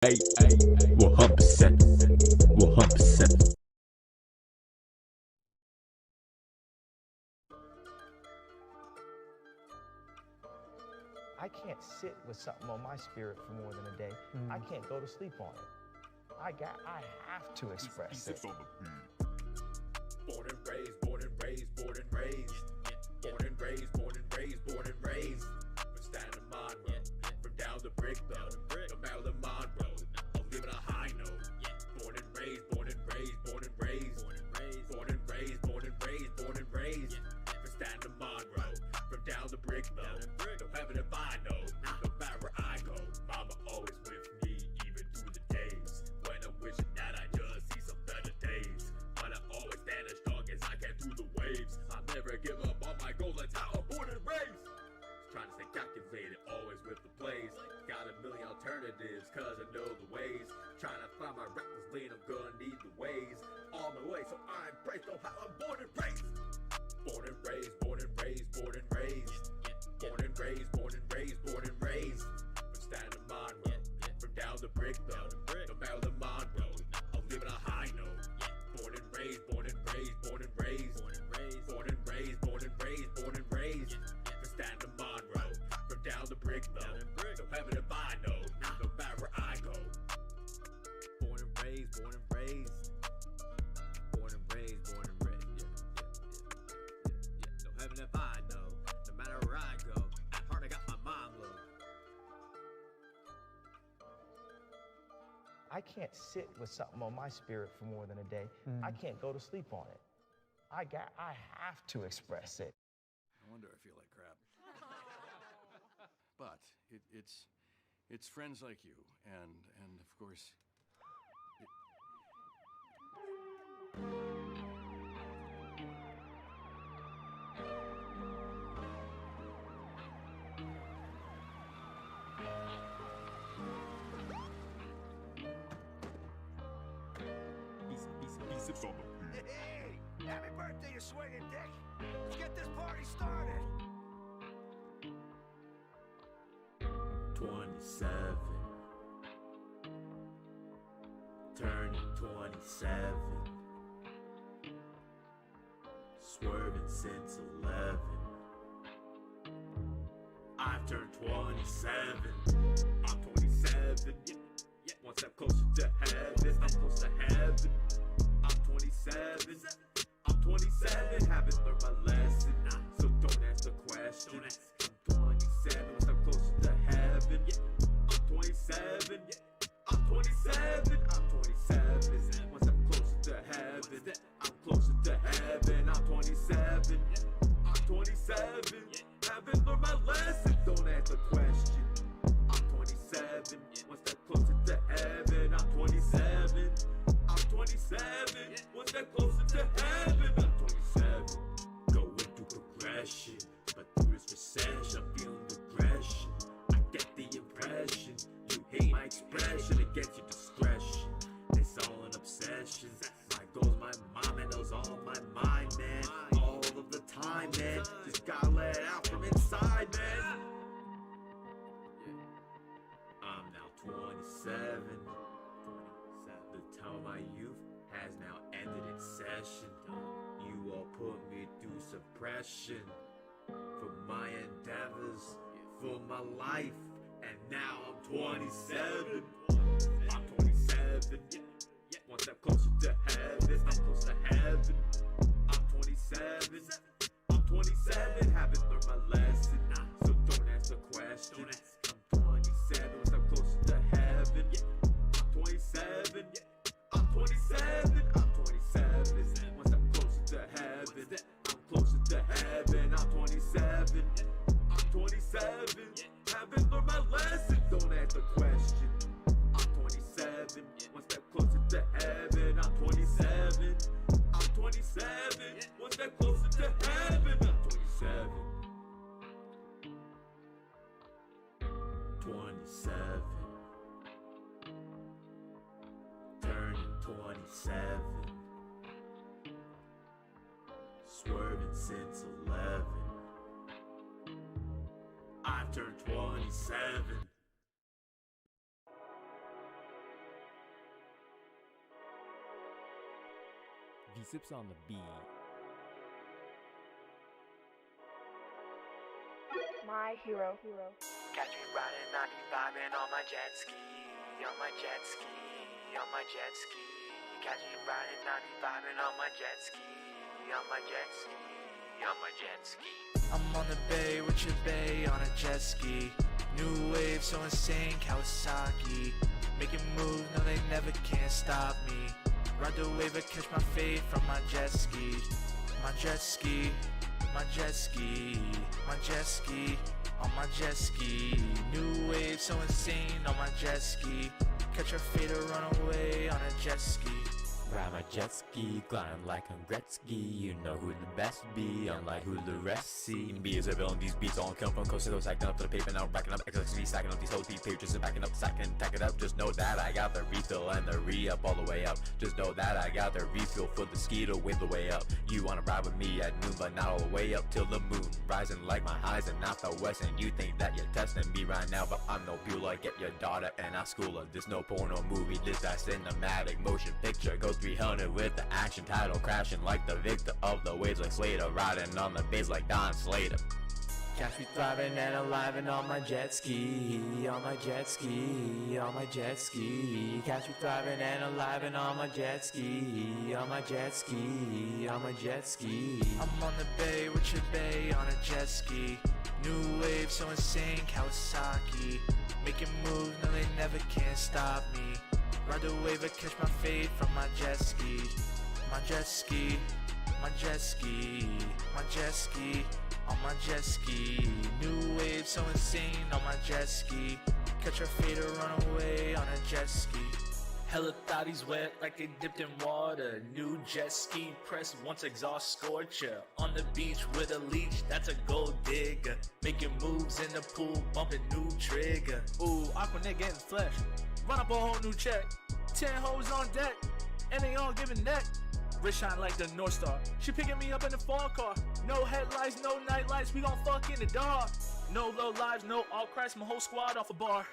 100%. 100%. I can't sit with something on my spirit for more than a day. I can't go to sleep on it. I have to express it. Born and raised, born and raised, born and raised. Born and raised, born and raised, born and raised. From Staten Monroe, from down the brick road, the Maryland Monroe. I'm living a high note. Born and raised, born and raised, born and raised. Born and raised, born and raised, born and raised. From Staten Monroe, from down the brick road, no heaven if I know. No matter where I go, mama always with me, even through the days when I'm wishing that I just see some better days. But I always stand as strong as I can through the waves. I'll never give up on my goal, that's how I'm born and raised. Trying to stay calculated, always with the plays. Got a million alternatives, cause I know the ways. Trying to find my reckless lane, I'm gonna need the ways. All my way, so I embrace how I'm born and raised. Born and raised, born and raised, born and raised. Born and raised, born and raised, born and raised. From Staten Monroe, from down the brick road, the Maryland Monroe. I'm living a high note. Born and raised, born and raised, born and raised. Born and raised, born and raised, born and raised. From Staten Monroe, from down the brick road, no heaven if I know. No matter where I go. Born and raised, born and raised. Born and raised, born and raised. No heaven if I know. No matter where I go. At heart I got my mom low. I can't sit with something on my spirit for more than a day. I can't go to sleep on it. I have to express it. No wonder I feel like crap. But it's friends like you, and of course. V-CiPz on the beat. Hey, happy birthday, you swinging dick. Let's get this party started. 27. Turning 27. Swerving since 11. I've turned 27. I'm 27. One step closer to heaven. I'm close to heaven. I'm 27. I'm 27. Haven't learned my lesson. So don't ask the question. I'm 27. One step closer to heaven. I'm 27. I'm 27. I'm 27. One step closer to heaven. I'm closer to heaven. I'm 27. I'm 27. Haven't learned my lesson. Don't ask the question. I'm 27. One step closer to heaven. I'm 27. I'm 27. One step closer to heaven. I'm 27. Going through progression, but through this recession, I'm feeling regression. I get the impression you hate my expression. It gets your discretion. It's all an obsession. My goals, my mom, and those all on my mind, man. All of the time, man. Just gotta let it out from inside, man. I'm now 27. The time of my youth has now ended its session. You all put me through suppression for my endeavors, for my life, and now I'm 27. I'm 27. One step closer to heaven. I'm close to heaven. I'm 27. I'm 27. Haven't learned my lesson, so don't ask the question. I'm 27. One step closer to heaven. I'm 27. I'm 27. I'm 27. One step closer to heaven. I'm closer to heaven. I'm 27. I'm 27. Haven't learned my lesson. Don't ask the question. I'm 27. One step closer to heaven. I'm 27. I'm 27. One step closer to heaven. I'm 27. 27. Turning 27. Swerving since 11. I've turned 27. V-CiPz on the beat. My hero. Catch me riding 95 on my jet ski, on my jet ski, on my jet ski. Catch me riding 95 on my jet ski, on my jet ski, on my jet ski. I'm on the bay with your bay on a jet ski. New wave so insane, Kawasaki. Making moves, no they never can stop me. Ride the wave and catch my fade from my jet ski. My jet ski, my jet ski, my jet ski, on my jet ski. New wave so insane on my jet ski. Catch your fade or run away on a jet ski. Ride my jet ski, gliding like I'm Gretzky. You know who the best be, unlike who the rest see. Be as a villain, these beats all come from coast to coast. Stacking up to the pavement, now racking up XXV, stacking up these whole deep pages and backing up the stack and tack it up. Just know that I got the refill and the re-up all the way up. Just know that I got the refill for the ski to win the way up. You wanna ride with me at noon, but not all the way up till the moon. Rising like my highs and not the west, and you think that you're testing me right now, but I'm no Beulah. Get your daughter and I school her. This no porno movie, this that cinematic motion picture. Go 300 with the action title, crashing like the victor of the waves like Slater, riding on the bass like Don Slater. Catch me thriving and alive and on my jet ski, on my jet ski, on my jet ski. Catch me thriving and alive and on my jet ski, on my jet ski, on my jet ski. I'm on the bay with your bay on a jet ski. New wave so insane, Kawasaki. Making moves, no they never can stop me. Ride the wave and catch my fade from my jet ski. My jet ski, my jet ski, my jet ski, on my jet ski. New wave so insane on my jet ski. Catch your fade or run away on a jet ski. Hella thotties wet like they dipped in water. New jet ski press once exhaust scorcher. On the beach with a leash, that's a gold digger. Making moves in the pool, bumping new trigger. Ooh, Aquanet getting flesh. Run up a whole new check. 10 hoes on deck, and they all giving neck. Wrist shine like the North Star. She picking me up in the fall car. No headlights, no night lights, we gon' fuck in the dark. No low lives, no all cracks, my whole squad off a bar.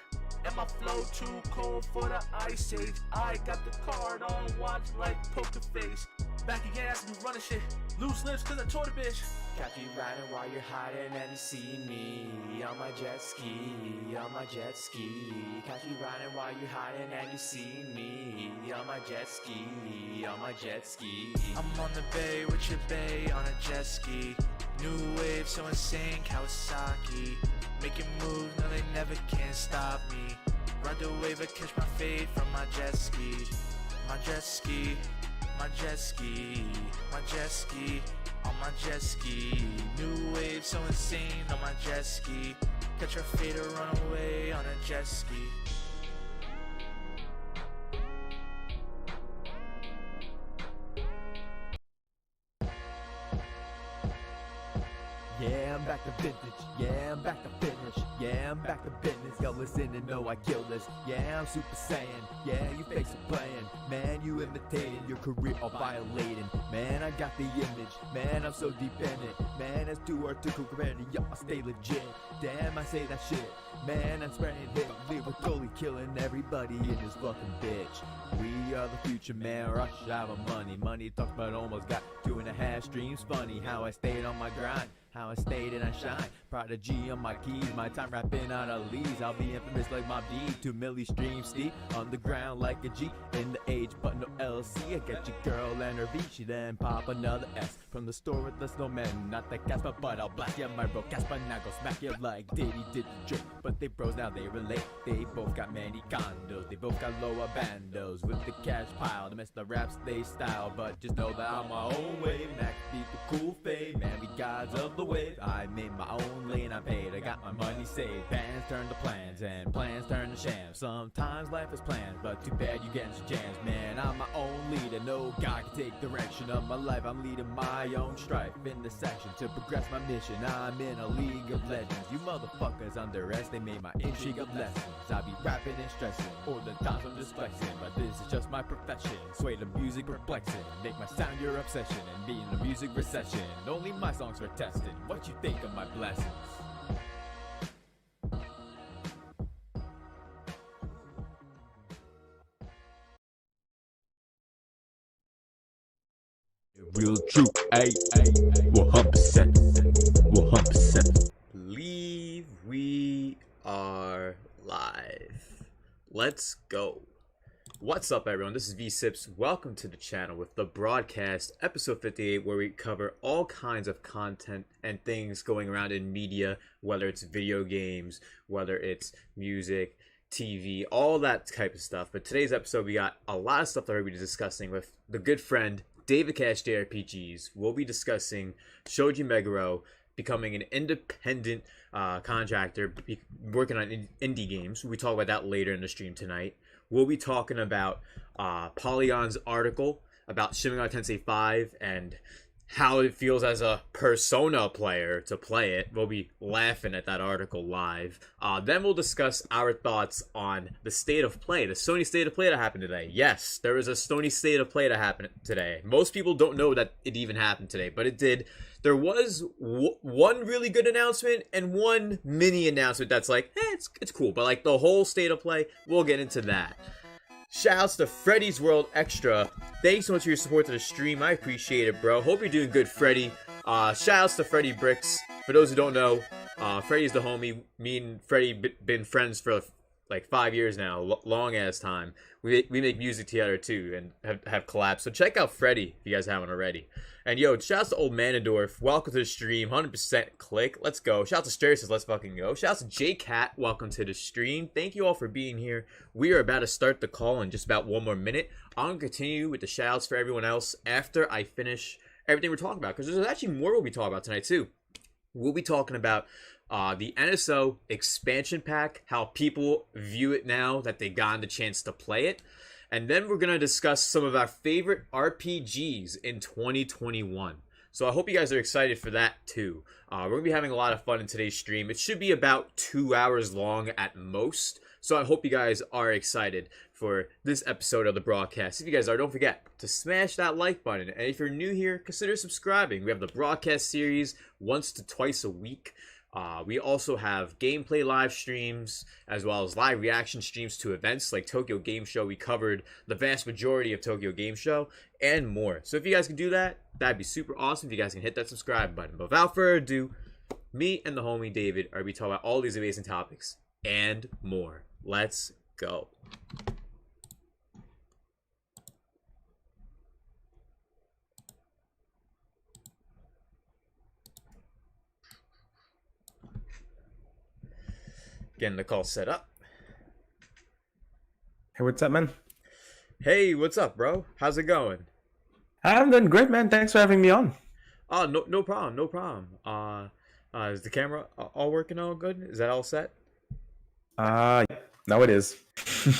And my flow too cold for the ice age. I got the card on watch like poker face. Back again, ask me running shit. Loose lips cause I tore the bitch. Catch me riding while you're hiding and you see me. On my jet ski, on my jet ski. Catch me riding while you're hiding and you see me. On my jet ski, on my jet ski. I'm on the bay with your bay on a jet ski. New wave so insane, Kawasaki. Making moves, no they never can stop me. Ride the wave and catch my fade from my jet ski. My jet ski, my jet ski, my jet ski, on my jet ski. New wave so insane on my jet ski. Catch your fade or run away on a jet ski. Yeah, I'm back to vintage. Yeah, I'm back to finish. Yeah, I'm back to business. Yo, listen and know I kill this. Yeah, I'm Super Saiyan. Yeah, you fakes are playing. Man, you imitating your career or violating. Man, I got the image. Man, I'm so deep in it. Man, that's too hard to compare to y'all. I stay legit. Damn, I say that shit. Man, I'm spreading hit. Lyrically killing everybody in this fucking bitch. We are the future, man. Rush out of money. Money talks, but almost got 2.5 streams. Funny how I stayed on my grind. How I stayed and I shine. Prodigy on my keys. My time rapping out of leaves. I'll be infamous like Mob D. 2 milli streams steep. On the ground like a G. In the age, but no LC. I get your girl and her V. She then pop another S. From the store with the snowman. Not the Casper, but I'll blast you. My bro Casper now go smack you like Diddy did the trick. But they bros now they relate. They both got many condos. They both got lower bandos. With the cash pile. They mess the raps they style. But just know that I'm my own way. Max beat the cool fade. Man, we gods of the wave. I made my own lane, I paid, I got my money saved. Plans turn to plans, and plans turn to shams. Sometimes life is planned, but too bad you get into jams. Man, I'm my own leader, no God can take direction of my life. I'm leading my own strife in the section to progress my mission. I'm in a league of legends. You motherfuckers underestimate my intrigue of lessons. I be rapping and stressing, all the times I'm just flexing. But this is just my profession, sway the music perplexing. Make my sound your obsession, and be in the music recession. Only my songs are tested. What you think of my blessings? Real true, ay, 100%, 100%. Believe we are live. Let's go. What's up, everyone? This is V-CiPz. Welcome to the channel with the broadcast, episode 58, where we cover all kinds of content and things going around in media, whether it's video games, whether it's music, TV, all that type of stuff. But today's episode, we got a lot of stuff that we're going to be discussing with the good friend DavidCast JRPGs. We'll be discussing Shoji Meguro becoming an independent contractor, working on indie games. We'll talk about that later in the stream tonight. We'll be talking about Polygon's article about Shin Megami Tensei 5 and how it feels as a Persona player to play it. We'll be laughing at that article live. Then we'll discuss our thoughts on the state of play, the Sony state of play that happened today. Yes, there is a Sony state of play that happened today. Most people don't know that it even happened today, but it did. There was one really good announcement and one mini announcement that's like, it's cool. But like the whole state of play, we'll get into that. Shoutouts to Freddy's World Extra. Thanks so much for your support to the stream. I appreciate it, bro. Hope you're doing good, Freddy. Shoutouts to Freddy Bricks. For those who don't know, Freddy's the homie. Me and Freddy been friends for like 5 years now. Long ass time. We make music together too and have collabs. So check out Freddy if you guys haven't already. And yo, shouts to Old Manadorf. Welcome to the stream. 100% click. Let's go. Shouts to Stary says, let's fucking go. Shouts to J-Cat. Welcome to the stream. Thank you all for being here. We are about to start the call in just about 1 more minute. I'm going to continue with the shouts for everyone else after I finish everything we're talking about. Because there's actually more we'll be talking about tonight too. We'll be talking about the Nso Expansion Pack. How people view it now that they gotten the chance to play it. And then we're going to discuss some of our favorite RPGs in 2021. So I hope you guys are excited for that too. We're going to be having a lot of fun in today's stream. It should be about 2 hours long at most. So I hope you guys are excited for this episode of the broadcast. If you guys are, don't forget to smash that like button. And if you're new here, consider subscribing. We have the broadcast series once to twice a week. We also have gameplay live streams as well as live reaction streams to events like Tokyo Game Show. We covered the vast majority of Tokyo Game Show and more. So if you guys can do that, that'd be super awesome. If you guys can hit that subscribe button. But without further ado, me and the homie David are going to be talking about all these amazing topics and more. Let's go. Getting the call set up. Hey, what's up, man? Hey, what's up, bro? How's it going? I'm doing great, man. Thanks for having me on. Oh, no problem, no problem. Is the camera all working all good? Is that all set? Now it is.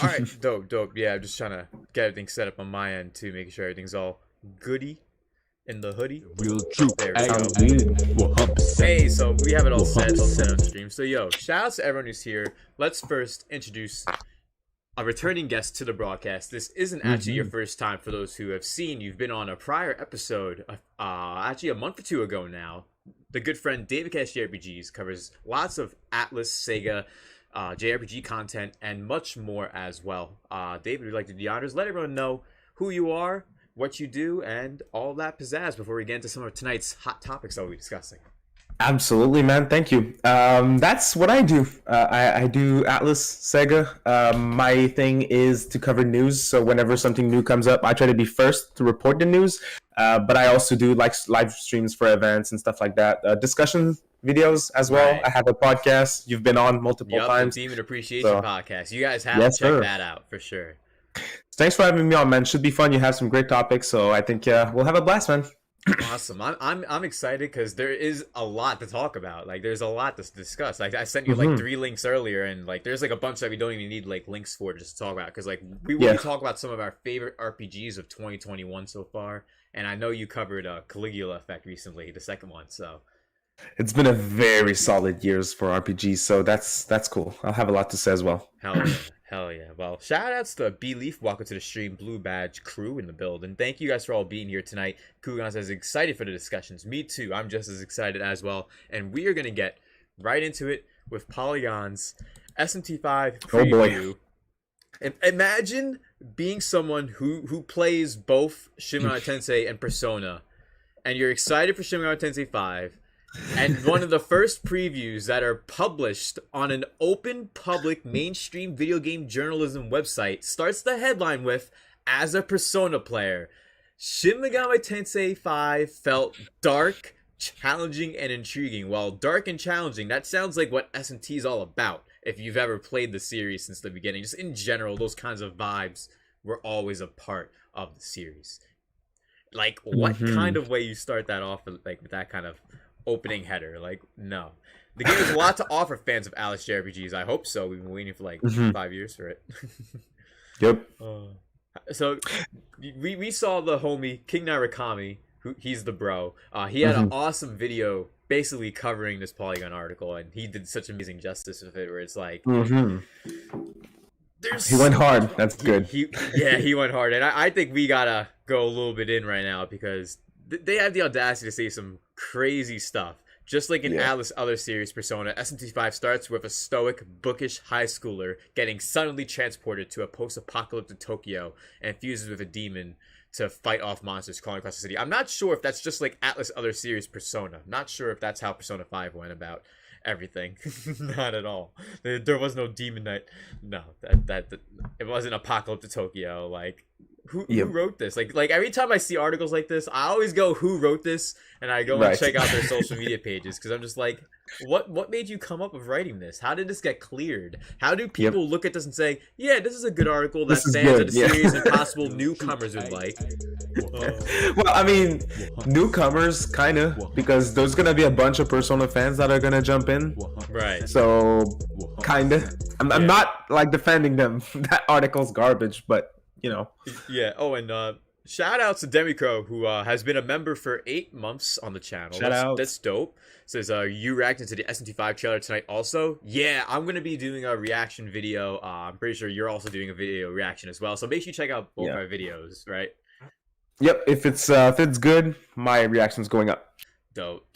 All right, dope. Yeah, I'm just trying to get everything set up on my end too, making sure everything's all goody in the hoodie. Real true, There we ay, go. 100%. Hey, so we have it all set. It's all set on the stream. So yo, shout out to everyone who's here. Let's first introduce a returning guest to the broadcast. This isn't actually your first time. For those who have seen, you've been on a prior episode, actually a month or two ago now. The good friend DavidCast JRPGs covers lots of Atlas, Sega, JRPG content, and much more as well. David, we'd like to do the honors. Let everyone know who you are, what you do, and all that pizzazz before we get into some of tonight's hot topics that we'll be discussing. Absolutely, man. Thank you. That's what I do. I do Atlas, Sega. My thing is to cover news. So whenever something new comes up, I try to be first to report the news. But I also do like live streams for events and stuff like that. Discussion videos as well. Right. I have a podcast. You've been on multiple times. The Demon Appreciation Podcast. You guys have Yes, to check sir. that out for sure. Thanks for having me on, man. Should be fun. You have some great topics, so I think we'll have a blast, man. Awesome. I'm excited because there is a lot to talk about. Like there's a lot to discuss. Like I sent you like 3 links earlier, and like there's like a bunch that we don't even need like links for just to talk about. Because like we will be talking about some of our favorite RPGs of 2021 so far, and I know you covered Caligula Effect recently, the second one. So It's been a very solid years for RPGs, so that's cool. I'll have a lot to say as well. Hell yeah. Well, shout outs to B-Leaf, welcome to the stream, Blue Badge crew in the building. Thank you guys for all being here tonight. Kugan says excited for the discussions. Me too. I'm just as excited as well. And we are going to get right into it with Polygon's SMT5 preview. Oh boy. Imagine being someone who plays both Shin Megami Tensei and Persona and you're excited for Shin Megami Tensei 5, and one of the first previews that are published on an open, public, mainstream video game journalism website starts the headline with, "As a Persona player, Shin Megami Tensei 5 felt dark, challenging, and intriguing." Well, dark and challenging, that sounds like what SMT is all about. If you've ever played the series since the beginning, just in general, those kinds of vibes were always a part of the series. Like, what kind of way you start that off, like, with that kind of opening header? Like, no. The game has a lot to offer fans of Alice JRPGs. I hope so. We've been waiting for, like, 5 years for it. Yep. So, we saw the homie, King Narakami, he's the bro. He had an awesome video basically covering this Polygon article, and he did such amazing justice with it, where it's like... He went hard. That's good. He went hard. And I think we gotta go a little bit in right now, because they have the audacity to say some crazy stuff. Just like in Atlas' other series, Persona, SMT5 starts with a stoic, bookish high schooler getting suddenly transported to a post-apocalyptic Tokyo and fuses with a demon to fight off monsters crawling across the city. I'm not sure if that's just like Atlas' other series, Persona. Not sure if that's how Persona 5 went about everything. Not at all. There was no demon knight. No, that it wasn't apocalyptic Tokyo. Like, who wrote this? Like every time I see articles like this, I always go, who wrote this? And I go and check out their social media pages, because I'm just like, what made you come up with writing this? How did this get cleared? How do people look at this and say, yeah, this is a good article that fans of the series and possible newcomers would like? Well, I mean, newcomers, kind of, because there's going to be a bunch of Persona fans that are going to jump in. Right. So, kind of. I'm not, like, defending them. That article's garbage, but, you know. Yeah. Oh, and shout out to Demiko, who has been a member for 8 months on the channel. That's dope. Says, you reacting to the SMT5 trailer tonight also? Yeah, I'm going to be doing a reaction video. I'm pretty sure you're also doing a video reaction as well. So make sure you check out both our videos, right? Yep, if it's good, my reaction's going up. Dope.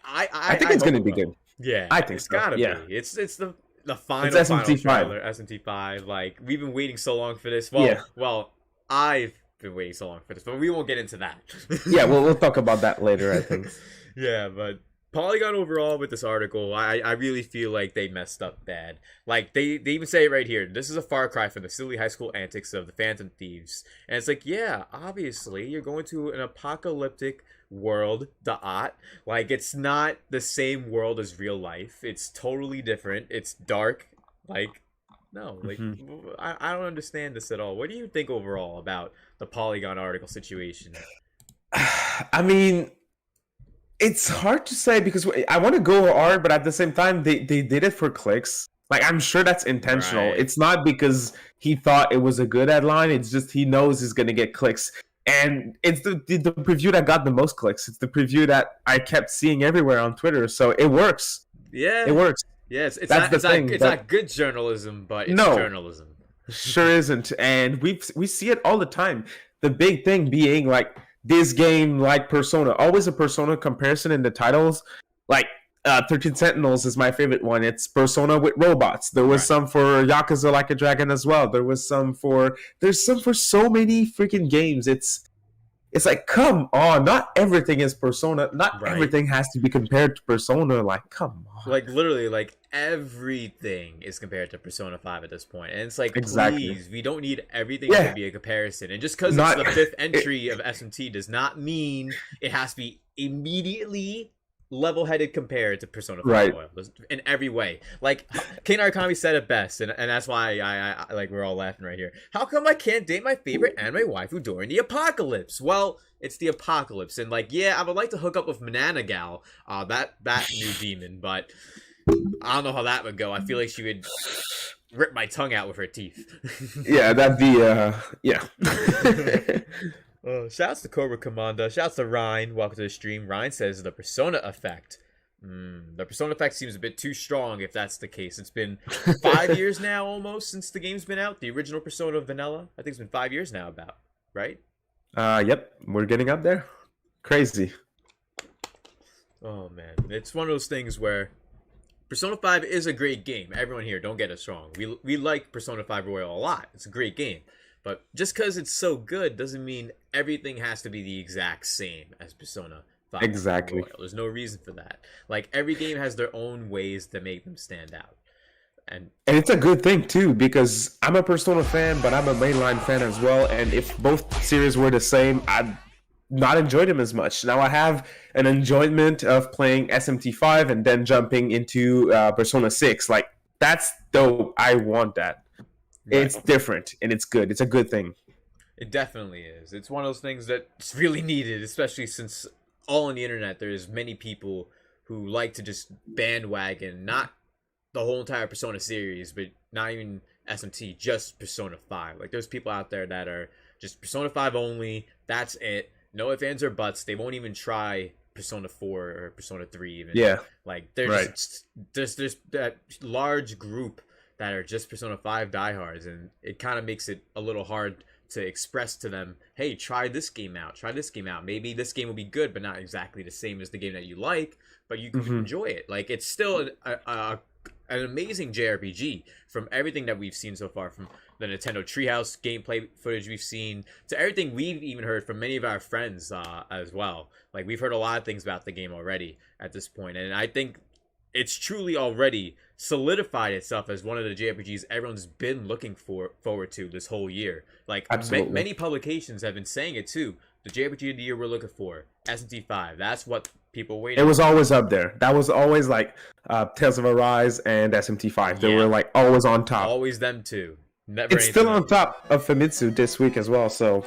I think it's going to be good. Yeah, I think it's gotta be. It's the final trailer, SMT5. Like, we've been waiting so long for this. Well, I've been waiting so long for this, but we won't get into that. Yeah, we'll talk about that later, I think. Yeah, but Polygon overall with this article, I really feel like they messed up bad. Like, they even say it right here. This is a far cry from the silly high school antics of the Phantom Thieves. And it's like, yeah, obviously, you're going to an apocalyptic world, like, it's not the same world as real life. It's totally different. It's dark. Like, no, like, I don't understand this at all. What do you think overall about the Polygon article situation? I mean, it's hard to say, because I want to go hard, but at the same time, they did it for clicks. Like, I'm sure that's intentional. Right. It's not because he thought it was a good headline. It's just he knows he's going to get clicks. And it's the preview that got the most clicks. It's the preview that I kept seeing everywhere on Twitter. So it works. Yeah. It works. Yes, it's not good journalism, but it's journalism. Sure isn't. And we see it all the time. The big thing being, like, this game, like Persona, always a Persona comparison in the titles. Like, 13 Sentinels is my favorite one. It's Persona with robots. There was some for Yakuza Like a Dragon as well. There's some for so many freaking games. It's like, come on, not everything is Persona. Not everything has to be compared to Persona. Like, come on. Like, literally, like, everything is compared to Persona 5 at this point. And it's like, please, we don't need everything to be a comparison. And just because it's the 5th entry of SMT does not mean it has to be immediately level-headed compared to Persona 5 Royal in every way. Like, King Narakami said it best, and that's why I like, we're all laughing right here. How come I can't date my favorite anime waifu during the apocalypse? Well, it's the apocalypse, and, like, yeah, I would like to hook up with Manana Gal, that new demon, but I don't know how that would go. I feel like she would rip my tongue out with her teeth. Yeah, that'd be Shouts to Cobra Commander. Shouts to Ryan. Welcome to the stream. Ryan says the Persona effect. The Persona effect seems a bit too strong if that's the case. It's been 5 years now almost since the game's been out. The original Persona Vanilla. I think it's been 5 years now about, right? Yep. We're getting up there. Crazy. Oh, man. It's one of those things where Persona 5 is a great game. Everyone here, don't get us wrong. We like Persona 5 Royal a lot. It's a great game. But just because it's so good doesn't mean everything has to be the exact same as Persona 5. Exactly. Royal. There's no reason for that. Like, every game has their own ways that make them stand out. And it's a good thing too, because I'm a Persona fan, but I'm a mainline fan as well. And if both series were the same, I'd not enjoy them as much. Now I have an enjoyment of playing SMT5 and then jumping into Persona 6. Like, that's dope. I want that. Right. It's different and it's good. It's a good thing. It definitely is. It's one of those things that's really needed, especially since all on the internet there's many people who like to just bandwagon, not the whole entire Persona series, but not even SMT, just Persona 5. Like, there's people out there that are just Persona 5 only. That's it. No ifs, ands, or buts. They won't even try Persona 4 or Persona 3 even. Yeah. Like, there's that large group that are just Persona 5 diehards, and it kind of makes it a little hard to express to them, hey, try this game out. Try this game out. Maybe this game will be good, but not exactly the same as the game that you like, but you can enjoy it. Like, it's still an amazing JRPG from everything that we've seen so far, from the Nintendo Treehouse gameplay footage we've seen to everything we've even heard from many of our friends as well. Like, we've heard a lot of things about the game already at this point, and I think it's truly already solidified itself as one of the JRPGs everyone's been looking forward to this whole year. Like, many publications have been saying it too. The JRPG of the year we're looking for, SMT5. That's what people waited. It was always up there. That was always like Tales of Arise and SMT5. They were like always on top. Always them two. Never. It's still on top of Famitsu this week as well. So,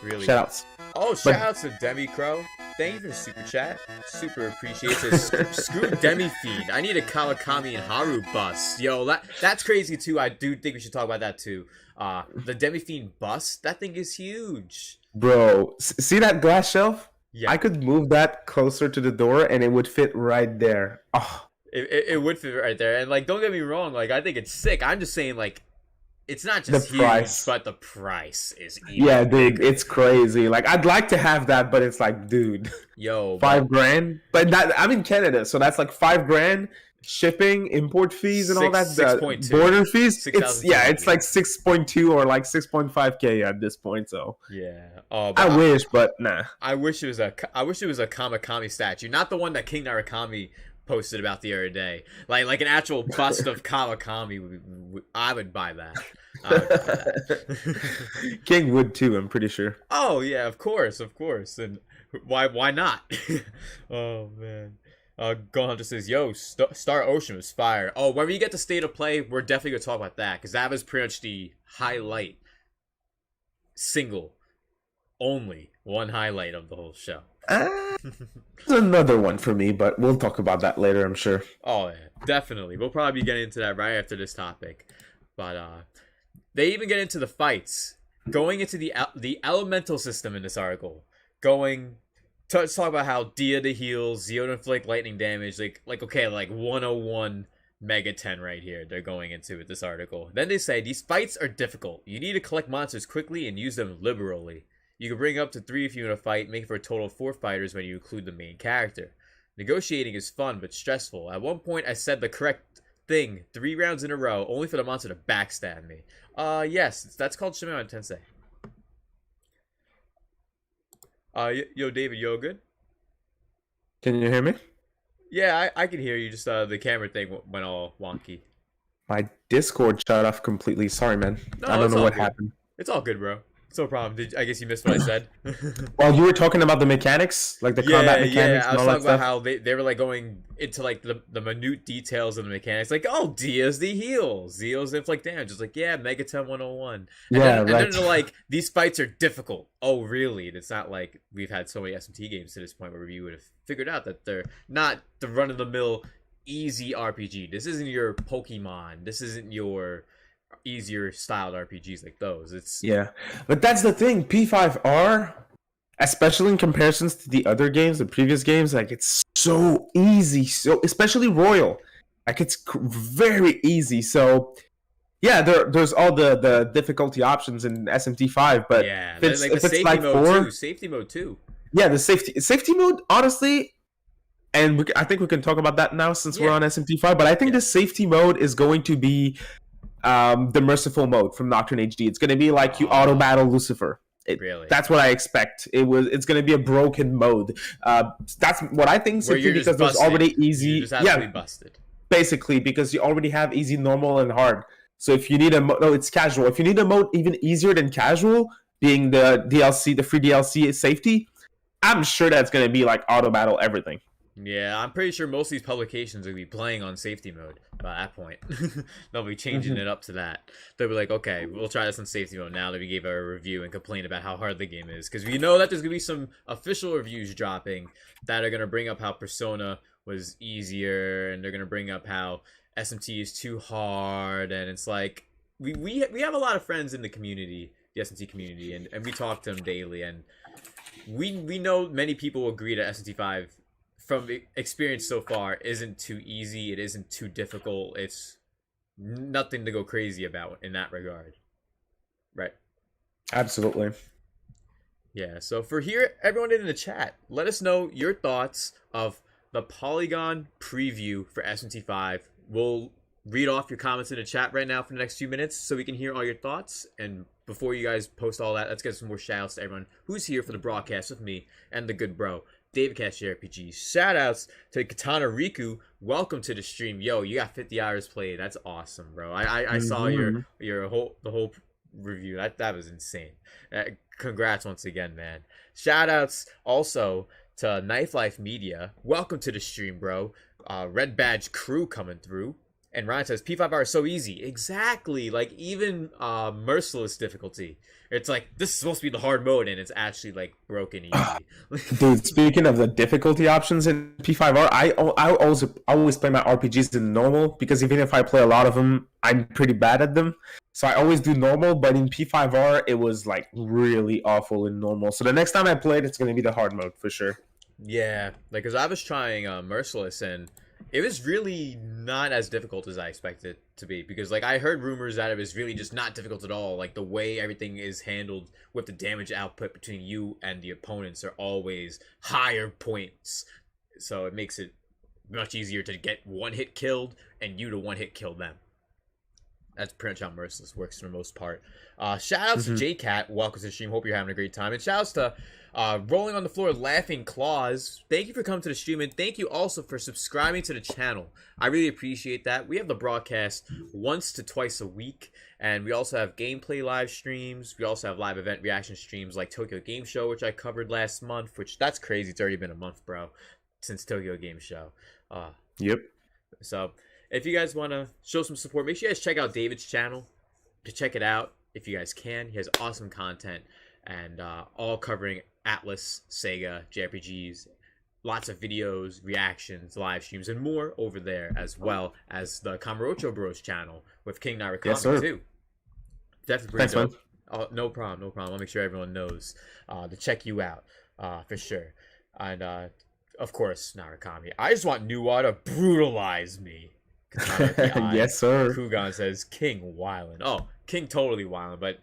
really, shoutouts. Oh, shoutouts to Demi Crow. Thank you for the super chat. Super appreciate it. Screw Demi feed. I need a Kawakami and Haru bus. Yo, that's crazy too. I do think we should talk about that too. The Demi Fiend bus. That thing is huge. Bro, see that glass shelf? Yeah. I could move that closer to the door and it would fit right there. Oh. It would fit right there. And, like, don't get me wrong. Like, I think it's sick. I'm just saying, like, it's not just the price, but the price is even. Yeah, dude, it's crazy. Like, I'd like to have that, but it's like, dude, yo, $5,000. But that, I'm in Canada, so that's like $5,000, shipping, import fees, and all that. 6.2 border fees. It's like 6.2 or like 6.5K at this point. So yeah, oh, I wish, but nah. I wish it was a Kamakami statue, not the one that King Narakami posted about the other day. Like an actual bust of Kawakami. I would buy that. King would too, I'm pretty sure. Oh yeah, of course, and why not? Oh man. Gohan Hunter says, yo, Star Ocean was fire. Oh, when we get to State of Play, we're definitely gonna talk about that, because that was pretty much the highlight, single only one highlight of the whole show. It's another one for me, but we'll talk about that later, I'm sure. Oh yeah, definitely. We'll probably be getting into that right after this topic. But they even get into the fights, going into the elemental system in this article. Let's talk about how Dia the heals, Zio to inflict lightning damage, like 101 Mega 10 right here. They're going into with this article. Then they say these fights are difficult. You need to collect monsters quickly and use them liberally. You can bring up to 3 if you want to fight, making for a total of 4 fighters when you include the main character. Negotiating is fun but stressful. At one point I said the correct thing 3 rounds in a row, only for the monster to backstab me. Yes, that's called Shimon Tensei. Yo, David, yo, good? Can you hear me? Yeah, I can hear you. Just the camera thing went all wonky. My Discord shut off completely. Sorry, man. No, I don't know what happened. It's all good, bro. It's no problem. I guess you missed what I said. Well, you were talking about the mechanics, like the combat mechanics. Yeah, I was talking about how they were like going into like the minute details of the mechanics. Like, oh, Dia's the heal, Zio's inflict damage. It's like, yeah, Megaton 101. And then they're like, these fights are difficult. Oh, really? And it's not like we've had so many SMT games to this point where you would have figured out that they're not the run of the mill easy RPG. This isn't your Pokemon. This isn't your easier styled RPGs like those. But that's the thing. P5R, especially in comparisons to the other games, the previous games, like it's so easy. So especially Royal, like it's very easy. So yeah, there's all the difficulty options in SMT5, but yeah, if it's safety like mode 4, too. Safety mode too. Yeah, the safety mode, honestly. And I think we can talk about that now since we're on SMT5. But I think the safety mode is going to be the merciful mode from Nocturne HD. It's going to be like you auto battle Lucifer. Really? That's what I expect. It's going to be a broken mode. That's what I think. Simply because there's already easy. You're just absolutely busted. Basically, because you already have easy, normal, and hard. So if you need a mode, no, it's casual. If you need a mode even easier than casual, being the DLC, the free DLC safety, I'm sure that's going to be like auto battle everything. Yeah, I'm pretty sure most of these publications will be playing on safety mode by that point. They'll be changing it up to that. They'll be like, okay, we'll try this on safety mode now that we gave our review and complain about how hard the game is. Because we know that there's going to be some official reviews dropping that are going to bring up how Persona was easier, and they're going to bring up how SMT is too hard. And it's like, we have a lot of friends in the community, the SMT community, and we talk to them daily. And we know many people agree that SMT5, from experience so far, isn't too easy. It isn't too difficult. It's nothing to go crazy about in that regard. Right. Absolutely. Yeah, so for here, everyone in the chat, let us know your thoughts of the Polygon preview for SMT5. We'll read off your comments in the chat right now for the next few minutes so we can hear all your thoughts. And before you guys post all that, let's get some more shout-outs to everyone who's here for the broadcast with me and the good bro, DavidCast JRPGs. Shout-outs to Katana Riku. Welcome to the stream. Yo, you got 50 hours played. That's awesome, bro. I saw the whole review. That was insane. Congrats once again, man. Shout-outs also to Knife Life Media. Welcome to the stream, bro. Red Badge Crew coming through. And Ryan says, P5R is so easy. Exactly. Like, even Merciless difficulty. It's like, this is supposed to be the hard mode, and it's actually, like, broken easy. Dude, speaking of the difficulty options in P5R, I always play my RPGs in normal, because even if I play a lot of them, I'm pretty bad at them. So I always do normal, but in P5R, it was, like, really awful in normal. So the next time I play it, it's going to be the hard mode, for sure. Yeah, like, because I was trying Merciless, and it was really not as difficult as I expected it to be, because like I heard rumors that it was really just not difficult at all. Like the way everything is handled with the damage output between you and the opponents are always higher points, so it makes it much easier to get one hit killed and you to one hit kill them. That's pretty much how Merciless works for the most part. Shout outs to JCat, welcome to the stream, hope you're having a great time. And shout outs to Rolling on the Floor Laughing Claws, thank you for coming to the stream, and thank you also for subscribing to the channel. I really appreciate that. We have the broadcast once to twice a week, and we also have gameplay live streams. We also have live event reaction streams like Tokyo Game Show, which I covered last month, which that's crazy. It's already been a month, bro, since Tokyo Game Show. Yep. So if you guys want to show some support, make sure you guys check out David's channel to check it out if you guys can. He has awesome content, and all covering Atlas, Sega, JRPGs, lots of videos, reactions, live streams, and more over there, as well as the Kamurocho Bros channel with King Narukami too. Definitely. Thanks, man. Oh, no problem. I'll make sure everyone knows to check you out for sure. And of course, Narukami. I just want Nuwa to brutalize me. Yes, sir. Kugan says King wildin'. Oh, King totally wildin', but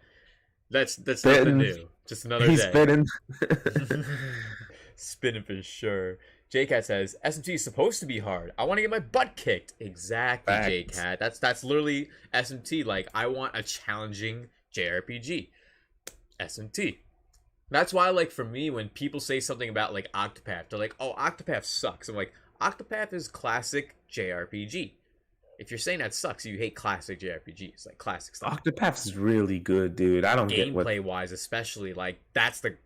that's nothing new. Just another He's day. spitting. Spinning for sure. JCat says SMT is supposed to be hard. I want to get my butt kicked. Exactly, Facts. JCat. That's literally SMT. Like, I want a challenging JRPG. SMT. That's why, like, for me, when people say something about like Octopath, they're like, "Oh, Octopath sucks." I'm like, Octopath is classic JRPG. If you're saying that sucks, you hate classic JRPGs, like classic stuff. Octopath is really good, dude. I don't get what... Gameplay-wise, especially, like, that's the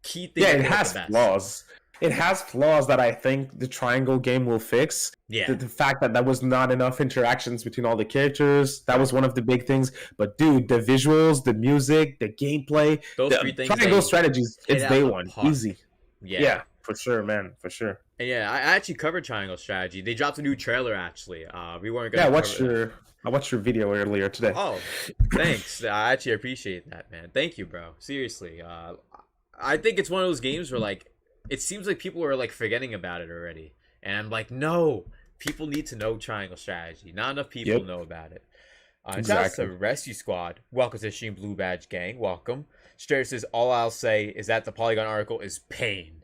key thing. Yeah, it has flaws. It has flaws that I think the Triangle game will fix. Yeah. The fact that was not enough interactions between all the characters, that was one of the big things. But, dude, the visuals, the music, the gameplay, those three things. Triangle strategies, it's day one. Easy. Yeah. For sure, man. For sure. And yeah, I actually covered Triangle Strategy. They dropped a new trailer, actually. We weren't going to I watched your video earlier today. Oh, thanks. I actually appreciate that, man. Thank you, bro. Seriously. I think it's one of those games where, like, it seems like people are, like, forgetting about it already. And I'm like, no. People need to know Triangle Strategy. Not enough people know about it. Exactly. Shout out to Rescue Squad. Welcome to the stream, Blue Badge Gang. Welcome. Strayer says, all I'll say is that the Polygon article is pain.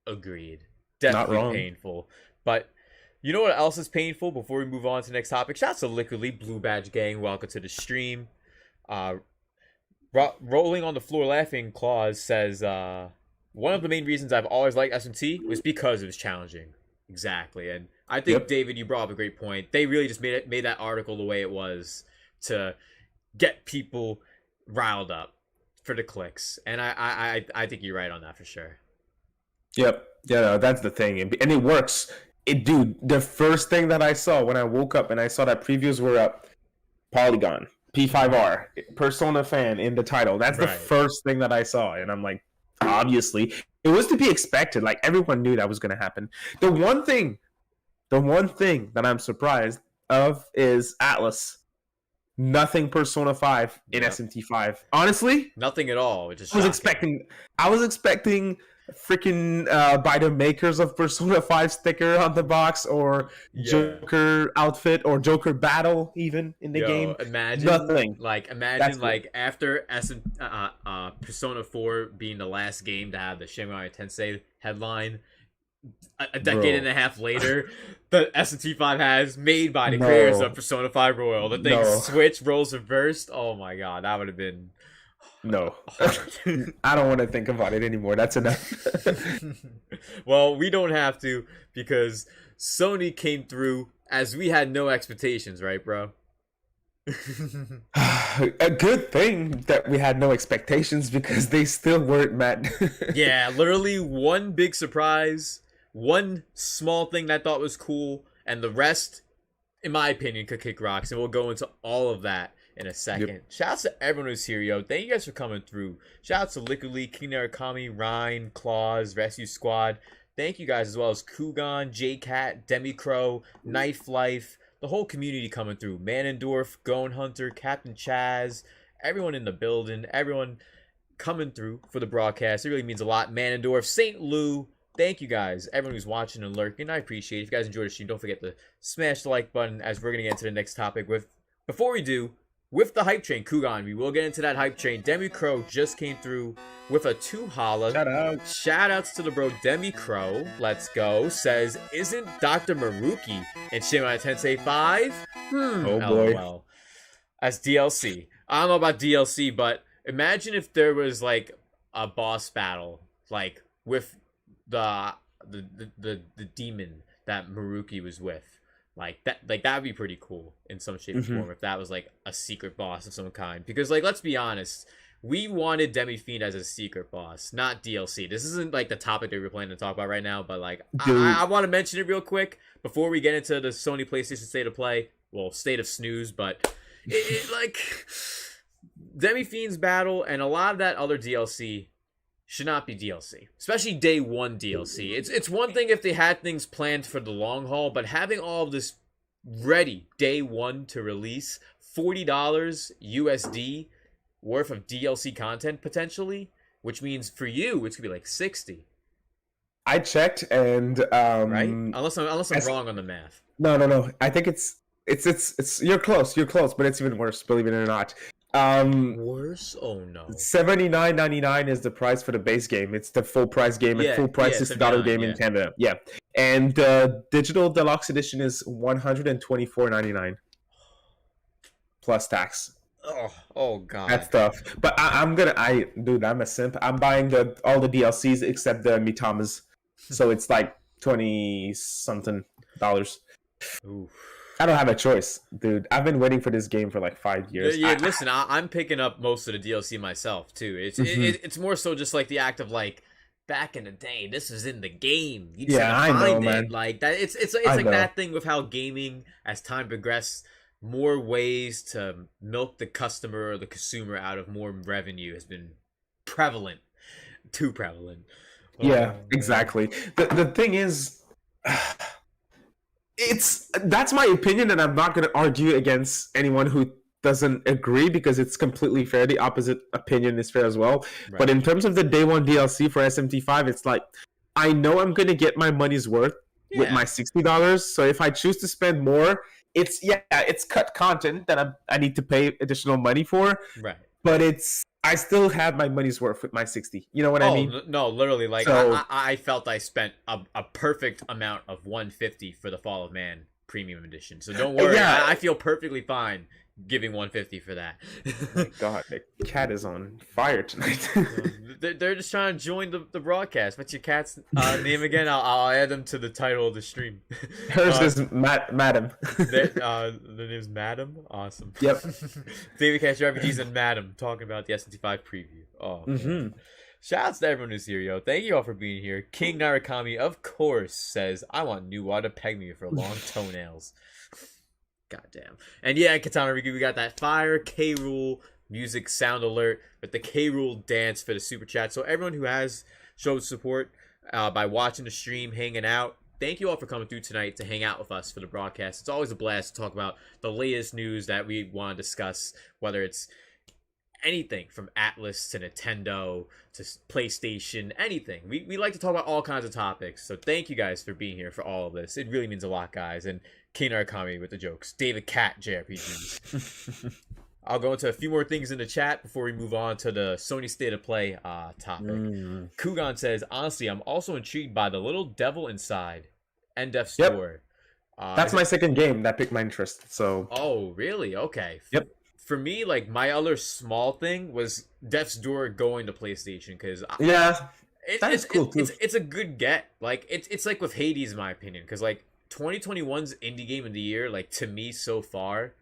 Agreed. Definitely painful. But You know what else is painful before we move on to the next topic? Shouts to Liquidly, Blue Badge Gang. Welcome to the stream. Rolling on the floor laughing Claus says, one of the main reasons I've always liked SMT was because it was challenging. Exactly. And I think, David, you brought up a great point. They really just made that article the way it was to get people riled up for the clicks. And I think you're right on that for sure. Yep. Yeah, no, that's the thing. And it works. Dude, the first thing that I saw when I woke up and I saw that previews were up, Polygon, P5R, Persona fan in the title. That's the first thing that I saw. And I'm like, obviously, it was to be expected. Like, everyone knew that was going to happen. The one thing that I'm surprised of is Atlas. Nothing Persona 5 in SMT5. Honestly, nothing at all. Which is I was expecting freaking by the makers of Persona 5 sticker on the box, or Joker outfit, or Joker battle even in the game. Imagine nothing. Imagine after Persona 4 being the last game to have the Shin Megami Tensei headline, a decade and a half later, the SMT5 has made by the creators of Persona 5 Royal. The thing switched, roles reversed. Oh my god, that would have been... No. I don't want to think about it anymore. That's enough. Well, we don't have to, because Sony came through as we had no expectations, right, bro? A good thing that we had no expectations, because they still weren't met. Yeah, literally one big surprise, one small thing that I thought was cool, and the rest, in my opinion, could kick rocks, and we'll go into all of that in a second. Yep. Shouts to everyone who's here, yo. Thank you guys for coming through. Shouts to Liquid League, King Narakami, Ryan, Claus, Rescue Squad. Thank you guys, as well as Kugan, J-Cat, Demicrow, Knife Life, the whole community coming through. Manendorf, Gone Hunter, Captain Chaz, everyone in the building, everyone coming through for the broadcast. It really means a lot. Manendorf, St. Lou, thank you guys, everyone who's watching and lurking. I appreciate it. If you guys enjoyed the stream, don't forget to smash the like button, as we're going to get into the next topic. Before we do, with the hype train, Kugan, we will get into that hype train. Demi Crow just came through with a 2 holla. Shout outs to the bro Demi Crow. Let's go. Says, isn't Dr. Maruki in Shin Megami Tensei 5? Oh boy. LOL. As DLC. I don't know about DLC, but imagine if there was like a boss battle, like with the demon that Maruki was with. Like that would be pretty cool in some shape or form, if that was like a secret boss of some kind. Because, like, let's be honest, we wanted Demi Fiend as a secret boss, not DLC. This isn't like the topic that we're planning to talk about right now, but like I want to mention it real quick before we get into the Sony PlayStation State of Play, state of snooze. But like Demi Fiend's battle and a lot of that other DLC should not be DLC, especially day one DLC. It's one thing if they had things planned for the long haul, but having all of this ready day one to release, $40 USD worth of DLC content potentially, which means for you it's gonna be like 60. I checked, and right, unless I'm wrong on the math. No. I think it's you're close, but it's even worse, believe it or not. Worse? Oh no. $79.99 is the price for the base game. It's the full price game, and full price $60 game in Canada. Yeah, and digital deluxe edition is $124.99 plus tax. Oh god, that's tough. But I'm a simp. I'm buying all the DLCs except the Mitamas, so it's like $20 something. Ooh. I don't have a choice, dude. I've been waiting for this game for like 5 years. Yeah, listen, I'm picking up most of the DLC myself too. It's more so just like the act of like, back in the day, this was in the game. You just had to find it, man. Like that. It's like that thing with how gaming, as time progressed, more ways to milk the customer or the consumer out of more revenue has been prevalent. Too prevalent. Yeah, exactly. The thing is, that's my opinion, and I'm not going to argue against anyone who doesn't agree, because it's completely fair. The opposite opinion is fair as well. Right. But in terms of the day one DLC for SMT5, it's like, I know I'm going to get my money's worth with my $60. So if I choose to spend more, it's cut content that I need to pay additional money for. Right. but I still have my money's worth with my 60. You know what I mean? No, literally, like So- I felt I spent a perfect amount of 150 for the Fall of Man Premium Edition. So don't worry, Yeah. I feel perfectly fine giving 150 for that. Oh my God, the cat is on fire tonight. They're just trying to join the broadcast. What's your cat's name again? I'll add them to the title of the stream. Hers is Madam. The name's Madam. Awesome. Yep. DavidCast, JRPGs, and Madam talking about the SMT5 preview. Oh, man. Shout outs to everyone who's here, yo. Thank you all for being here. King Narakami, of course, says, I want Nuwa to peg me for long toenails. Goddamn. And yeah, Katana Riku, we got that fire K Rule music sound alert with the K Rule dance for the super chat. So everyone who has showed support by watching the stream, hanging out, thank you all for coming through tonight to hang out with us for the broadcast. It's always a blast to talk about the latest news that we want to discuss, whether it's anything from Atlas to Nintendo to PlayStation, anything. We like to talk about all kinds of topics. So thank you guys for being here for all of this. It really means a lot, guys. And King Narakami with the jokes. David Cat JRPGs. I'll go into a few more things in the chat before we move on to the Sony State of Play topic. Kugan says, honestly, I'm also intrigued by the little devil inside and Death's Door. That's my second game that piqued my interest. So. Oh, really? Okay. Yep. For me, like, my other small thing was Death's Door going to PlayStation, because Yeah, that's cool too. It's a good get. Like, it's like with Hades, in my opinion, because like 2021's indie game of the year, like, to me so far,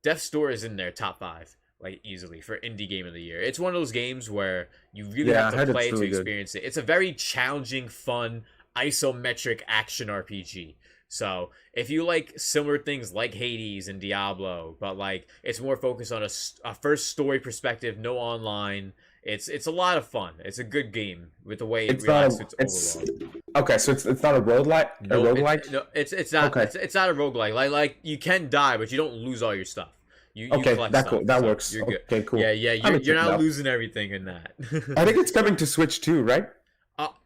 Death's Door is in their top 5, like, easily for indie game of the year. It's one of those games where you really have to play to experience it. It's a very challenging, fun, isometric action RPG. So if you like similar things like Hades and Diablo, but like it's more focused on a first story perspective, no online. It's a lot of fun. It's a good game with the way it reacts overall. Okay, so it's not a roguelike? No, a roguelike? No, it's not. Okay. It's not a roguelike. Like you can die, but you don't lose all your stuff. You collect that stuff, that so works. You're good. Okay, cool. Yeah. You're not losing everything in that. I think it's coming to Switch too, right?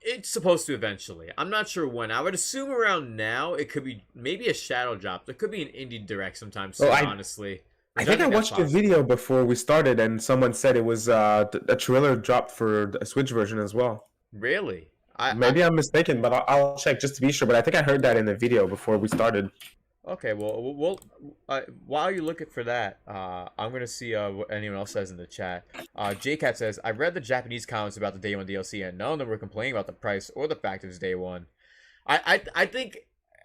It's supposed to eventually. I'm not sure when. I would assume around now. It could be maybe a shadow drop. There could be an indie direct sometime soon, honestly. I think I watched a video before we started, and someone said it was a trailer dropped for a Switch version as well. Really? Maybe I'm mistaken, but I'll check just to be sure. But I think I heard that in the video before we started. Okay, well, while you're looking for that, I'm going to see what anyone else says in the chat. JCat says, I read the Japanese comments about the Day 1 DLC, and none of them were complaining about the price or the fact it was Day 1. I think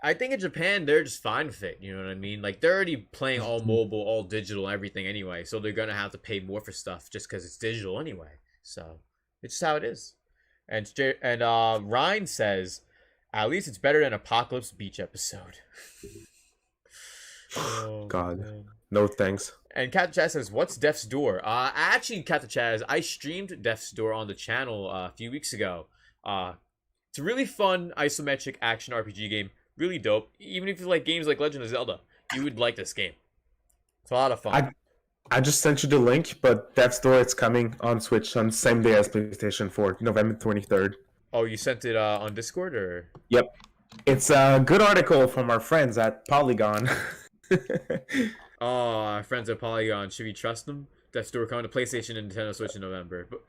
in Japan, they're just fine with it, you know what I mean? Like, they're already playing all mobile, all digital, everything anyway, so they're going to have to pay more for stuff just because it's digital anyway. So, it's just how it is. And Ryan says, at least it's better than Apocalypse Beach episode. Oh, God. Man. No thanks. And Cat Chat says, what's Death's Door? Actually, Cat Chat, I streamed Death's Door on the channel a few weeks ago. It's a really fun isometric action RPG game. Really dope. Even if you like games like Legend of Zelda, you would like this game. It's a lot of fun. I just sent you the link, but Death's Door, it's coming on Switch on the same day as PlayStation 4, November 23rd. Oh, you sent it on Discord, or? Yep. It's a good article from our friends at Polygon. Oh, our friends at Polygon. Should we trust them? Death's Door coming to PlayStation and Nintendo Switch in November. But,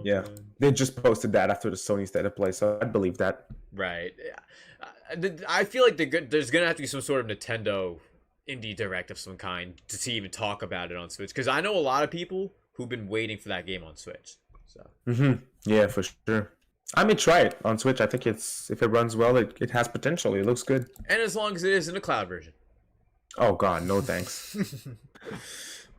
yeah, man. They just posted that after the Sony State of Play, so I'd believe that. Right. I feel like there's going to have to be some sort of Nintendo indie direct of some kind to even talk about it on Switch. Because I know a lot of people who've been waiting for that game on Switch. So. Yeah, for sure. I may try it on Switch. I think if it runs well, it has potential. It looks good. And as long as it is in a cloud version. Oh, God, no thanks.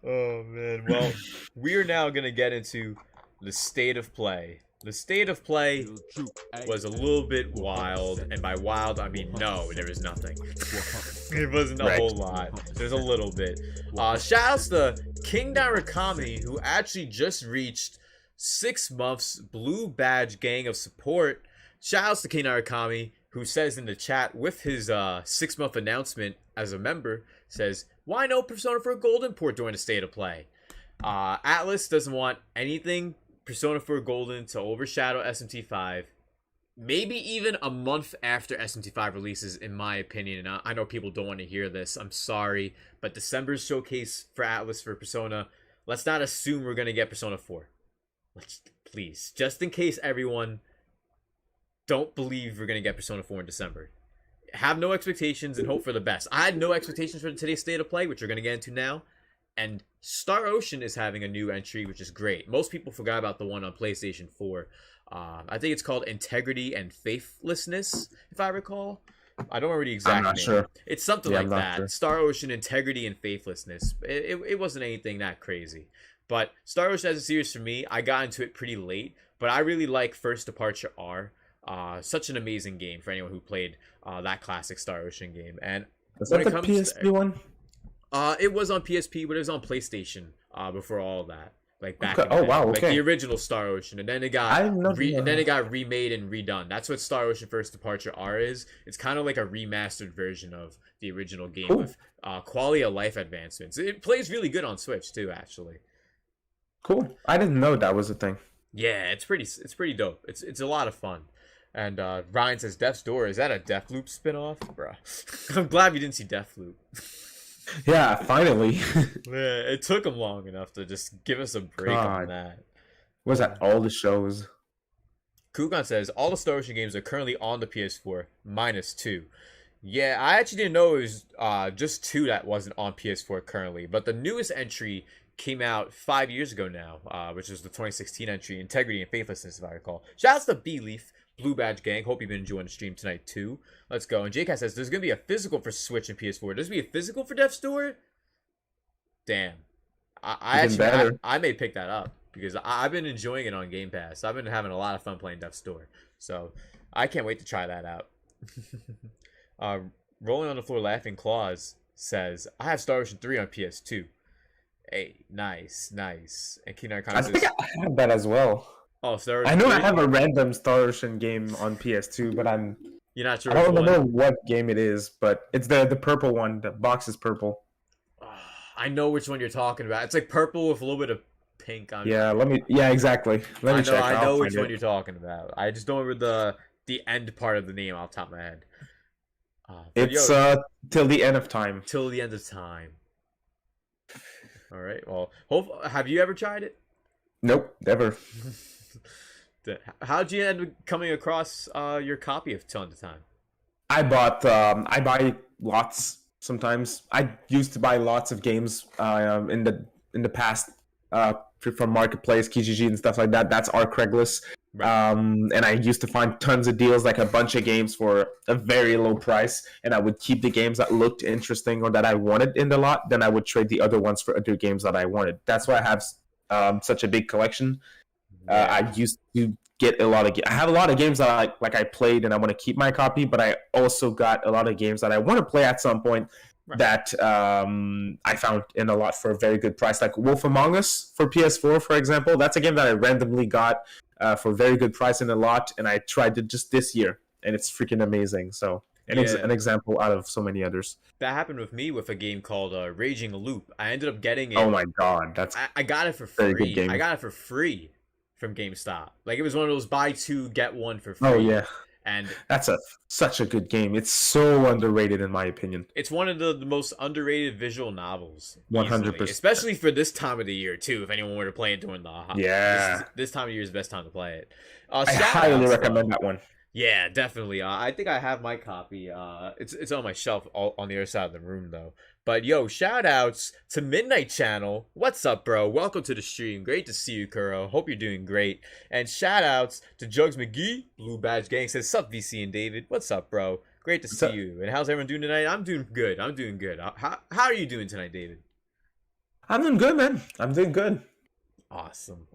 Oh, man. Well, we are now going to get into the State of Play. The State of Play was a little bit wild. And by wild, I mean no, there was nothing. It wasn't a whole lot. There's a little bit. Shoutouts to King Narakami, who actually just reached 6 months Blue Badge Gang of Support. Shoutouts to King Narakami, who says in the chat with his 6-month announcement as a member, says, why no Persona 4 Golden port during the State of Play? Atlas doesn't want anything Persona 4 Golden to overshadow SMT5. Maybe even a month after SMT5 releases, in my opinion. And I know people don't want to hear this. I'm sorry. But December's showcase for Atlas for Persona let's not assume we're gonna get Persona 4. Let's please, just in case everyone don't believe we're gonna get Persona 4 in December. Have no expectations and hope for the best. I had no expectations for today's state of play, which we're gonna get into now. And Star Ocean is having a new entry, which is great. Most people forgot about the one on PlayStation 4. I think it's called Integrity and Faithlessness, if I recall. I don't remember the exact name. I'm not sure. It's something like that. Sure. Star Ocean, Integrity, and Faithlessness. It wasn't anything that crazy. But Star Ocean as a series for me, I got into it pretty late. But I really like First Departure R. Such an amazing game for anyone who played that classic Star Ocean game. And is that the PSP one? It was on PSP, but it was on PlayStation before all of that. Like back in like the original Star Ocean, and then it got remade and redone. That's what Star Ocean First Departure R is. It's kind of like a remastered version of the original game with quality of life advancements. It plays really good on Switch too, actually. Cool. I didn't know that was a thing. Yeah, it's pretty dope. It's a lot of fun. And Ryan says, Death's Door, is that a Deathloop spinoff? Bruh. I'm glad we didn't see Deathloop. Yeah, finally. Yeah, it took them long enough to just give us a break on that. Was that all the shows? Kugan says, all the Star Ocean games are currently on the PS4, minus 2. Yeah, I actually didn't know it was just 2 that wasn't on PS4 currently. But the newest entry came out 5 years ago now, which is the 2016 entry, Integrity and Faithlessness, if I recall. Shouts to B-Leaf, Blue Badge Gang. Hope you've been enjoying the stream tonight too. Let's go. And JCast says there's gonna be a physical for Switch and PS4. There's gonna be a physical for Death's Door? Damn. I may pick that up because I've been enjoying it on Game Pass. I've been having a lot of fun playing Death's Door. So I can't wait to try that out. Rolling on the Floor Laughing Claws says, I have Star Ocean 3 on PS2. Hey, nice. And Keenan I think I have that as well. Oh, Star Ocean I know 3? I have a random Star Ocean game on PS2, but you're not sure. I don't know what game it is, but it's the purple one. The box is purple. I know which one you're talking about. It's like purple with a little bit of pink on it. Yeah, exactly. Let me check. I know which one you're talking about. I just don't remember the end part of the name off the top of my head. It's till the end of time. Till the end of time. All right. Well, have you ever tried it? Nope, never. How'd you end up coming across your copy of Till the Time? I buy lots sometimes. I used to buy lots of games in the past from Marketplace, Kijiji, and stuff like that. That's our Craigslist. Right. And I used to find tons of deals, like a bunch of games for a very low price, and I would keep the games that looked interesting or that I wanted in the lot. Then I would trade the other ones for other games that I wanted. That's why I have such a big collection. I used to get a lot of I have a lot of games that I played and I want to keep my copy, but I also got a lot of games that I want to play at some point that I found in a lot for a very good price, like Wolf Among Us for PS4, for example. That's a game that I randomly got for a very good price in a lot, and I tried it just this year, and it's freaking amazing. So an example out of so many others. That happened with me with a game called Raging Loop. I ended up getting it. Oh my god, I got it for free. Very good game. I got it for free from GameStop. Like, it was one of those buy two get one for free. Oh yeah, and that's such a good game. It's so underrated in my opinion. It's one of the most underrated visual novels. 100%, especially for this time of the year too. If anyone were to play it during the this time of year is the best time to play it. I highly recommend that one. Yeah, definitely. I think I have my copy. It's on my shelf on the other side of the room though. But yo, shout outs to Midnight Channel. What's up, bro? Welcome to the stream. Great to see you, Kuro. Hope you're doing great. And shout outs to Jugs McGee. Blue Badge Gang says, sup, VC and David. What's up, bro? Great to see you. And how's everyone doing tonight? I'm doing good. How are you doing tonight, David? I'm doing good, man. I'm doing good. Awesome.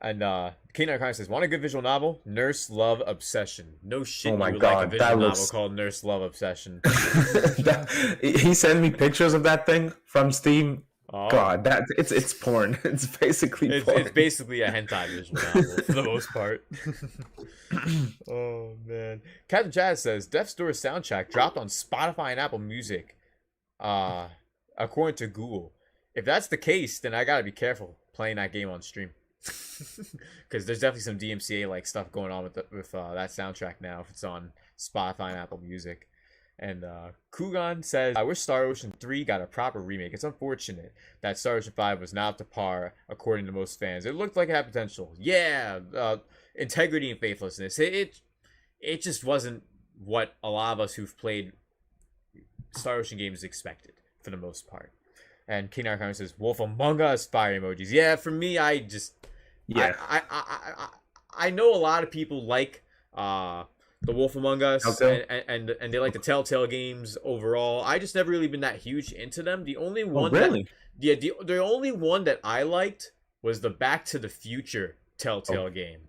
And K9 says, want a good visual novel? Nurse Love Obsession. No shit, oh my you would God, like a visual novel called Nurse Love Obsession. He sent me pictures of that thing from Steam. Oh. God, it's porn. It's basically porn. It's basically a hentai visual novel for the most part. Oh man. Captain Jazz says Death's Door soundtrack dropped on Spotify and Apple Music. According to Google. If that's the case, then I gotta be careful playing that game on stream. Because there's definitely some DMCA like stuff going on with that soundtrack now if it's on Spotify and Apple Music. And Kugan says, I wish Star Ocean 3 got a proper remake. It's unfortunate that Star Ocean 5 was not up to par, according to most fans. It looked like it had potential. Yeah, integrity and faithlessness. It just wasn't what a lot of us who've played Star Ocean games expected, for the most part. And King Archon says, Wolf Among Us, fire emojis. Yeah, for me, I know a lot of people like the Wolf Among Us and they like the Telltale games overall. I just never really been that huge into them. The only one the only one that I liked was the Back to the Future Telltale game.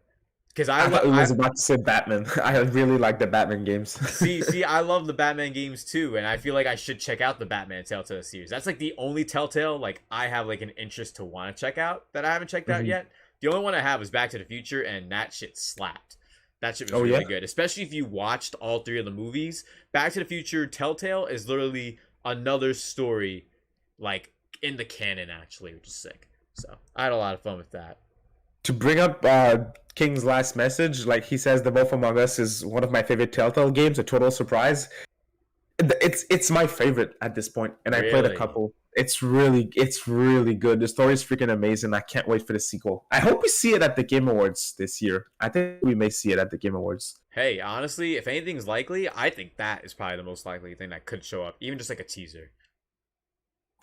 Because I was about to say Batman. I really like the Batman games. see, I love the Batman games too, and I feel like I should check out the Batman Telltale series. That's like the only Telltale like I have like an interest to want to check out that I haven't checked out yet. The only one I have is Back to the Future, and that shit slapped. That shit was really good, especially if you watched all 3 of the movies. Back to the Future Telltale is literally another story, like in the canon actually, which is sick. So I had a lot of fun with that. To bring up King's last message, like he says, The Wolf Among Us is one of my favorite Telltale games. A total surprise. It's my favorite at this point, and I played a couple. It's really good. The story is freaking amazing. I can't wait for the sequel. I hope we see it at the Game Awards this year. I think we may see it at the Game Awards. Hey, honestly, if anything's likely, I think that is probably the most likely thing that could show up, even just like a teaser.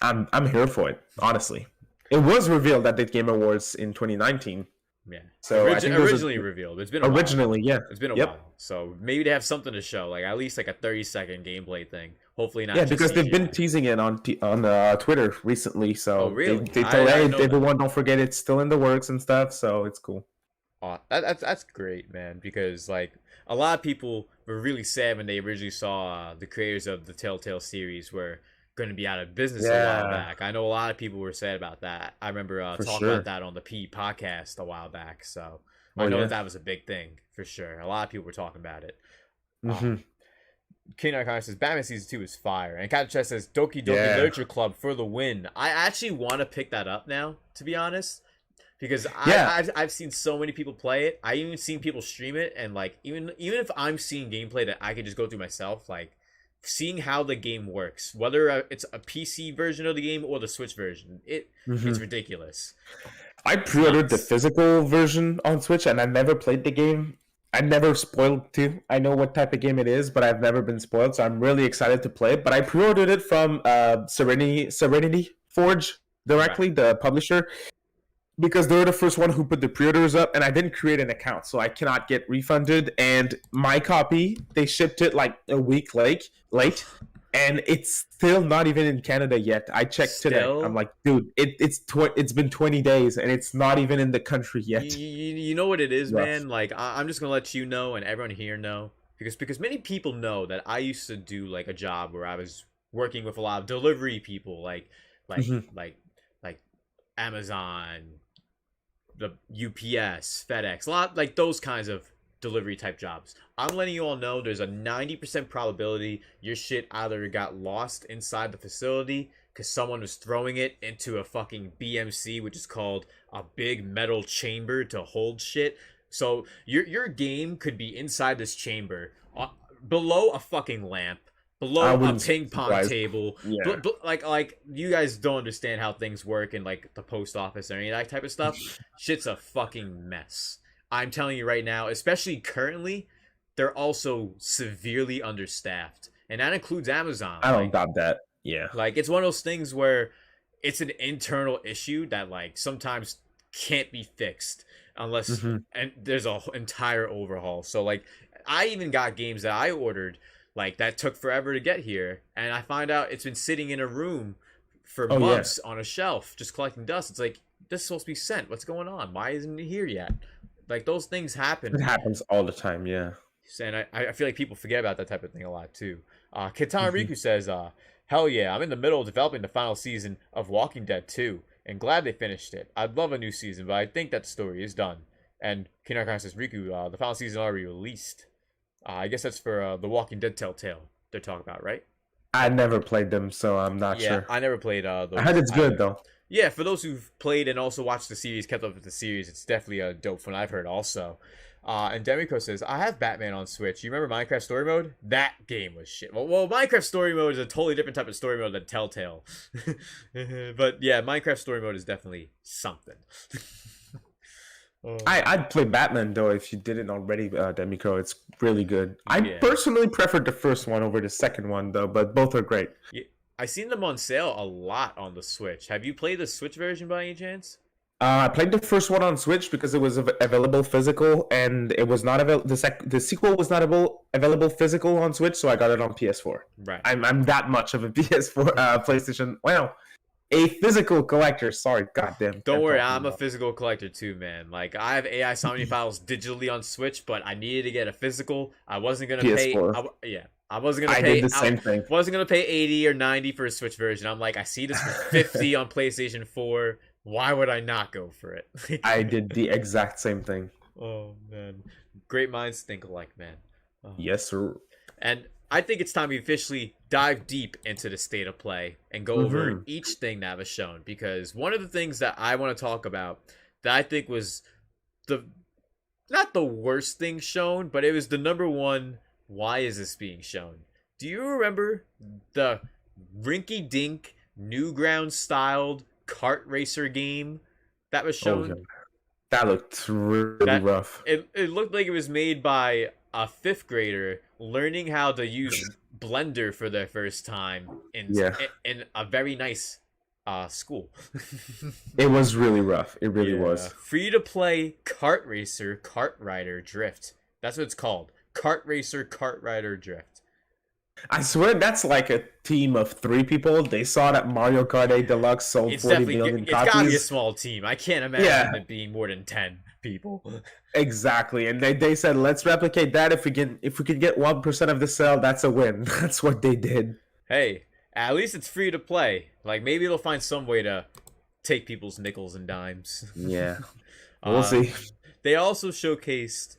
I'm here for it, honestly. It was revealed at the Game Awards in 2019. Yeah. So originally revealed. It's been a originally, while. yeah. It's been a while. So maybe they have something to show, like at least like a 30-second gameplay thing. Hopefully not. Yeah, because they've been teasing it on Twitter recently. So oh, really? they told everyone, don't forget it's still in the works and stuff. So it's cool. Oh, that's great, man. Because like a lot of people were really sad when they originally saw the creators of the Telltale series were going to be out of business a while back. I know a lot of people were sad about that. I remember talking about that on the P podcast a while back. So I know that was a big thing for sure. A lot of people were talking about it. King Icon says Batman Season 2 is fire. And Captain Chess says Doki Doki Literature Club for the win. I actually want to pick that up now, to be honest. Because I've seen so many people play it. I even seen people stream it. And like even if I'm seeing gameplay that I can just go through myself, like seeing how the game works, whether it's a PC version of the game or the Switch version, it's ridiculous. I pre-ordered the physical version on Switch, and I never played the game. I never spoiled too. I know what type of game it is, but I've never been spoiled, so I'm really excited to play it. But I pre-ordered it from Serenity Forge directly, the publisher, because they're the first one who put the pre-orders up, and I didn't create an account, so I cannot get refunded. And my copy, they shipped it like a week late, and it's still not even in Canada yet. I checked today. I'm like, dude, it's been 20 days, and it's not even in the country yet. You know what it is, man? Like, I'm just gonna let you know, and everyone here know, because many people know that I used to do like a job where I was working with a lot of delivery people, like Amazon, the UPS, FedEx, a lot like those kinds of delivery type jobs. I'm letting you all know there's a 90% probability your shit either got lost inside the facility because someone was throwing it into a fucking BMC, which is called a big metal chamber to hold shit. So your game could be inside this chamber, below a fucking lamp, below a ping pong table. Yeah. Like you guys don't understand how things work in like the post office or any of that type of stuff. Shit's a fucking mess. I'm telling you right now, especially currently, they're also severely understaffed. And that includes Amazon. I don't doubt that. Yeah. Like it's one of those things where it's an internal issue that like sometimes can't be fixed unless and there's an entire overhaul. So like I even got games that I ordered like that took forever to get here, and I find out it's been sitting in a room for months on a shelf just collecting dust. It's like, this is supposed to be sent. What's going on? Why isn't it here yet? Like those things happen. It happens all the time, yeah. And I feel like people forget about that type of thing a lot too. Kitana Riku says, hell yeah, I'm in the middle of developing the final season of Walking Dead 2 and glad they finished it. I'd love a new season, but I think that story is done. And Kinarkon says, Riku, the final season already released. I guess that's for the Walking Dead Telltale they're talking about, right? I never played them, so I'm not sure. I never played those. I heard it's good, though. Yeah, for those who've played and also watched the series, kept up with the series, it's definitely a dope one. I've heard also. And Demiko says, I have Batman on Switch. You remember Minecraft Story Mode? That game was shit. Well, Minecraft Story Mode is a totally different type of story mode than Telltale. But yeah, Minecraft Story Mode is definitely something. I'd play Batman, though, if you didn't already, Demiko. It's really good. I personally preferred the first one over the second one, though, but both are great. Yeah, I've seen them on sale a lot on the Switch. Have you played the Switch version by any chance? I played the first one on Switch because it was available physical, and it was not available. The sequel was not available physical on Switch, so I got it on PS4. Right. I'm that much of a PS4 PlayStation. Well, a physical collector. Sorry, goddamn. Don't worry, I'm a physical collector too, man. Like I have AI Somni files digitally on Switch, but I needed to get a physical. I wasn't gonna PS4. pay. I wasn't gonna pay. I did the same thing. Wasn't gonna pay 80 or 90 for a Switch version. I'm like, I see this for 50 on PlayStation 4. Why would I not go for it? I did the exact same thing. Oh man, great minds think alike, man. Oh. Yes, sir. And I think it's time we officially dive deep into the state of play and go over each thing that was shown, because one of the things that I want to talk about that I think was not the worst thing shown, but it was the number one. Why is this being shown? Do you remember the rinky-dink Newgrounds styled kart racer game that was shown? Oh, yeah. That looked really rough. It looked like it was made by a 5th grader learning how to use Blender for their first time in a very nice school. It was really rough. It really was. Free to play kart racer, kart rider drift. That's what it's called. Kart racer, kart rider drift. I swear that's like a team of 3 people. They saw that Mario Kart 8 Deluxe sold 40 million copies. It's gotta be a small team. I can't imagine it being more than 10 people. Exactly, and they said, let's replicate that. If we can get 1% of the sale, that's a win. That's what they did. Hey, at least it's free to play. Like maybe they'll find some way to take people's nickels and dimes. Yeah, we'll see. They also showcased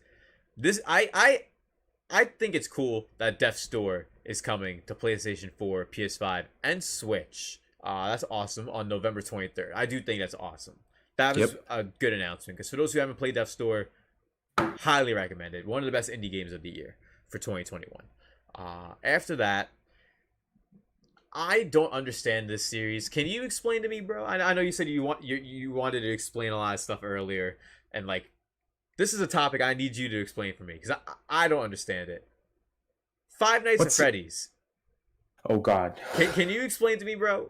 this. I think it's cool that Death's Door is coming to PlayStation 4, PS5, and Switch. That's awesome on November 23rd. I do think that's awesome. That was a good announcement, because for those who haven't played Death's Door, highly recommended. One of the best indie games of the year for 2021. After that, I don't understand this series. Can you explain to me, bro? I know you said you wanted to explain a lot of stuff earlier, and like this is a topic I need you to explain for me, because I don't understand it. Five Nights at Freddy's. Oh God. Can you explain to me, bro?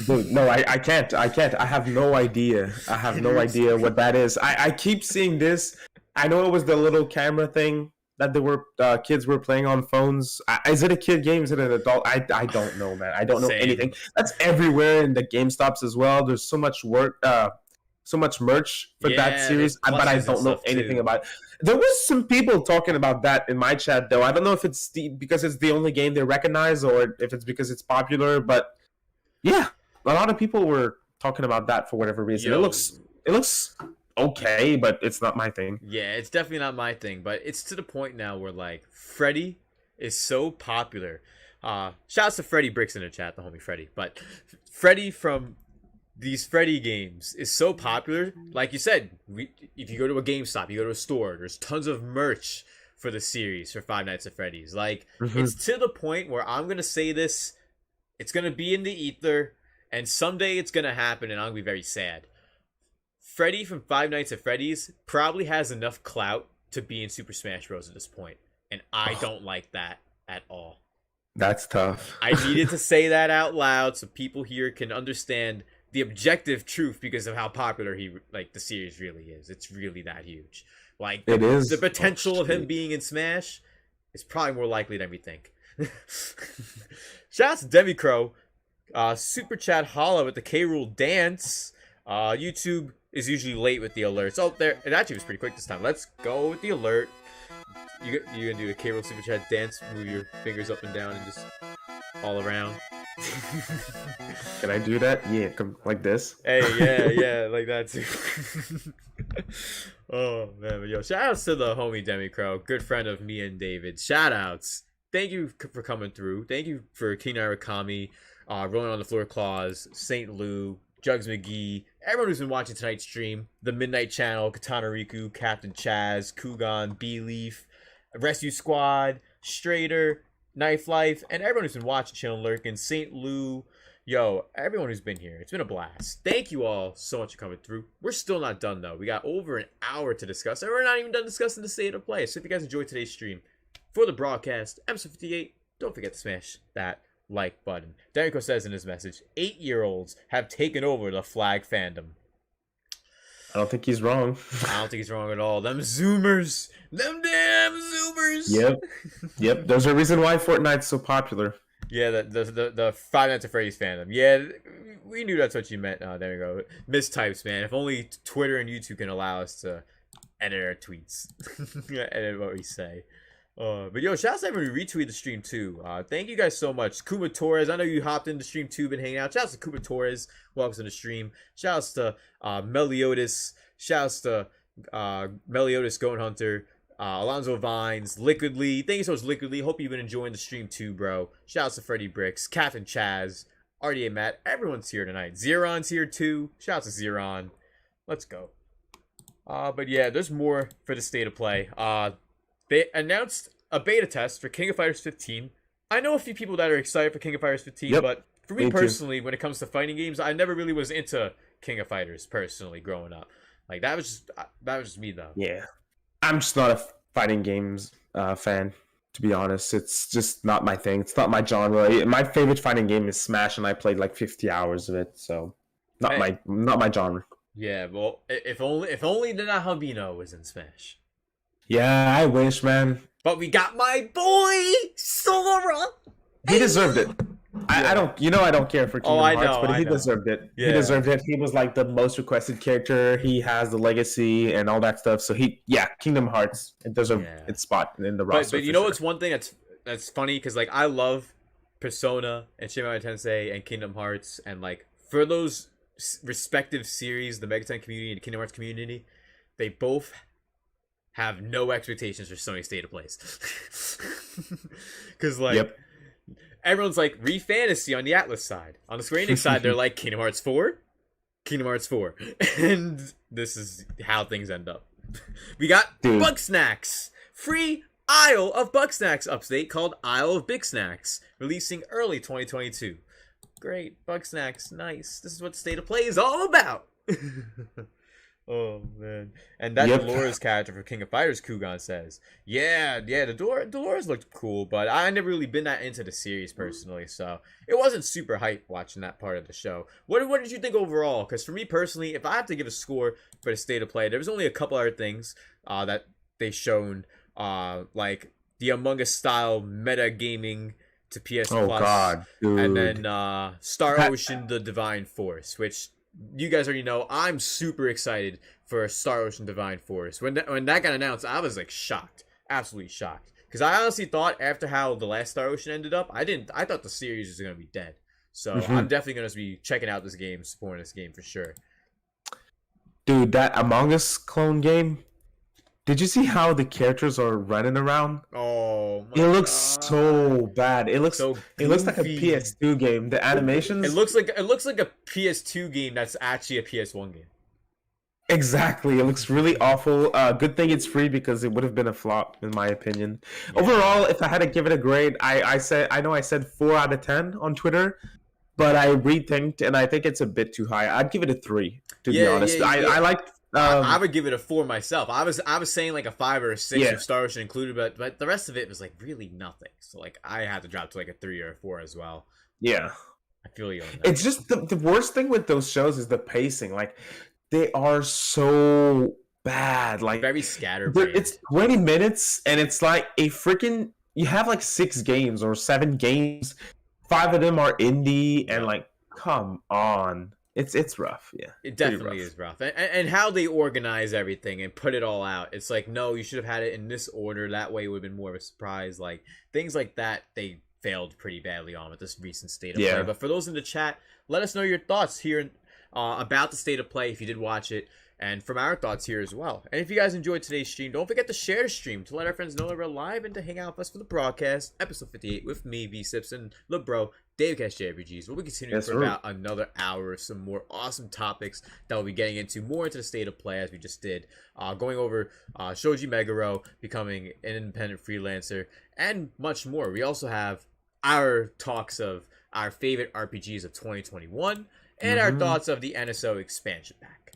Dude, no, I can't. I have no idea. I have no idea what that is. I keep seeing this. I know it was the little camera thing that they were kids were playing on phones. Is it a kid game? Is it an adult? I don't know, man. I don't know anything. That's everywhere in the GameStops as well. There's so much work, so much merch for that series, but I don't know anything about it. There was some people talking about that in my chat, though. I don't know if it's because it's the only game they recognize, or if it's because it's popular. But yeah, a lot of people were talking about that for whatever reason. It looks okay, but it's not my thing. Yeah, it's definitely not my thing. But it's to the point now where like Freddy is so popular. Shouts to Freddy Bricks in the chat, the homie Freddy. But Freddy from these Freddy games is so popular. Like you said, if you go to a GameStop, you go to a store, there's tons of merch for the series for Five Nights at Freddy's. Like, it's to the point where I'm going to say this, it's going to be in the ether, and someday it's going to happen, and I'm going to be very sad. Freddy from Five Nights at Freddy's probably has enough clout to be in Super Smash Bros. At this point, and I don't like that at all. That's tough. I needed to say that out loud so people here can understand the objective truth, because of how popular the series really is. It's really that huge. Like, it is. The potential of him being in Smash is probably more likely than we think. Shouts to Demicrow. Super Chat Hollow with the K-Rool dance. YouTube is usually late with the alerts. Oh, there. It actually was pretty quick this time. Let's go with the alert. You gonna do the K-Rool Super Chat dance? Move your fingers up and down and just all around. Can I do that? Yeah, come like this. Hey, yeah, like that too. Oh man, but yo, shout outs to the homie Demicrow, good friend of me and David. Shout outs. Thank you for coming through. Thank you for King Arakami, Rolling on the Floor Claws, St. Lou, Jugs McGee, everyone who's been watching tonight's stream, the Midnight Channel, Katana Riku, Captain Chaz, Kugan, B-Leaf, Rescue Squad, Strader, Knife Life, and everyone who's been watching Channel Lurkin, St. Lou, yo, everyone who's been here. It's been a blast. Thank you all so much for coming through. We're still not done, though. We got over an hour to discuss, and we're not even done discussing the state of play. So if you guys enjoyed today's stream, for the broadcast, episode 58, don't forget to smash that like button. Derico says in his message, 8-year-olds have taken over the flag fandom. I don't think he's wrong. I don't think he's wrong at all. Them Zoomers. Them damn Zoomers. Yep. There's a reason why Fortnite's so popular. Yeah, the Five Nights at Freddy's fandom. Yeah, we knew that's what you meant. Oh, there you go. Mistypes, man. If only Twitter and YouTube can allow us to edit our tweets. Edit what we say. But yo, shout out to everyone who retweeted the stream too. Thank you guys so much. Kuma Torres, I know you hopped in the stream too, been hanging out. Shout out to Kuma Torres, welcome to the stream. Shout outs to Meliodas. Shout outs to Meliodas Goat Hunter. Alonzo Vines, Liquidly. Thank you so much, Liquidly. Hope you've been enjoying the stream too, bro. Shout outs to Freddie Bricks, Captain Chaz, RDA Matt. Everyone's here tonight. Zeron's here too. Shout out to Zeron. Let's go. But yeah, there's more for the state of play. They announced a beta test for King of Fighters 15. I know a few people that are excited for King of Fighters 15, but for me personally, when it comes to fighting games, I never really was into King of Fighters personally growing up. Like that was just me though. Yeah, I'm just not a fighting games fan, to be honest. It's just not my thing. It's not my genre. My favorite fighting game is Smash, and I played like 50 hours of it. So not my genre. Yeah, well, if only the Nahabino was in Smash. Yeah, I wish, man. But we got my boy Sora. He deserved it. I don't care for Kingdom Hearts, but he deserved it. Yeah. He deserved it. He was like the most requested character. He has the legacy and all that stuff. So Kingdom Hearts, it deserved its spot in the roster. But you know what's one thing that's funny, because like I love Persona and Shin Megami Tensei and Kingdom Hearts, and like for those respective series, the Megaten community and the Kingdom Hearts community, they both have no expectations for Sony State of Plays. Because everyone's like Re-Fantasy on the Atlas side. On the Square Enix side, they're like Kingdom Hearts 4, Kingdom Hearts 4. And this is how things end up. We got Bug Snacks. Free Isle of Bug Snacks update called Isle of Big Snacks. Releasing early 2022. Great. Bug Snacks. Nice. This is what State of Play is all about. Oh man, and that Dolores character for King of Fighters, Kugan says, yeah, the Dolores looked cool, but I never really been that into the series personally, so it wasn't super hype watching that part of the show. What did you think overall? Because for me personally, if I have to give a score for the State of Play, there was only a couple other things that they shown, like the Among Us style meta gaming to PS Plus, God, dude. And then Star Ocean: The Divine Force, which you guys already know I'm super excited for Star Ocean Divine Force. When that got announced, I was like shocked, absolutely shocked, because I honestly thought after how the last Star Ocean ended up, I thought the series was gonna be dead. So I'm definitely gonna be checking out this game, supporting this game for sure. Dude, that Among Us clone game. Did you see how the characters are running around? Oh, it looks so bad. It looks like a PS2 game. The animations. It looks like a PS2 game that's actually a PS1 game. Exactly. It looks really awful. Good thing it's free, because it would have been a flop in my opinion. Yeah. Overall, if I had to give it a grade, I said 4 out of 10 on Twitter, but I rethinked and I think it's a bit too high. I'd give it a 3 to be honest. I like. I would give it a 4 myself. I was saying like a 5 or a 6 if Star Ocean included, but the rest of it was like really nothing. So like I had to drop to like a 3 or a 4 as well. Yeah, I feel you on that. It's just the worst thing with those shows is the pacing. Like they are so bad. Like very scattered. It's 20 minutes and it's like a freaking. You have like 6 games or 7 games. 5 of them are indie and like, come on. It's rough, yeah. It definitely is rough. And how they organize everything and put it all out. It's like, no, you should have had it in this order. That way it would have been more of a surprise. Like, things like that, they failed pretty badly on with this recent State of Play. But for those in the chat, let us know your thoughts here about the State of Play if you did watch it. And from our thoughts here as well. And if you guys enjoyed today's stream, don't forget to share the stream to let our friends know that we're live and to hang out with us for the broadcast, episode 58, with me, V-CiPz, and LeBro, DavidCast JRPGs. We'll be continuing for about another hour of some more awesome topics that we'll be getting more into the state of play as we just did. Going over Shoji Meguro becoming an independent freelancer and much more. We also have our talks of our favorite RPGs of 2021 and our thoughts of the Nso Expansion Pack.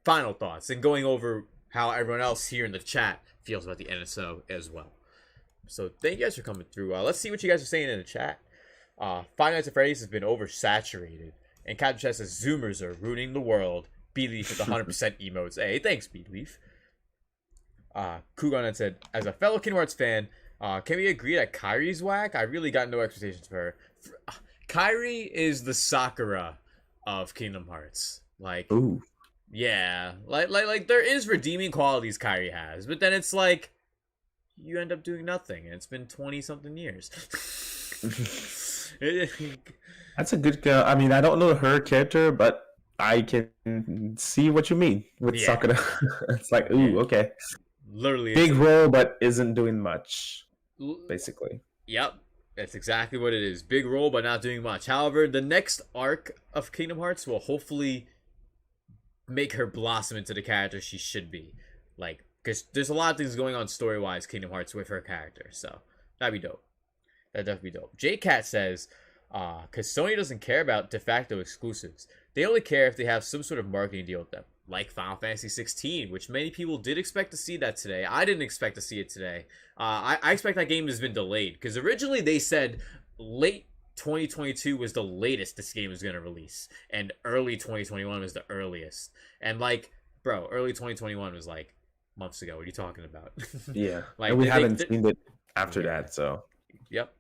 Final thoughts and going over how everyone else here in the chat feels about the NSO as well. So thank you guys for coming through. Let's see what you guys are saying in the chat. Five Nights at Freddy's has been oversaturated, and Captain Chess says Zoomers are ruining the world. B-Leaf with 100% emotes. Hey, thanks, B-Leaf. Kugan said, as a fellow Kingdom Hearts fan, can we agree that Kairi's whack? I really got no expectations for her. Kairi is the Sakura of Kingdom Hearts. Like, ooh. Yeah, like there is redeeming qualities Kairi has, but then it's like you end up doing nothing, and it's been 20-something years. That's a good. I mean, I don't know her character, but I can see what you mean with Sakura. It's like, ooh, okay. Literally, big role, but isn't doing much. Basically. Yep. That's exactly what it is. Big role, but not doing much. However, the next arc of Kingdom Hearts will hopefully make her blossom into the character she should be. Like, because there's a lot of things going on story-wise Kingdom Hearts with her character. So, that'd be dope. That'd definitely be dope. J-Cat says, because Sony doesn't care about de facto exclusives. They only care if they have some sort of marketing deal with them. Like Final Fantasy 16, which many people did expect to see that today. I didn't expect to see it today. I expect that game has been delayed. Because originally they said late 2022 was the latest this game was going to release. And early 2021 was the earliest. And like, bro, early 2021 was like months ago. What are you talking about? Yeah. Like, and we haven't seen it after that, so. Yep.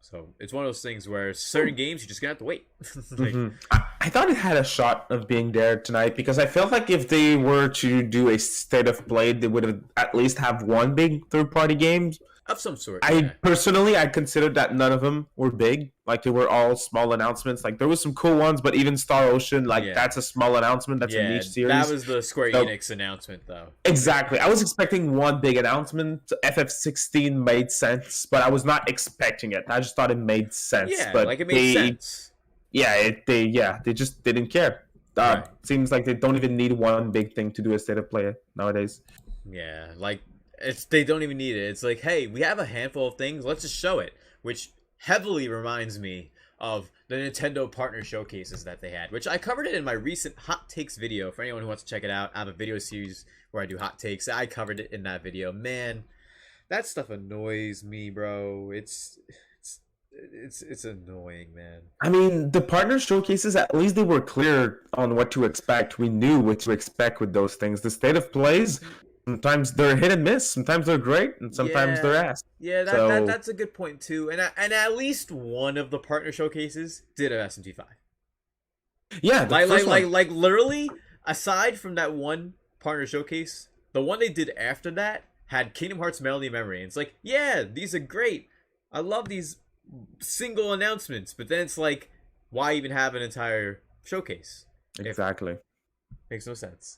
So it's one of those things where certain games, you're just going to have to wait. Like, I thought it had a shot of being there tonight because I felt like if they were to do a state of play, they would have at least have one big third-party game. Of some sort. Personally, I considered that none of them were big. Like, they were all small announcements. Like, there was some cool ones, but even Star Ocean, that's a small announcement. That's a niche series. That was the Square Enix announcement, though. Exactly. I was expecting one big announcement. FF16 made sense, but I was not expecting it. I just thought it made sense. Yeah, but like it made sense. Yeah, they just didn't care. Right. Seems like they don't even need one big thing to do a state of play nowadays. Yeah, like they don't even need it. It's like, hey, we have a handful of things. Let's just show it, which heavily reminds me of the Nintendo partner showcases that they had, which I covered it in my recent hot takes video. For anyone who wants to check it out, I have a video series where I do hot takes. I covered it in that video. Man, that stuff annoys me, bro. It's annoying, man. I mean, the partner showcases, at least they were clear on what to expect. We knew what to expect with those things. The state of plays, sometimes they're hit and miss. Sometimes they're great, and sometimes they're ass. Yeah, that's a good point too. And at least one of the partner showcases did have SMT5. Yeah, like literally, aside from that one partner showcase, the one they did after that had Kingdom Hearts Melody and Memory. And it's like, yeah, these are great. I love these single announcements, but then it's like, why even have an entire showcase? Exactly. Makes no sense.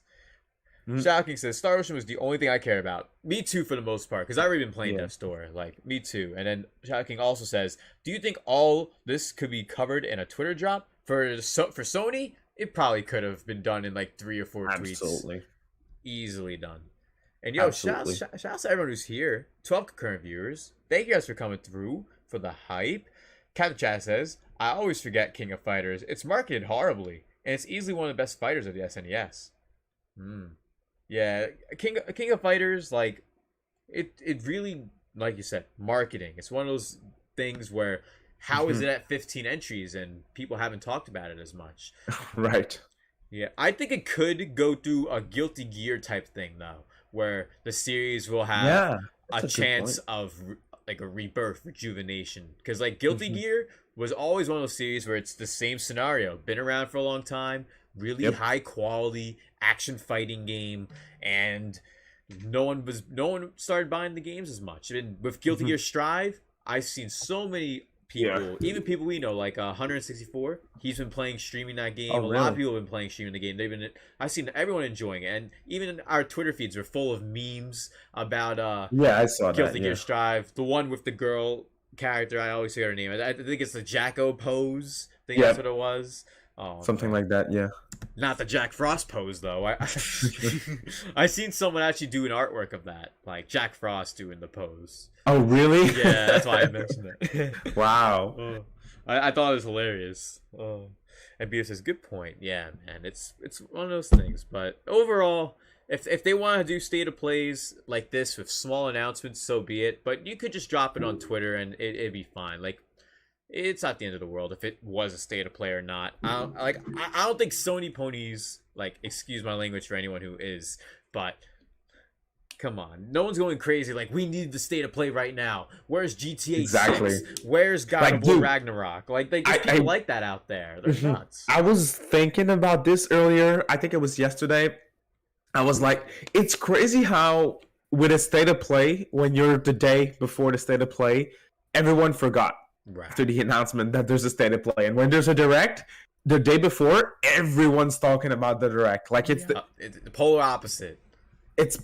Shocking says Star Ocean was the only thing I care about. Me too, for the most part, because I've already been playing Death's Door. Like, me too. And then Shocking also says, do you think all this could be covered in a Twitter drop? For Sony, it probably could have been done in like 3 or 4 tweets. Absolutely. Easily done. And yo, shout out to everyone who's here. 12 concurrent viewers. Thank you guys for coming through for the hype. Captain Chat says, I always forget King of Fighters. It's marketed horribly, and it's easily one of the best fighters of the SNES. Yeah, King of Fighters, like, it really, like you said, marketing. It's one of those things where, how is it at 15 entries and people haven't talked about it as much? Right. Yeah, I think it could go through a Guilty Gear type thing, though, where the series will have a chance of like a rebirth, rejuvenation. Because like Guilty Gear was always one of those series where it's the same scenario, been around for a long time, really high quality action fighting game, and no one started buying the games as much. And with Guilty Gear Strive, I've seen so many people, even people we know, like 164, he's been playing streaming that game. A lot of people have been playing streaming the game. I've seen everyone enjoying it, and even our Twitter feeds are full of memes about I saw Guilty Gear Strive. The one with the girl character. I always forget her name. I think it's the Jacko pose. I think that's what it was. Oh, something like that. Yeah. Not the Jack Frost pose though. I seen someone actually do an artwork of that, like Jack Frost doing the pose. Oh really? Yeah, that's why I mentioned it. Wow. I thought it was hilarious. And Beavis says, "Good point." Yeah, man, it's one of those things. But overall, if they want to do state of plays like this with small announcements, so be it. But you could just drop it on Twitter and it'd be fine. Like, it's not the end of the world if it was a state of play or not. I don't think Sony ponies, like, excuse my language for anyone who is, but come on, no one's going crazy like, we need the state of play right now. Where's GTA 6? Where's God of War Ragnarok? Like, they just people like that out there. They're nuts. I was thinking about this earlier. I think it was yesterday. I was like, it's crazy how with a state of play, when you're the day before the state of play, everyone forgot after the announcement that there's a state of play. And when there's a direct, the day before, everyone's talking about the direct. Like, it's it's the polar opposite. It's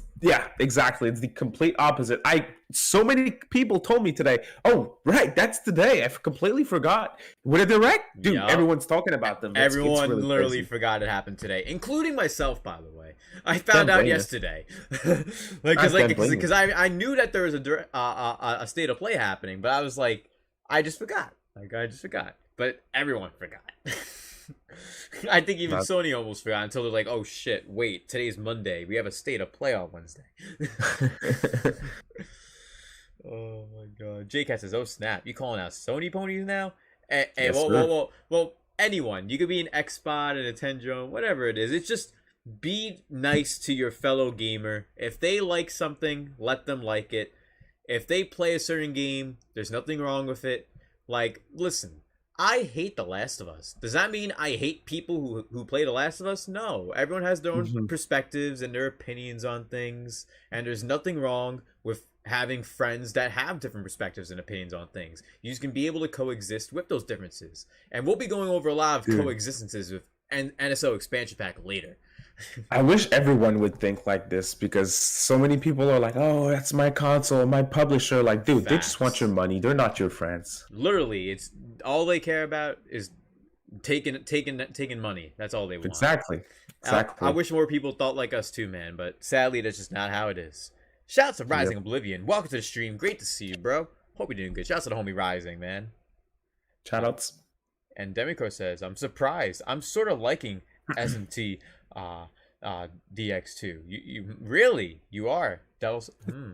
exactly. It's the complete opposite. So many people told me today, oh, right, that's the day. I completely forgot. With a direct, dude, everyone's talking about them. Everyone really literally crazy. Forgot it happened today, including myself, by the way. I found out yesterday. Because I knew that there was a state of play happening, but I was like, I just forgot. But everyone forgot. I think even Sony almost forgot until they're like, oh shit, wait, today's Monday. We have a state of play on Wednesday. Oh my god. JCat says, oh snap, you calling out Sony ponies now? Hey, well, anyone. You could be an Xbot, an Attendrome, whatever it is. It's just be nice to your fellow gamer. If they like something, let them like it. If they play a certain game, there's nothing wrong with it. Like, listen, I hate The Last of Us. Does that mean I hate people who play The Last of Us? No. Everyone has their own perspectives and their opinions on things, and there's nothing wrong with having friends that have different perspectives and opinions on things. You can be able to coexist with those differences. And we'll be going over a lot of coexistences with Nso Expansion Pack later. I wish everyone would think like this, because so many people are like, oh, that's my console, my publisher. Like, dude, they just want your money. They're not your friends. Literally, it's all they care about is taking money. That's all they want. Exactly. I wish more people thought like us too, man. But sadly, that's just not how it is. Shouts to Rising Oblivion. Welcome to the stream. Great to see you, bro. Hope you're doing good. Shouts to the homie Rising, man. Shoutouts. And Demico says, I'm surprised. I'm sort of liking SMT DX2. You really? You are? Devil's...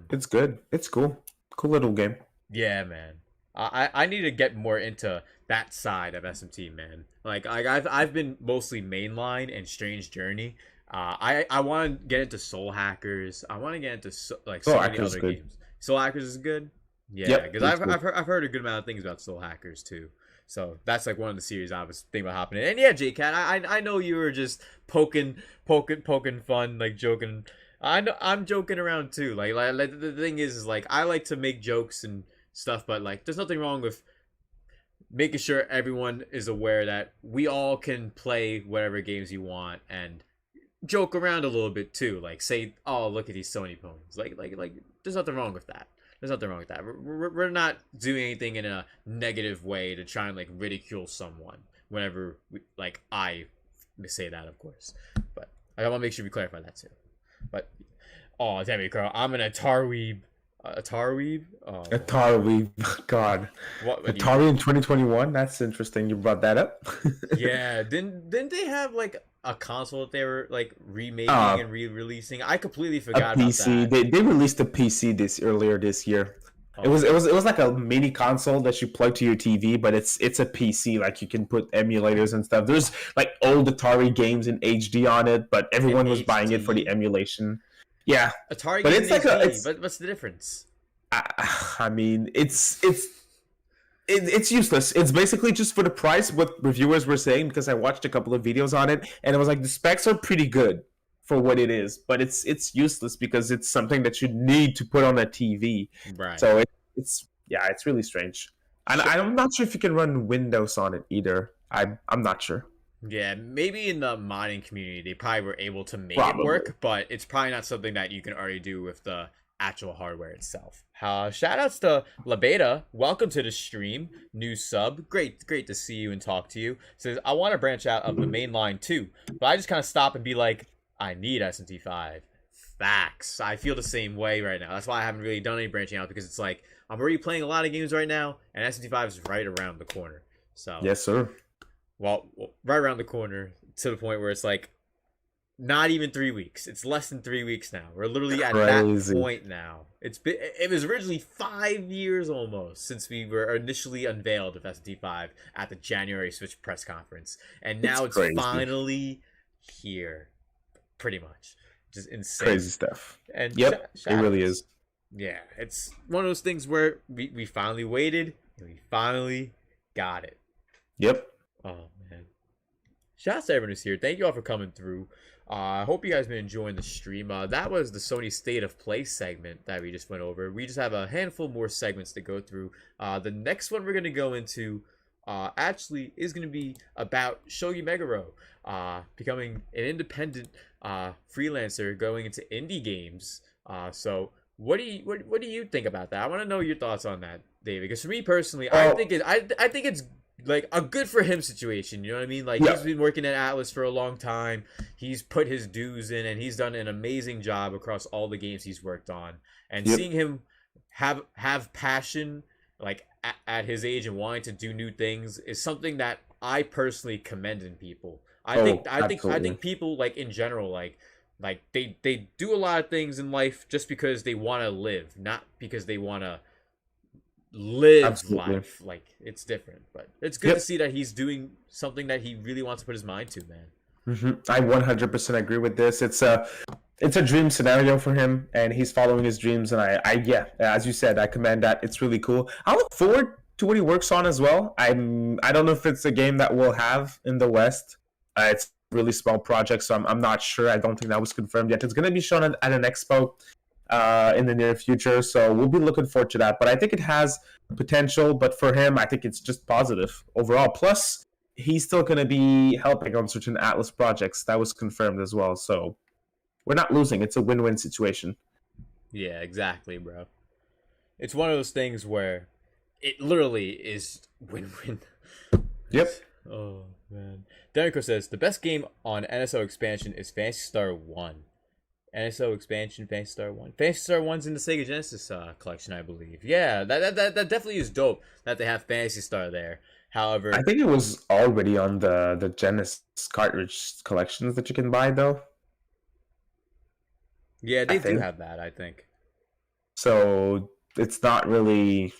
It's good. It's cool. Cool little game. Yeah, man. I need to get more into that side of SMT, man. Like I've been mostly mainline and Strange Journey. I want to get into Soul Hackers. I want to get into so many other games. Soul Hackers is good. Yeah, because I've heard a good amount of things about Soul Hackers too. So that's like one of the series I was thinking about hopping in. And yeah, JCat, I know you were just poking fun, like joking. I'm joking around too. Like the thing is like I like to make jokes and stuff, but like there's nothing wrong with making sure everyone is aware that we all can play whatever games you want and joke around a little bit too. Like say, oh, look at these Sony ponies. Like there's nothing wrong with that. There's nothing wrong with that. We're not doing anything in a negative way to try and like ridicule someone whenever I say that, of course. But I want to make sure we clarify that too. But oh, damn it, Carl, I'm an Atari weeb. Atari weeb? Oh. Atari weeb. God. What Atari in 2021? That's interesting. You brought that up. Yeah. Didn't they have like a console that they were like remaking and re-releasing? I completely forgot about that. They released a PC earlier this year. It was like a mini console that you plug to your TV, but it's a PC. Like you can put emulators and stuff. There's like old Atari games in HD on it, but everyone was buying it for the emulation. Yeah, Atari but games it's like HD, but what's the difference? I mean, it's useless. It's basically just for the price. What reviewers were saying, because I watched a couple of videos on it, and it was like the specs are pretty good for what it is, but it's useless because it's something that you need to put on a TV. Right. So it's really strange. And I'm not sure if you can run Windows on it either. I'm not sure. Yeah, maybe in the modding community they probably were able to make it work, but it's probably not something that you can already do with the actual hardware itself. Shout outs to LaBeta. Welcome to the stream. New sub. Great to see you and talk to you. Says, I want to branch out of the main line too, but I just kind of stop and be like, I need SMT5. Facts. I feel the same way right now. That's why I haven't really done any branching out, because it's like I'm already playing a lot of games right now, and SMT5 is right around the corner. So yes, sir. Well, right around the corner, to the point where it's like not even 3 weeks. It's less than 3 weeks now. We're literally at that point now. It was originally 5 years almost since we were initially unveiled with SMT5 at the January Switch press conference, and now it's finally here. Pretty much. Just insane. Crazy stuff. And yep, it really is. Yeah, it's one of those things where we finally waited and we finally got it. Yep. Oh, man. Shouts to everyone who's here. Thank you all for coming through. I hope you guys been enjoying the stream. That was the Sony State of Play segment that we just went over. We just have a handful more segments to go through. The next one we're going to go into actually is going to be about Shogi Meguro becoming an independent freelancer going into indie games. So what do you think about that? I want to know your thoughts on that, David. Because for me personally, I think it's like a good for him situation. You know what I mean? Like he's been working at Atlas for a long time. He's put his dues in, and he's done an amazing job across all the games he's worked on. And seeing him have passion like at his age and wanting to do new things is something that I personally commend in people. I think people like in general like they do a lot of things in life just because they want to live, not because they want to live life. Like it's different, but it's good to see that he's doing something that he really wants to put his mind to, man. I 100% agree with this. It's a dream scenario for him, and he's following his dreams. And I as you said, I commend that. It's really cool. I look forward to what he works on as well. I don't know if it's a game that we'll have in the West. It's a really small project, so I'm not sure. I don't think that was confirmed yet. It's going to be shown at an expo in the near future, so we'll be looking forward to that. But I think it has potential, but for him, I think it's just positive overall. Plus, he's still going to be helping on certain Atlas projects. That was confirmed as well, so we're not losing. It's a win-win situation. Yeah, exactly, bro. It's one of those things where it literally is win-win. Yep. Oh, man. Derico says, the best game on NSO Expansion is Phantasy Star 1. NSO Expansion, Phantasy Star 1. Phantasy Star 1's in the Sega Genesis collection, I believe. Yeah, that definitely is dope that they have Phantasy Star there. However, I think it was already on the Genesis cartridge collections that you can buy, though. Yeah, they do have that, I think. So it's not really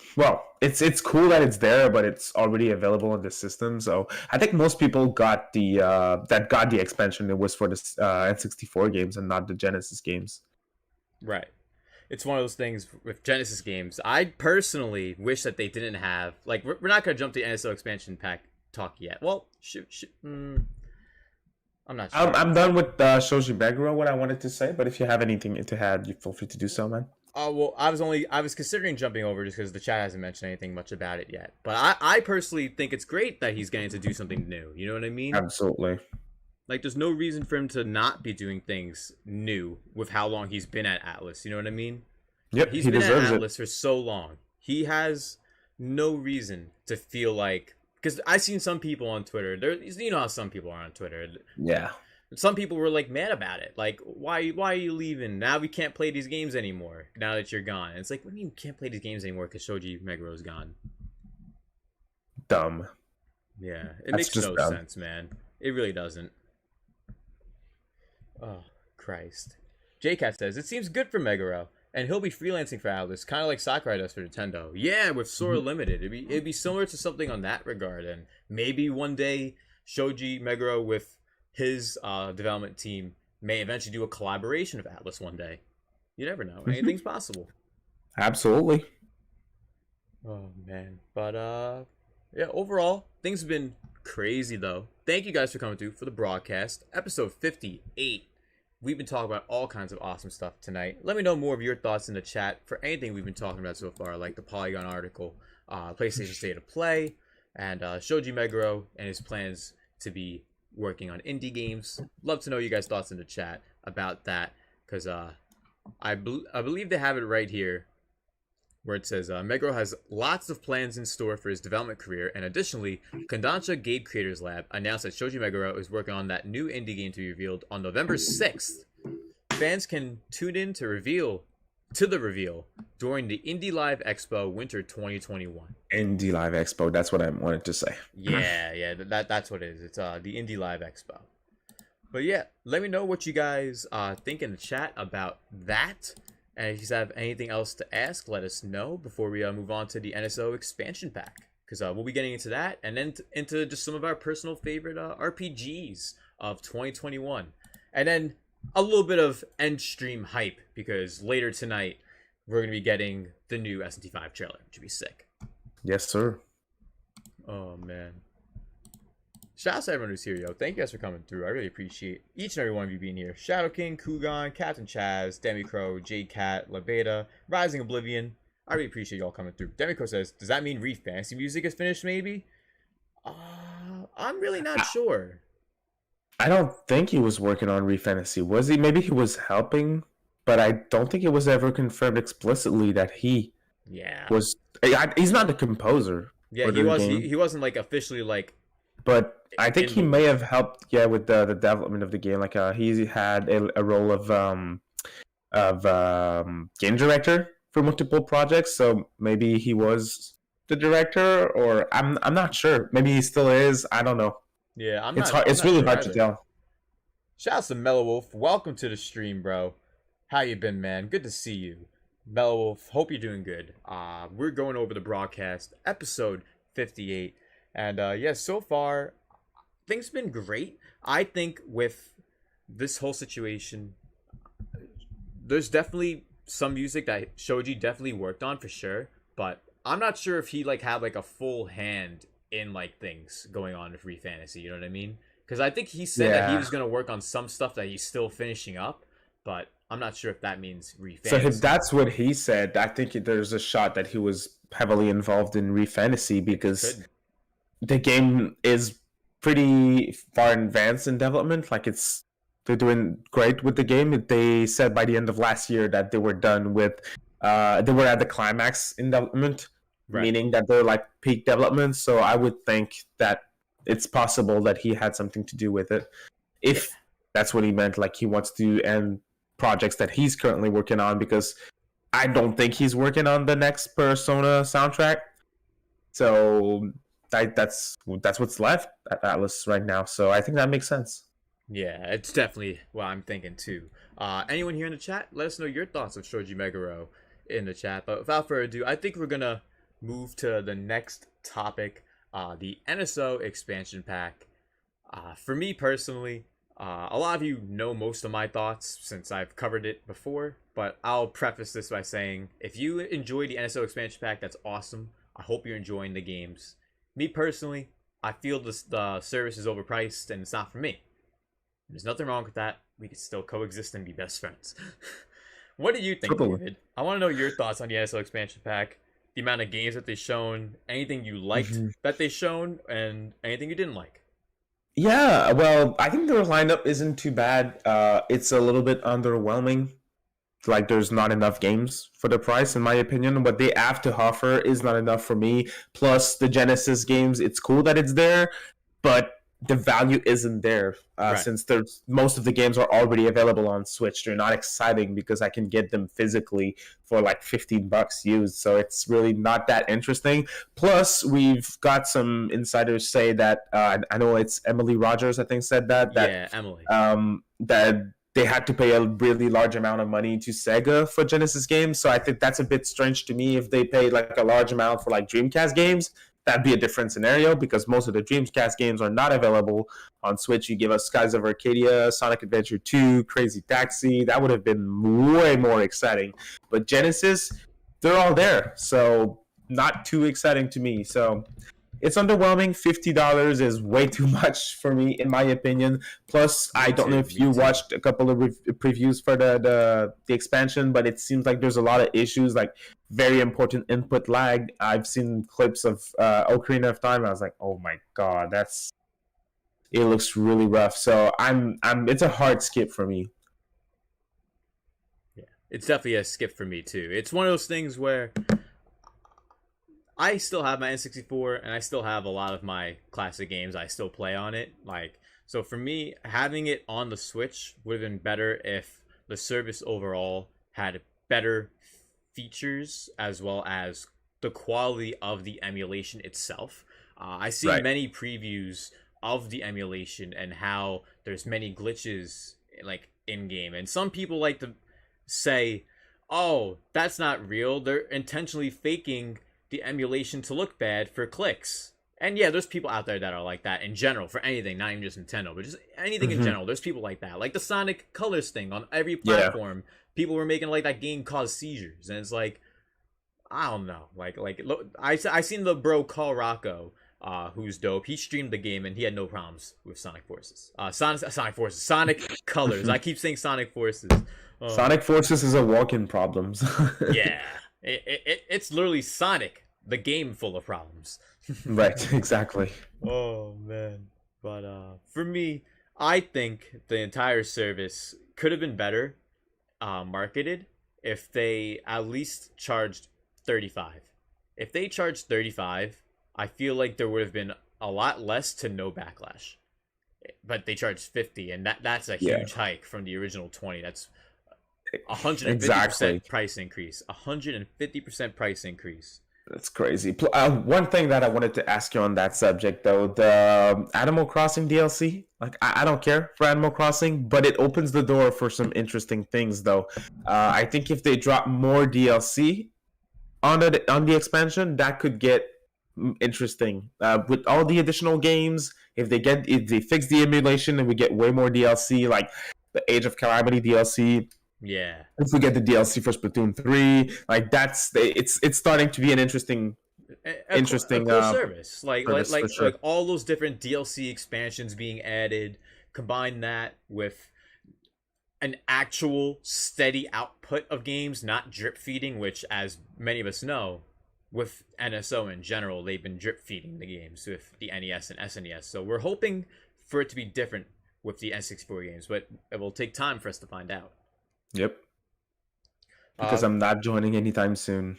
it's cool that it's there, but it's already available in the system. So I think most people got the expansion. It was for the N64 games and not the Genesis games. Right. It's one of those things with Genesis games. I personally wish that they didn't have we're not gonna jump to the NSO Expansion Pack talk yet. Well, I'm not sure. I'm done with Shogi Meguro, what I wanted to say, but if you have anything to add, you feel free to do so, man. Well, I was considering jumping over just because the chat hasn't mentioned anything much about it yet. But I personally think it's great that he's getting to do something new. You know what I mean? Absolutely. Like, there's no reason for him to not be doing things new with how long he's been at Atlas. You know what I mean? Yep, he's been at Atlas for so long. He has no reason to feel like... Because I've seen some people on Twitter. You know how some people are on Twitter. Yeah. Some people were like mad about it. Like, why are you leaving? Now we can't play these games anymore. Now that you're gone. And it's like, what do you mean we can't play these games anymore because Shogi Meguro's gone? Dumb. Yeah, it makes no sense, man. It really doesn't. Oh, Christ. JCat says, it seems good for Meguro, and he'll be freelancing for Atlas, kind of like Sakurai does for Nintendo. Yeah, with Sora Limited. It'd be similar to something on that regard, and maybe one day Shogi Meguro with his development team may eventually do a collaboration with Atlas one day. You never know. Anything's possible. Absolutely. Oh, man. But, yeah, overall, things have been crazy, though. Thank you guys for coming through for the broadcast. Episode 58. We've been talking about all kinds of awesome stuff tonight. Let me know more of your thoughts in the chat for anything we've been talking about so far, like the Polygon article, PlayStation State of Play, and Shogi Meguro and his plans to be working on indie games. Love to know you guys' thoughts in the chat about that, because I believe they have it right here, where it says Meguro has lots of plans in store for his development career, and additionally, Kodansha Game Creators Lab announced that Shoji Meguro is working on that new indie game to be revealed on November 6th. Fans can tune in to the reveal during the Indie Live Expo Winter 2021. Indie Live Expo, that's what I wanted to say. Yeah, that's what it is. It's the Indie Live Expo. But yeah, let me know what you guys think in the chat about that. And if you have anything else to ask, let us know before we move on to the Nso Expansion Pack. Because we'll be getting into that and then into just some of our personal favorite RPGs of 2021. And then a little bit of end stream hype, because later tonight we're going to be getting the new SMT5 trailer, which would be sick. Yes, sir. Oh, man. Shout out to everyone who's here, yo. Thank you guys for coming through. I really appreciate each and every one of you being here. Shadow King, Kugan, Captain Chaz, Demicrow, J-Cat, Labeta, Rising Oblivion. I really appreciate y'all coming through. Demicrow says, does that mean Reef Fantasy music is finished, maybe? I'm really not sure. I don't think he was working on Refantasy. Was he? Maybe he was helping, but I don't think it was ever confirmed explicitly that he was. He's not the composer. Yeah, he was. He wasn't like officially like. But I think he may have helped. Yeah, with the development of the game. Like he had a role of game director for multiple projects. So maybe he was the director, or I'm not sure. Maybe he still is. I don't know. Yeah, it's really hard to tell. Shouts to Mellow Wolf. Welcome to the stream, bro. How you been, man? Good to see you. Mellow Wolf, hope you're doing good. We're going over the broadcast, episode 58. And so far, things have been great. I think with this whole situation, there's definitely some music that Shoji definitely worked on for sure. But I'm not sure if he had a full hand in things going on with Free Fantasy, you know what I mean? Because I think he said that he was going to work on some stuff that he's still finishing up, but I'm not sure if that means Free Fantasy. So if that's what he said, I think there's a shot that he was heavily involved in Free Fantasy, because the game is pretty far advanced in development. They're doing great with the game. They said by the end of last year that they were done with, they were at the climax in development. Right. Meaning that they're peak development. So I would think that it's possible that he had something to do with it. If that's what he meant, he wants to end projects that he's currently working on, because I don't think he's working on the next Persona soundtrack. So that's what's left at Atlas right now. So I think that makes sense. Yeah, it's definitely what I'm thinking too. Anyone here in the chat, let us know your thoughts of Shoji Meguro in the chat. But without further ado, I think we're gonna move to the next topic, the Nso Expansion Pack. For me personally, a lot of you know most of my thoughts since I've covered it before, but I'll preface this by saying, if you enjoy the Nso Expansion Pack, that's awesome. I hope you're enjoying the games. Me personally, I feel the service is overpriced and it's not for me. There's nothing wrong with that. We can still coexist and be best friends. What do you think, David? I want to know your thoughts on the Nso Expansion Pack. The amount of games that they've shown, anything you liked that they've shown, and anything you didn't like. Yeah, well, I think their lineup isn't too bad. It's a little bit underwhelming. There's not enough games for the price, in my opinion. What they have to offer is not enough for me. Plus, the Genesis games, it's cool that it's there, but the value isn't there, since most of the games are already available on Switch. They're not exciting because I can get them physically for $15 used, so it's really not that interesting. Plus, we've got some insiders say that I know it's Emily Rogers, I think, said that Emily, that they had to pay a really large amount of money to Sega for Genesis games. So I think that's a bit strange to me. If they paid a large amount for Dreamcast games, that'd be a different scenario, because most of the Dreamcast games are not available on Switch. You give us Skies of Arcadia, Sonic Adventure 2, Crazy Taxi. That would have been way more exciting. But Genesis, they're all there. So not too exciting to me. So it's underwhelming. $50 is way too much for me, in my opinion. Plus, I don't know if you watched a couple of previews for the expansion, but it seems like there's a lot of issues, very important input lag. I've seen clips of Ocarina of Time. I was like, oh my god, it looks really rough. So it's a hard skip for me. Yeah, it's definitely a skip for me too. It's one of those things where I still have my N64 and I still have a lot of my classic games I still play on it. Like, so for me, having it on the Switch would have been better if the service overall had better features as well as the quality of the emulation itself. I see many previews of the emulation and how there's many glitches like in game, and some people like to say, "Oh, that's not real. They're intentionally faking the emulation to look bad for clicks." And yeah, there's people out there that are like that in general for anything, not even just Nintendo, but just anything in general. There's people like that, like the Sonic Colors thing on every platform. People were making like that game caused seizures, and it's like, I don't know, like look, I seen the bro Call Rocco, who's dope. He streamed the game and he had no problems with Sonic Forces. Sonic Colors. I keep saying Sonic Forces. Sonic Forces is a walk-in problems. Yeah, it's literally Sonic, the game full of problems. Right, exactly. Oh man, but for me, I think the entire service could have been better marketed if they at least charged $35. If they charged $35, I feel like there would have been a lot less to no backlash. But they charged $50, and that's a huge hike from the original $20. That's 150% price increase. 150% price increase. That's crazy. One thing that I wanted to ask you on that subject, though, the Animal Crossing DLC, like I don't care for Animal Crossing, but it opens the door for some interesting things, though. I think if they drop more DLC on the expansion, that could get interesting. With all the additional games, if they fix the emulation and we get way more DLC, like the Age of Calamity DLC. Yeah. If we get the DLC for Splatoon 3, like it's starting to be an interesting a cool service. Like sure. Like all those different DLC expansions being added, combine that with an actual steady output of games, not drip feeding, which as many of us know, with NSO in general, they've been drip feeding the games with the NES and SNES. So we're hoping for it to be different with the N64 games, but it will take time for us to find out. Yep. Because I'm not joining anytime soon.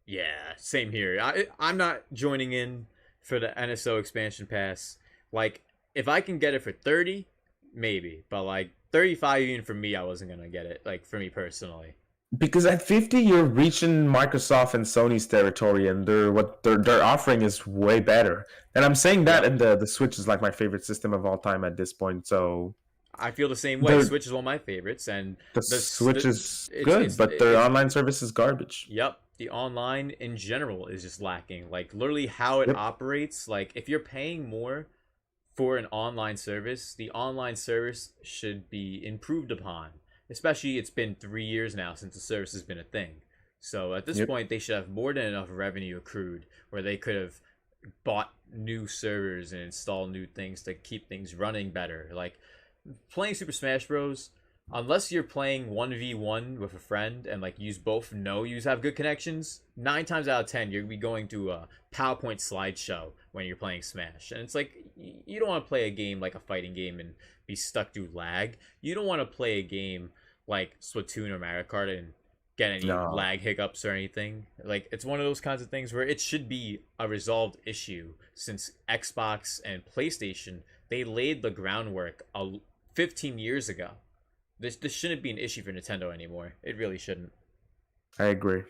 Yeah, same here. I'm not joining in for the NSO expansion pass. Like, if I can get it for 30, maybe. But like 35, even for me, I wasn't gonna get it. Like for me personally. Because at 50, you're reaching Microsoft and Sony's territory, and what they're offering is way better. And I'm saying that, and the Switch is like my favorite system of all time at this point. So I feel the same way. Switch is one of my favorites, and the Switch is good, but their online service is garbage. Yep, the online in general is just lacking. Like literally how it operates. Like if you're paying more for an online service, the online service should be improved upon. Especially, it's been 3 years now since the service has been a thing. So at this point, they should have more than enough revenue accrued where they could have bought new servers and installed new things to keep things running better. Like playing Super Smash Bros. Unless you're playing 1v1 with a friend and like you both know you have good connections, 9 times out of 10 you're gonna be going to a PowerPoint slideshow when you're playing Smash. And it's like you don't want to play a game like a fighting game and be stuck through lag. You don't want to play a game like Splatoon or Mario Kart and get any lag hiccups or anything. Like it's one of those kinds of things where it should be a resolved issue, since Xbox and PlayStation, they laid the groundwork 15 years ago. This shouldn't be an issue for Nintendo anymore. It really shouldn't. I agree.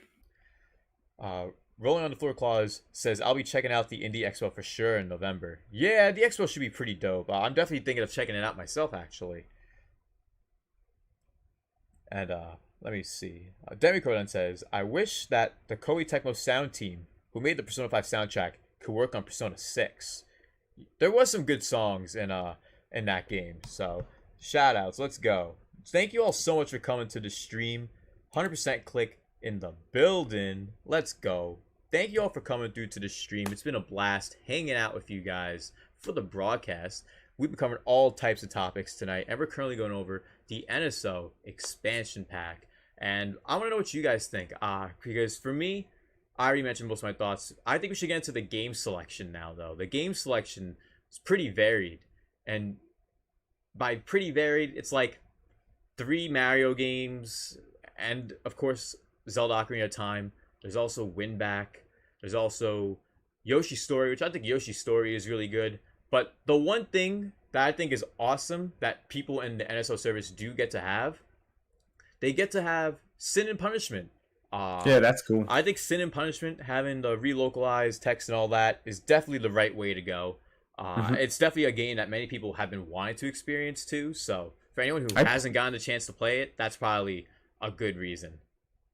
Rolling on the Floor Clause says, I'll be checking out the Indie Expo for sure in November. Yeah, the Expo should be pretty dope. I'm definitely thinking of checking it out myself, actually. And let me see. Demicrodon says, I wish that the Koei Tecmo sound team, who made the Persona 5 soundtrack, could work on Persona 6. There was some good songs in that game, so shout outs. Let's go. Thank you all so much for coming to the stream. 100% click in the building. Let's go. Thank you all for coming through to the stream. It's been a blast hanging out with you guys for the broadcast. We've been covering all types of topics tonight, and we're currently going over the Nso Expansion Pack. And I want to know what you guys think. Because for me, I already mentioned most of my thoughts. I think we should get into the game selection now, though. The game selection is pretty varied. And by pretty varied, it's like 3 Mario games and of course, Zelda Ocarina of Time. There's also Wind Back. There's also Yoshi's Story, which I think Yoshi's Story is really good. But the one thing that I think is awesome that people in the NSO service do get to have, they get to have Sin and Punishment. Yeah, that's cool. I think Sin and Punishment, having the relocalized text and all that, is definitely the right way to go. It's definitely a game that many people have been wanting to experience too. So for anyone who hasn't gotten the chance to play it, that's probably a good reason.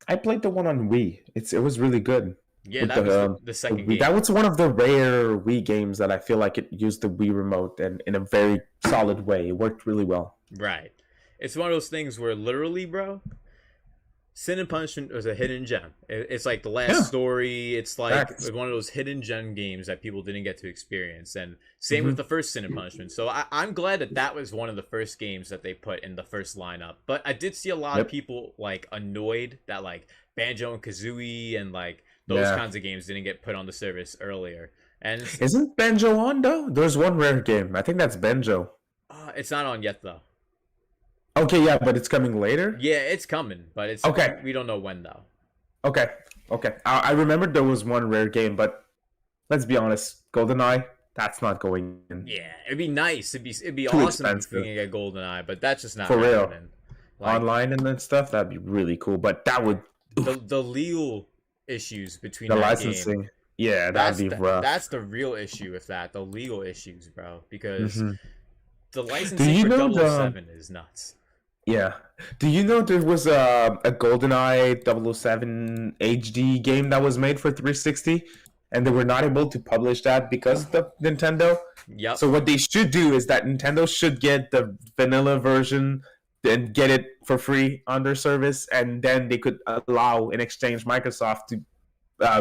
I played the one on Wii. It was really good. Yeah, that was the second game. That was one of the rare Wii games that I feel like it used the Wii remote and in a very solid way. It worked really well. Right. It's one of those things where literally, bro, Sin and Punishment was a hidden gem. It's like the last story. It's like one of those hidden gem games that people didn't get to experience. And same with the first Sin and Punishment. So I'm glad that was one of the first games that they put in the first lineup. But I did see a lot of people like annoyed that like Banjo and Kazooie and like those kinds of games didn't get put on the service earlier. And isn't Banjo on though? There's one rare game. I think that's Banjo. It's not on yet though. Okay, yeah, but it's coming later? Yeah, it's coming, but it's okay. We don't know when though. Okay. I remembered there was one rare game, but let's be honest, GoldenEye, that's not going in. Yeah, it'd be nice. It'd be Too awesome expensive. if we can get GoldenEye, but that's just not for real. Like, online and then stuff, that'd be really cool. But that would the legal issues between the that licensing. Game, yeah, that'd be rough. That's the real issue with that. The legal issues, bro, because the licensing for 007 is nuts. Yeah. Do you know there was a GoldenEye 007 HD game that was made for 360 and they were not able to publish that because of the Nintendo? Yep. So what they should do is that Nintendo should get the vanilla version and get it for free on their service, and then they could allow in exchange Microsoft to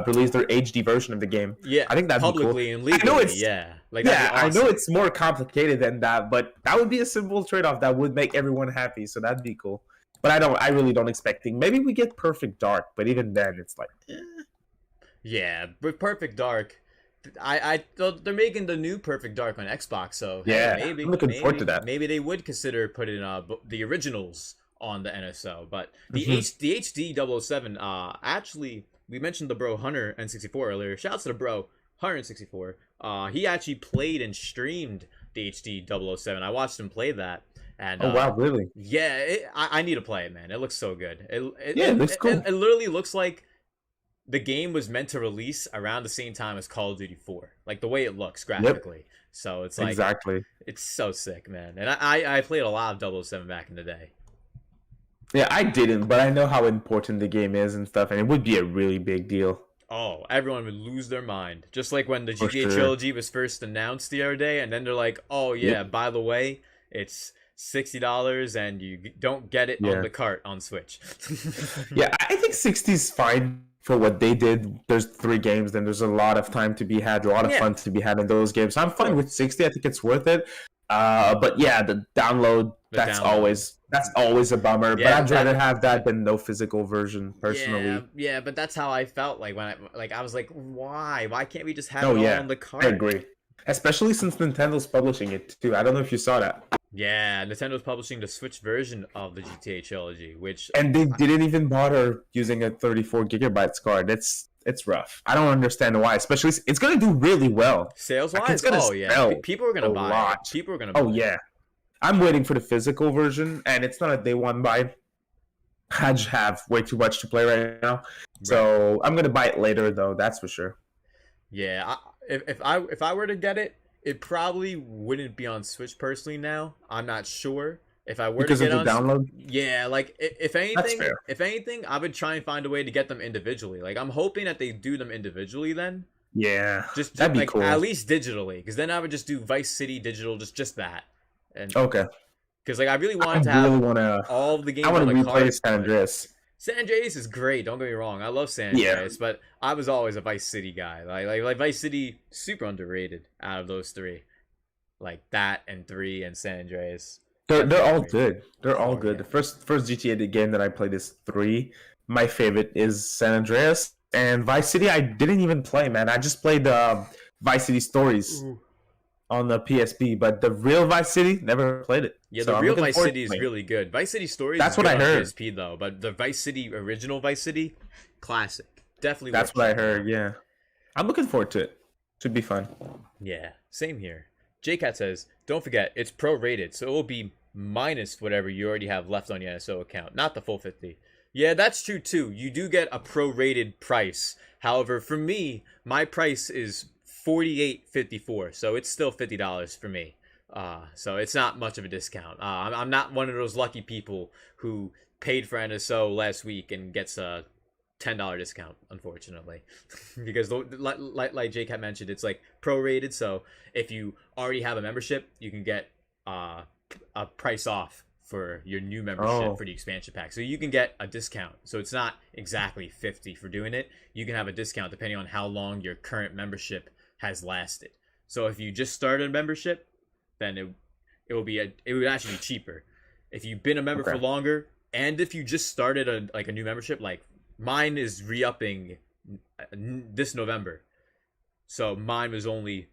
release their HD version of the game. Yeah, I think that'd publicly be cool. and legally. I know it's, like awesome. I know it's more complicated than that, but that would be a simple trade-off that would make everyone happy. So that'd be cool. But I really don't expect it. Maybe we get Perfect Dark, but even then, it's like, yeah, with Perfect Dark, they're making the new Perfect Dark on Xbox, so yeah, hey, maybe, I'm looking forward to that. Maybe they would consider putting the originals on the NSO, but the HD 007, actually, we mentioned the bro Hunter N64 earlier. Shouts to the bro Hunter N64. He actually played and streamed the HD 007. I watched him play that. And, oh wow, really? Yeah, I need to play it, man. It looks so good. It looks cool. It literally looks like the game was meant to release around the same time as Call of Duty 4, like the way it looks graphically. Yep. So it's like it's so sick, man. And I played a lot of 007 back in the day. Yeah, I didn't, but I know how important the game is and stuff, and it would be a really big deal. Oh, everyone would lose their mind. Just like when the GTA trilogy was first announced the other day, and then they're like, oh yeah, by the way, it's $60 and you don't get it on the cart on Switch. Yeah, I think 60 is fine for what they did. There's 3 games, then there's a lot of time to be had, a lot of fun to be had in those games. So I'm fine with 60. I think it's worth it. But yeah, the download, that's always a bummer. Yeah, but I'd rather have that than no physical version, personally. Yeah, but that's how I felt like when I was like, why can't we just have it all on the cart? I agree. Especially since Nintendo's publishing it too. I don't know if you saw that. Yeah, Nintendo's publishing the Switch version of the GTA trilogy, and they didn't even bother using a 34 gigabytes card. It's rough. I don't understand why. Especially, it's gonna do really well sales wise. People are gonna buy it. People are gonna buy it. Yeah, I'm waiting for the physical version, and it's not a day one buy. I just have way too much to play right now, so I'm gonna buy it later though. That's for sure. Yeah, if I were to get it, it probably wouldn't be on Switch personally now. I'm not sure if I were because to get of the download. Yeah, like if anything, I would try and find a way to get them individually. Like I'm hoping that they do them individually then. Yeah, just that'd be like cool. At least digitally, because then I would just do Vice City digital, just that. And okay. Because like I really wanted to have all of the games. I want to replay card, San Andreas. San Andreas is great. Don't get me wrong. I love San Andreas, but I was always a Vice City guy. Like Vice City, super underrated out of those 3. Like that and 3 and San Andreas. They're all good. They're all good. The first GTA game that I played is 3. My favorite is San Andreas, and Vice City I didn't even play, man. I just played Vice City Stories. on the PSP, but the real Vice City, never played it. Yeah, So the I'm real looking Vice forward City to is playing it. really good. Vice City Stories That's is what good I on heard. PSP though, but the Vice City original Vice City, classic. Definitely. That's worth what I checking heard. out. Yeah, I'm looking forward to it. Should be fun. Yeah, same here. JCat says, don't forget, it's pro-rated, so it will be minus whatever you already have left on your NSO account, not the full 50. Yeah, that's true too. You do get a pro-rated price. However, for me, my price is $48.54, so it's still $50 for me. So it's not much of a discount. I'm not one of those lucky people who paid for NSO last week and gets a $10 discount, unfortunately, because like JCat mentioned, it's like prorated. So if you already have a membership, you can get a price off for your new membership for the expansion pack. So you can get a discount. So it's not exactly 50 for doing it. You can have a discount depending on how long your current membership has lasted. So if you just started a membership, then it would actually be cheaper. If you've been a member for longer, and if you just started a new membership, like mine is re-upping this November, so mine was only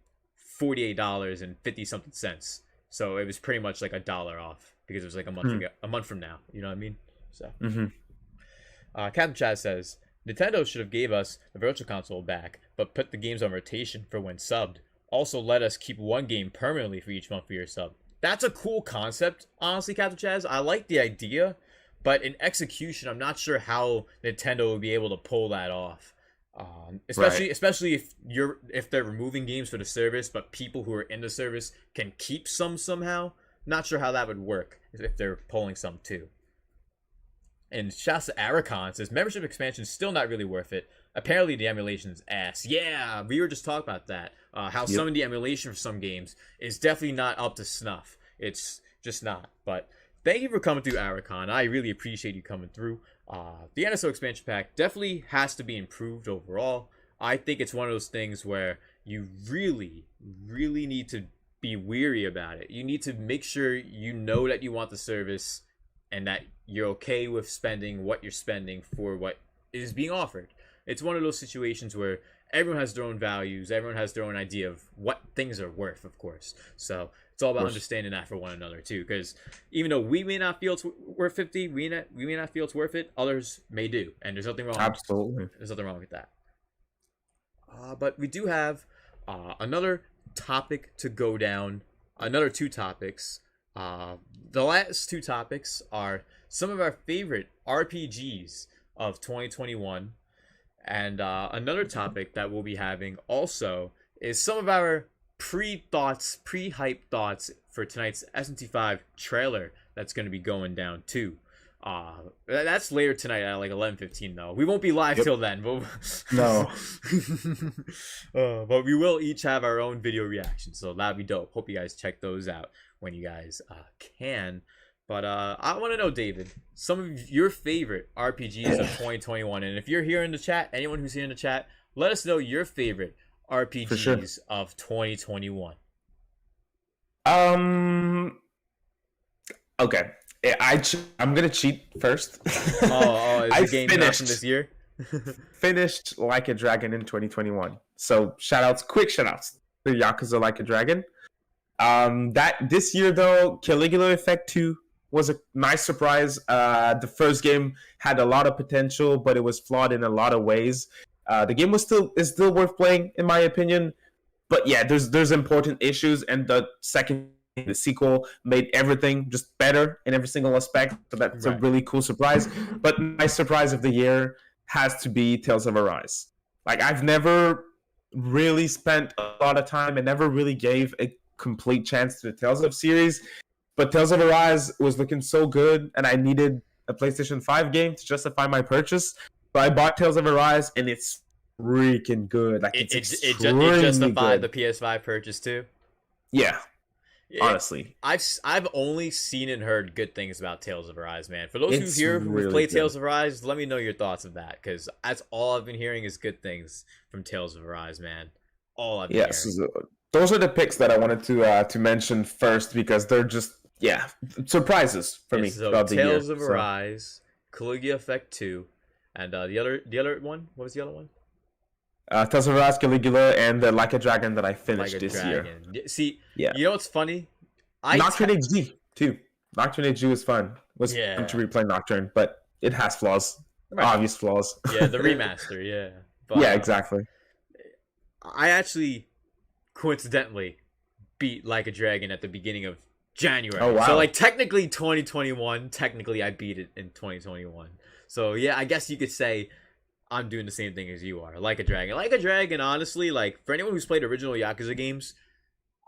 $48.50 something cents. So it was pretty much like $1 off because it was like a month from now. You know what I mean? So, Captain Chad says Nintendo should have gave us the Virtual Console back, but put the games on rotation for when subbed. Also, let us keep one game permanently for each month for your sub. That's a cool concept, honestly, Captain Chaz. I like the idea, but in execution, I'm not sure how Nintendo will be able to pull that off. Especially if they're removing games for the service, but people who are in the service can keep some somehow. Not sure how that would work if they're pulling some too. And Shasta Aracon says membership expansion is still not really worth it. Apparently the emulation's ass. Yeah, we were just talking about that. How some of the emulation for some games is definitely not up to snuff. It's just not. But thank you for coming through, Aracon. I really appreciate you coming through. The NSO Expansion Pack definitely has to be improved overall. I think it's one of those things where you really, really need to be weary about it. You need to make sure you know that you want the service and that you're okay with spending what you're spending for what is being offered. It's one of those situations where everyone has their own values, everyone has their own idea of what things are worth, of course. So it's all about understanding that for one another too, because even though we may not feel it's worth 50, we may not feel it's worth it, others may do, and there's nothing wrong. Absolutely, there's nothing wrong with that. But we do have another topic to go down. Another two topics. The last two topics are some of our favorite RPGs of 2021. And another topic that we'll be having also is some of our pre-hype thoughts for tonight's SMT5 trailer that's going to be going down too. That's later tonight at like 11:15 though. We won't be live till then. But No. But we will each have our own video reactions, so that'd be dope. Hope you guys check those out when you guys can. But I want to know, David, some of your favorite RPGs of 2021. And if you're here in the chat, anyone who's here in the chat, let us know your favorite RPGs of 2021. Okay. I'm going to cheat first. Is the game not from this year? Finished Like a Dragon in 2021. So quick shoutouts to Yakuza Like a Dragon. This year, though, Caligula Effect 2 was a nice surprise. The first game had a lot of potential, but it was flawed in a lot of ways. The game is still worth playing, in my opinion. But yeah, there's important issues, and the sequel made everything just better in every single aspect. So that's a really cool surprise. But my surprise of the year has to be Tales of Arise. Like, I've never really spent a lot of time and never really gave a complete chance to the Tales of series. But Tales of Arise was looking so good, and I needed a PlayStation 5 game to justify my purchase. So I bought Tales of Arise, and it's freaking good. Like, it justified the PS5 purchase too. Yeah, honestly, I've only seen and heard good things about Tales of Arise, man. For those who here who play Tales of Arise, let me know your thoughts of that, because that's all I've been hearing is good things from Tales of Arise, man. All I've been hearing. So those are the picks that I wanted to mention first, because they're just surprises for me. So Tales of Arise, Caligula Effect 2, and the other one. What was the other one? Tales of Arise, Caligula, and the Like a Dragon that I finished Like a this year. Dragon. See, Yeah. you know what's funny? Nocturne HD too. Nocturne HD was fun. Was fun to replay Nocturne, but it has flaws, obvious flaws. Yeah, the remaster. Yeah. But, yeah, exactly. I actually, coincidentally, beat Like a Dragon at the beginning of January. Oh wow! So like technically 2021. Technically, I beat it in 2021. So yeah, I guess you could say I'm doing the same thing as you are. Like a Dragon. Like a Dragon, honestly, like for anyone who's played original Yakuza games,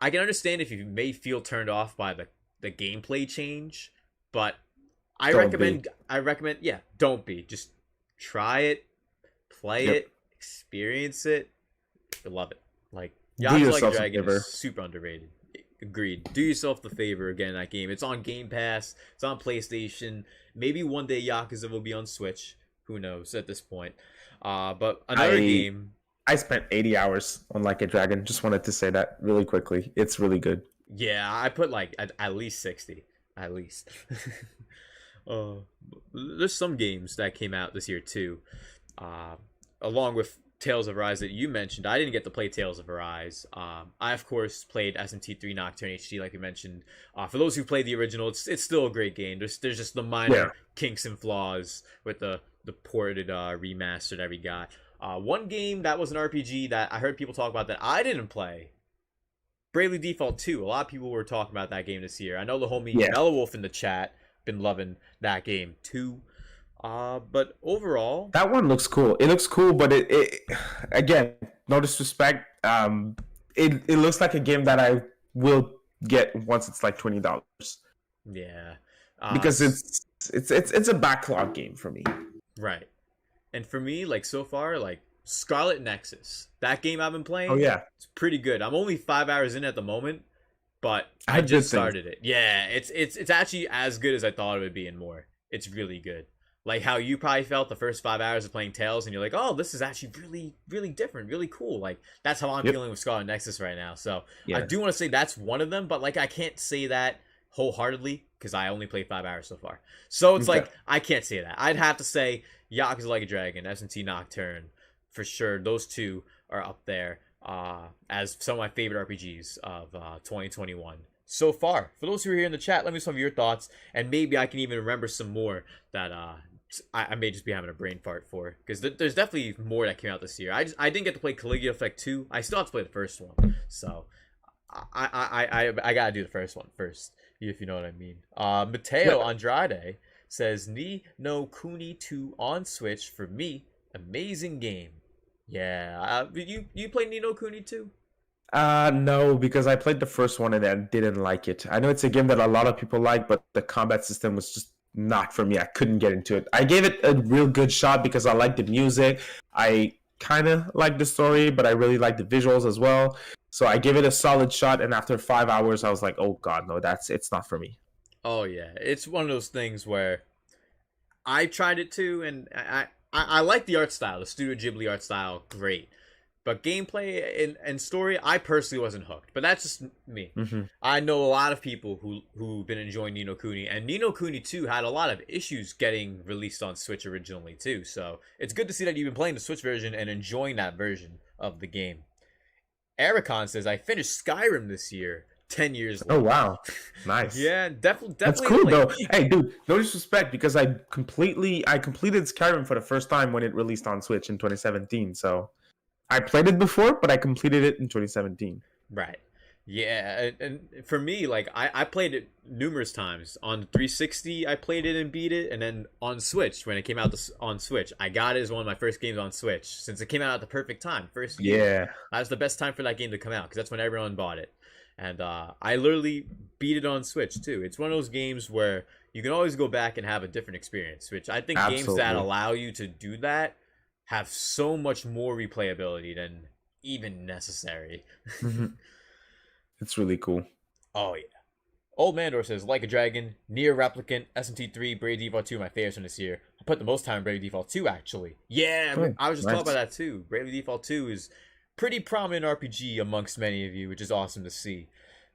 I can understand if you may feel turned off by the gameplay change, but I recommend, yeah, don't be. Just try it, play it, experience it. You'll love it. Like, Yakuza Like a Dragon is super underrated. Agreed. Do yourself the favor again, that game. It's on Game Pass. It's on PlayStation. Maybe one day Yakuza will be on Switch. Who knows at this point. But another game. I spent 80 hours on Like a Dragon. Just wanted to say that really quickly. It's really good. Yeah, I put like at least 60. At least. There's some games that came out this year too. Along with Tales of Arise that you mentioned. I didn't get to play Tales of Arise. I, of course, played SMT3 Nocturne HD, like you mentioned. For those who played the original, it's still a great game. There's just the minor kinks and flaws with the ported remaster that we got. One game that was an RPG that I heard people talk about that I didn't play, Bravely Default 2. A lot of people were talking about that game this year. I know the homie Mellow Wolf in the chat been loving that game too. But overall, that one looks cool. It looks cool, but it again, no disrespect. It looks like a game that I will get once it's like $20. Yeah, because it's a backlog game for me. Right, and for me, like so far, like Scarlet Nexus, that game I've been playing. Oh yeah, it's pretty good. I'm only 5 hours in at the moment, but I just started it. Yeah, it's actually as good as I thought it would be and more. It's really good. Like how you probably felt the first 5 hours of playing Tales, and you're like, "Oh, this is actually really, really different, really cool." Like that's how I'm feeling with Scarlet Nexus right now. So I do want to say that's one of them, but like I can't say that wholeheartedly because I only played 5 hours so far. So it's like I can't say that. I'd have to say Yakuza Like a Dragon, SMT Nocturne, for sure. Those two are up there as some of my favorite RPGs of 2021. So far. For those who are here in the chat, let me know some of your thoughts, and maybe I can even remember some more that I may just be having a brain fart for, because there's definitely more that came out this year. I didn't get to play Caligula Effect 2. I still have to play the first one, so I gotta do the first one first, if you know what I mean. Mateo Andrade says Ni no Kuni 2 on Switch for me, amazing game. Yeah, you played Ni no Kuni 2? No, because I played the first one and I didn't like it. I know it's a game that a lot of people like, but the combat system was just not for me. I couldn't get into it. I gave it a real good shot because I liked the music. I kind of liked the story, but I really liked the visuals as well. So I gave it a solid shot, and after 5 hours, I was like, oh god, no, it's not for me. Oh yeah, it's one of those things where I tried it too, and I like the art style, the Studio Ghibli art style, great. But gameplay and story, I personally wasn't hooked. But that's just me. Mm-hmm. I know a lot of people who've been enjoying Ni no Kuni. And Ni no Kuni 2 had a lot of issues getting released on Switch originally, too. So it's good to see that you've been playing the Switch version and enjoying that version of the game. Ericon says, I finished Skyrim this year, 10 years later. Oh, wow. Nice. Yeah, definitely. That's cool, though. Hey, dude, no disrespect, because I completed Skyrim for the first time when it released on Switch in 2017, so... I played it before, but I completed it in 2017. Right. Yeah, and for me, like, I played it numerous times. On 360, I played it and beat it, and then on Switch, when it came out on Switch, I got it as one of my first games on Switch, since it came out at the perfect time. First year. That was the best time for that game to come out, because that's when everyone bought it. And I literally beat it on Switch, too. It's one of those games where you can always go back and have a different experience, which I think games that allow you to do that have so much more replayability than even necessary. Mm-hmm. It's really cool. Oh, yeah. Old Mandor says, Like a Dragon, Nier Replicant, SMT3, Bravely Default 2, my favorites from this year. I put the most time in Bravely Default 2, actually. Yeah, I was just talking about that, too. Bravely Default 2 is pretty prominent RPG amongst many of you, which is awesome to see.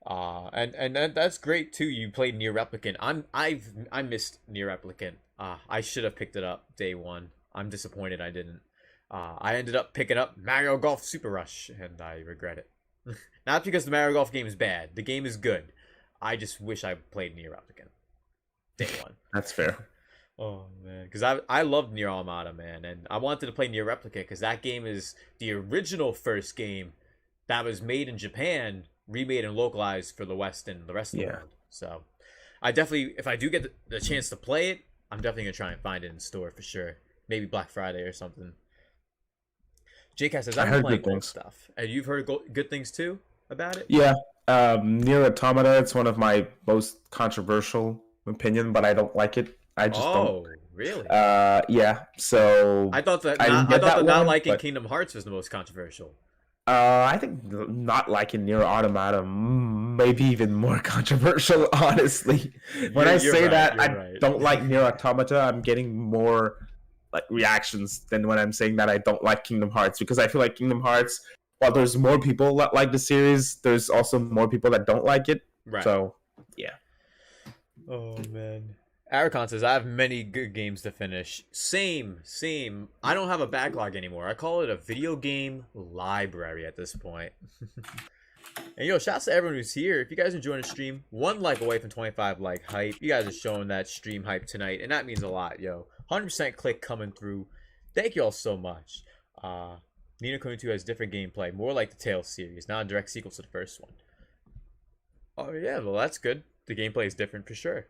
And that's great, too. You played Nier Replicant. I missed Nier Replicant. I should have picked it up day one. I'm disappointed I didn't. I ended up picking up Mario Golf Super Rush, and I regret it. Not because the Mario Golf game is bad. The game is good. I just wish I played Nier Replicant. Day one. That's fair. Oh, man. Because I loved Nier Automata, man. And I wanted to play Nier Replicant because that game is the original first game that was made in Japan, remade and localized for the West and the rest of the world. So I definitely, if I do get the chance to play it, I'm definitely going to try and find it in store for sure. Maybe Black Friday or something. JCast says, I've been playing old stuff. And you've heard good things too about it? Yeah. Nier Automata, it's one of my most controversial opinion, but I don't like it. I just don't. Oh, really? Yeah. So I thought that not liking Kingdom Hearts was the most controversial. I think not liking Nier Automata maybe even more controversial, honestly. When I say that I don't like Nier Automata, I'm getting more like reactions than when I'm saying that I don't like Kingdom Hearts, because I feel like Kingdom Hearts, while there's more people that like the series, there's also more people that don't like it. Right. So, yeah. Oh, man. Aracon says, I have many good games to finish. Same. I don't have a backlog anymore. I call it a video game library at this point. And yo, shouts to everyone who's here. If you guys are enjoying the stream, 1 like away from 25 like hype. You guys are showing that stream hype tonight, and that means a lot, yo. 100% click coming through. Thank you all so much. Nino Kuni 2 has different gameplay, more like the Tale series, not a direct sequel to the first one. Oh yeah, well that's good. The gameplay is different for sure.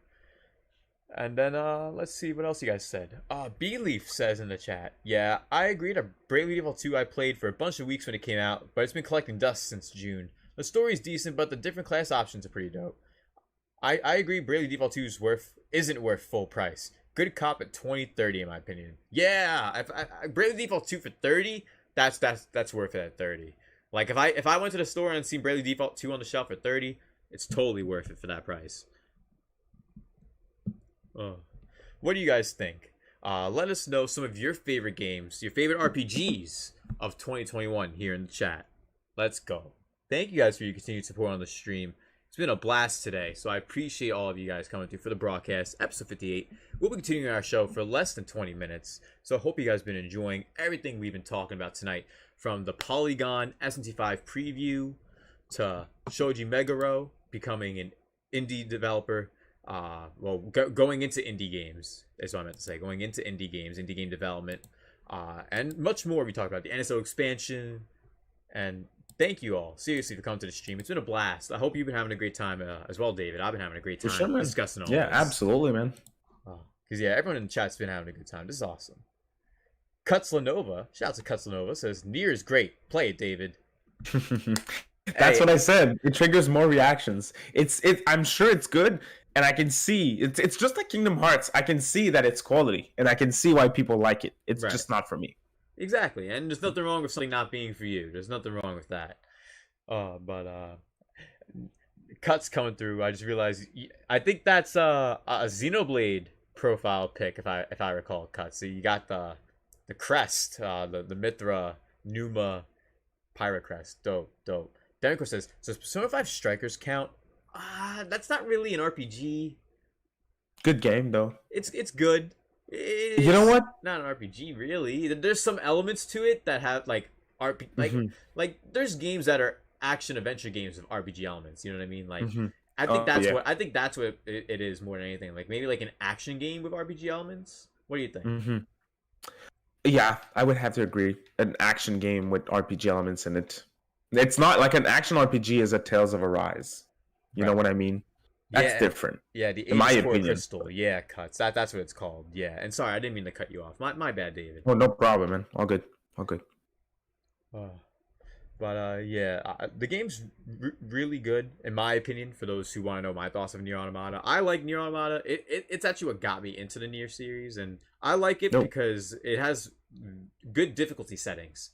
And then, let's see what else you guys said. B-Leaf says in the chat, yeah, I agree to Bravely Default 2 I played for a bunch of weeks when it came out, but it's been collecting dust since June. The story's decent, but the different class options are pretty dope. I agree Bravely Default 2 isn't worth full price. Good cop at $20-$30 in my opinion. Yeah, if Bravely Default 2 for $30, that's worth it at $30. Like if I went to the store and seen Bravely Default 2 on the shelf for $30, it's totally worth it for that price. What do you guys think? Let us know some of your favorite games, your favorite RPGs of 2021 here in the chat. Let's go. Thank you guys for your continued support on the stream. It's been a blast today, so I appreciate all of you guys coming through for the broadcast, episode 58. We'll be continuing our show for less than 20 minutes, so I hope you guys have been enjoying everything we've been talking about tonight, from the Polygon SMT5 preview to Shoji Meguro becoming an indie developer. Going into indie games is what I meant to say. Going into indie games, indie game development, and much more. We talked about the Nso expansion, and thank you all seriously for coming to the stream. It's been a blast. I hope you've been having a great time as well, David. I've been having a great time discussing all this. Yeah, absolutely, man. Because everyone in the chat's been having a good time. This is awesome. Cutslanova, shout out to Cutslanova, says Nier is great. Play it, David. That's what I said. It triggers more reactions. I'm sure it's good. And I can see it's just like Kingdom Hearts. I can see that it's quality, and I can see why people like it. It's just not for me. Exactly, and there's nothing wrong with something not being for you. There's nothing wrong with that. But Cuts coming through. I just realized. I think that's a Xenoblade profile pic, if I recall. Cuts. So you got the crest, the Mithra Numa Pirate crest. Dope. Demiko says, does Persona 5 Strikers count? That's not really an RPG. Good game though. It's good. You know what? Not an RPG really. There's some elements to it that have like like there's games that are action adventure games with RPG elements. You know what I mean? Like I think that's what it is more than anything. Like maybe like an action game with RPG elements. What do you think? Yeah, I would have to agree. An action game with RPG elements in it. It's not like an action RPG is a Tales of Arise. You know what I mean? That's different. Yeah, the in my Aegis Core opinion. Crystal. Yeah, Cuts. That's what it's called. Yeah, and sorry, I didn't mean to cut you off. My bad, David. Oh, no problem, man. All good. The game's really good in my opinion. For those who want to know my thoughts of Nier Automata, I like Nier Automata. It's actually what got me into the Nier series, and I like it because it has good difficulty settings.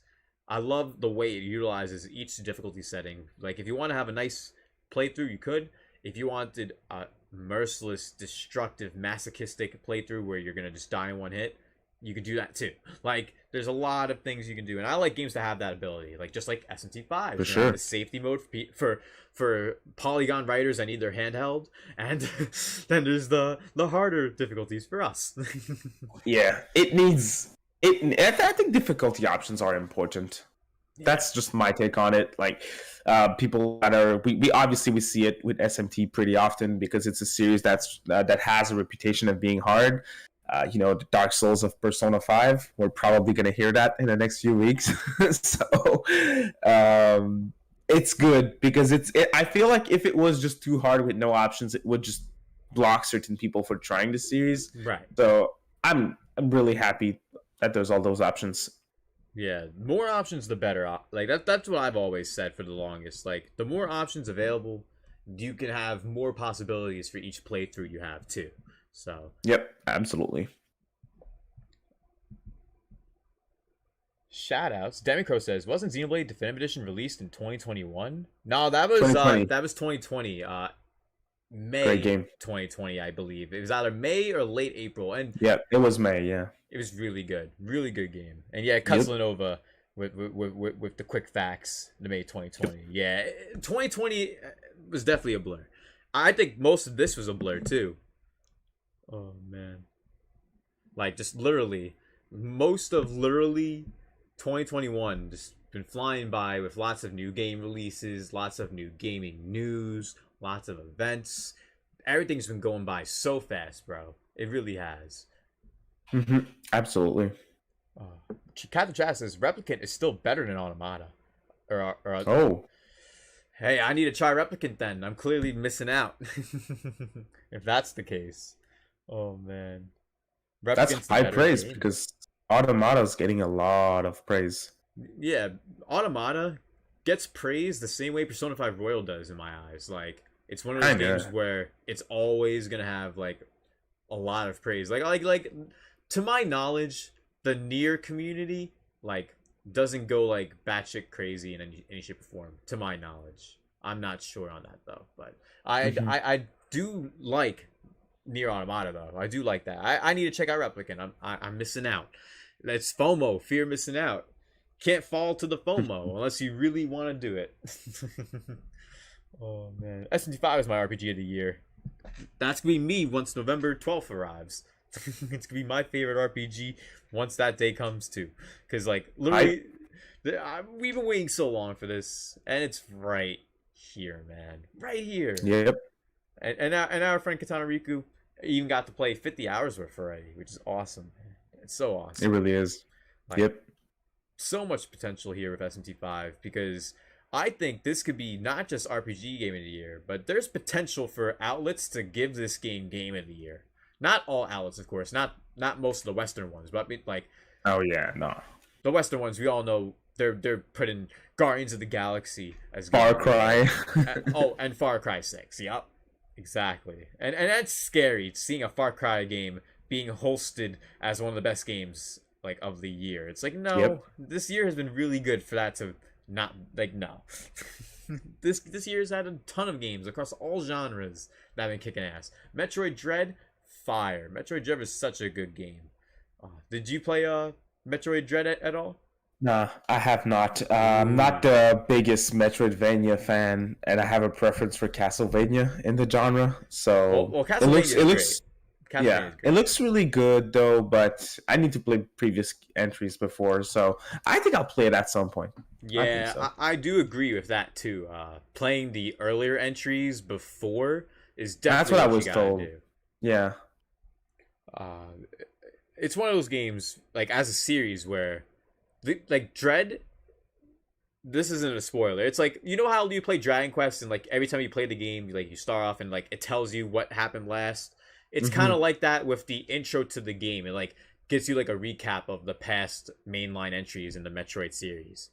I love the way it utilizes each difficulty setting. Like if you want to have a nice playthrough, you could. If you wanted a merciless, destructive, masochistic playthrough where you're gonna just die in one hit, you could do that too. Like there's a lot of things you can do, and I like games to have that ability. Like just like SMT5, for sure. The safety mode for Polygon writers that need their handheld, and then there's the harder difficulties for us. Yeah, it needs I think difficulty options are important. That's just my take on it. Like, people that are we obviously we see it with SMT pretty often because it's a series that has a reputation of being hard. The Dark Souls of Persona 5. We're probably going to hear that in the next few weeks. So it's good because I feel like if it was just too hard with no options, it would just block certain people for trying the series. Right. So I'm really happy that there's all those options. Yeah, more options the better. Like that's what I've always said for the longest. Like the more options available, you can have more possibilities for each playthrough you have too. So yep, absolutely. Shoutouts. Demicro says, wasn't Xenoblade Definitive Edition released in 2021? No, that was 2020. May Great game. 2020, I believe. It was either May or late April, and yeah, it was May. Yeah, it was really good game. And yeah, Kuzlanova with the quick facts. The May 2020. Yeah, 2020 was definitely a blur. I think most of this was a blur too. Oh man, like just literally most of 2021 just been flying by with lots of new game releases, lots of new gaming news, lots of events. Everything's been going by so fast, bro. It really has. Mm-hmm. Absolutely. Captain Chat says Replicant is still better than Automata. Hey, I need to try Replicant then. I'm clearly missing out. If that's the case. Oh man. That's high praise because Automata's getting a lot of praise. Yeah, Automata gets praised the same way Persona 5 Royal does in my eyes. Like, it's one of those games where it's always gonna have like a lot of praise. Like to my knowledge, the Nier community like doesn't go like batshit crazy in any shape or form. To my knowledge, I'm not sure on that though. But I do like Nier Automata though. I do like that. I need to check out Replicant. I'm missing out. That's FOMO, fear of missing out. Can't fall to the FOMO unless you really want to do it. Oh man, SMT5 is my RPG of the year. That's gonna be me once November 12th arrives. It's gonna be my favorite RPG once that day comes too. Because like literally, we've been waiting so long for this, and it's right here, man, right here. Yep. And our friend Katana Riku even got to play 50 hours worth already, which is awesome. It's so awesome. It really is. Like, yep. So much potential here with SMT5 because I think this could be not just RPG Game of the Year, but there's potential for outlets to give this game Game of the Year. Not all outlets, of course. Not most of the Western ones, but like. Oh yeah, no. The Western ones, we all know they're putting Guardians of the Galaxy as Far Cry. And Far Cry 6. Yep, exactly. And that's scary seeing a Far Cry game being hosted as one of the best games like of the year. It's like no, this year has been really good for that to not like no. This year's had a ton of games across all genres that have been kicking ass. Metroid Dread, fire. Metroid Dread was such a good game. Did you play Metroid Dread at all? Nah, I have not. I'm not the biggest Metroidvania fan, and I have a preference for Castlevania in the genre. So well Castlevania it looks it looks really good though, but I need to play previous entries before, so I think I'll play it at some point. Yeah, I do agree with that too. Playing the earlier entries before is definitely that's what I was told. Do. Yeah. It's one of those games like as a series where like Dread, this isn't a spoiler. It's like, you know how you play Dragon Quest and like every time you play the game, like you start off and like it tells you what happened last. It's kind of like that with the intro to the game. It like gives you like a recap of the past mainline entries in the Metroid series.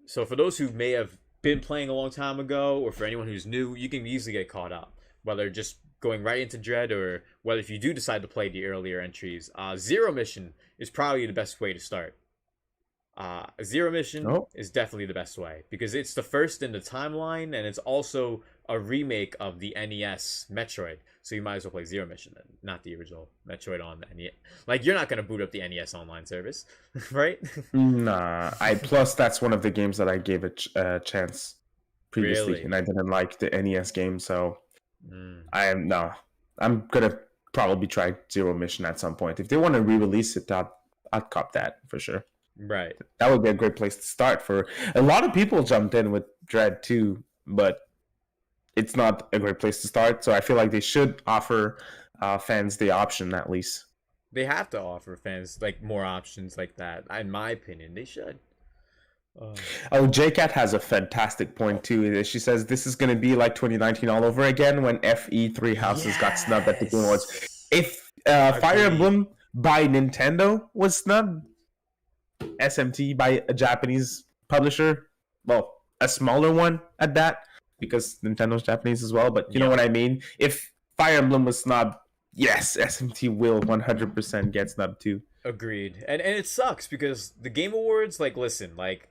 So for those who may have been playing a long time ago, or for anyone who's new, you can easily get caught up. Whether just going right into Dread, or whether if you do decide to play the earlier entries, Zero Mission is probably the best way to start. Zero Mission is definitely the best way because it's the first in the timeline, and it's also a remake of the NES Metroid. So you might as well play Zero Mission then, not the original Metroid on the NES. Like, you're not going to boot up the NES online service, right? Nah. Plus, that's one of the games that I gave a chance previously, Really? and I didn't like the NES game, so I'm going to probably try Zero Mission at some point. If they want to re-release it, that I'd cop that for sure. Right. That would be a great place to start. For a lot of people jumped in with Dread too, but it's not a great place to start. So I feel like they should offer fans the option at least. They have to offer fans like more options like that. In my opinion, they should. Oh, JCat has a fantastic point too. She says this is going to be like 2019 all over again when FE3 Houses got snubbed at the Game Awards. If Fire Emblem by Nintendo was snubbed, SMT by a Japanese publisher, well, a smaller one at that, because Nintendo's Japanese as well, but you know what I mean? If Fire Emblem was snubbed, yes, SMT will 100% get snubbed too. Agreed. And it sucks because the Game Awards, like, listen, like,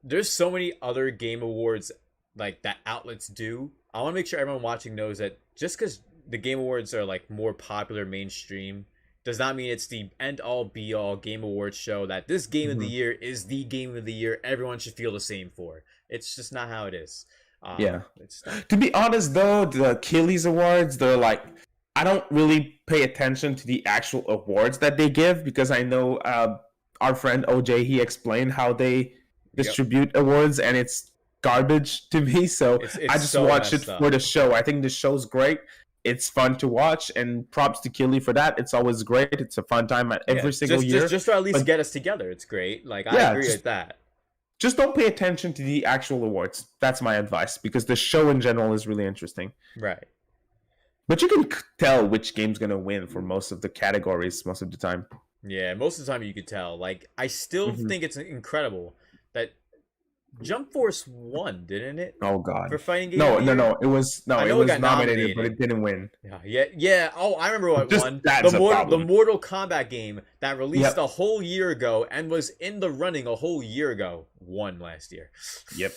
there's so many other Game Awards like that outlets do. I want to make sure everyone watching knows that just because the Game Awards are like more popular mainstream does not mean it's the end-all be-all Game Awards show that this game of the year is the game of the year everyone should feel the same for. It's just not how it is. It's not. To be honest though, the Achilles Awards, they're like, I don't really pay attention to the actual awards that they give because I know our friend OJ, he explained how they distribute awards and it's garbage to me, so it's I just so watch it for the show. I think the show's great. It's fun to watch, and props to Killy for that. It's always great. It's a fun time at every single year. Just to at least get us together, it's great. Like, I agree with that. Just don't pay attention to the actual awards. That's my advice, because the show in general is really interesting. Right. But you can tell which game's going to win for most of the categories most of the time. Yeah, most of the time you could tell. Like, I still think it's incredible that Jump Force won, didn't it? Oh God! For fighting game. No. It was nominated, but it didn't win. Yeah. Oh, I remember what won. The Mortal Kombat game that released a whole year ago and was in the running a whole year ago won last year. Yep.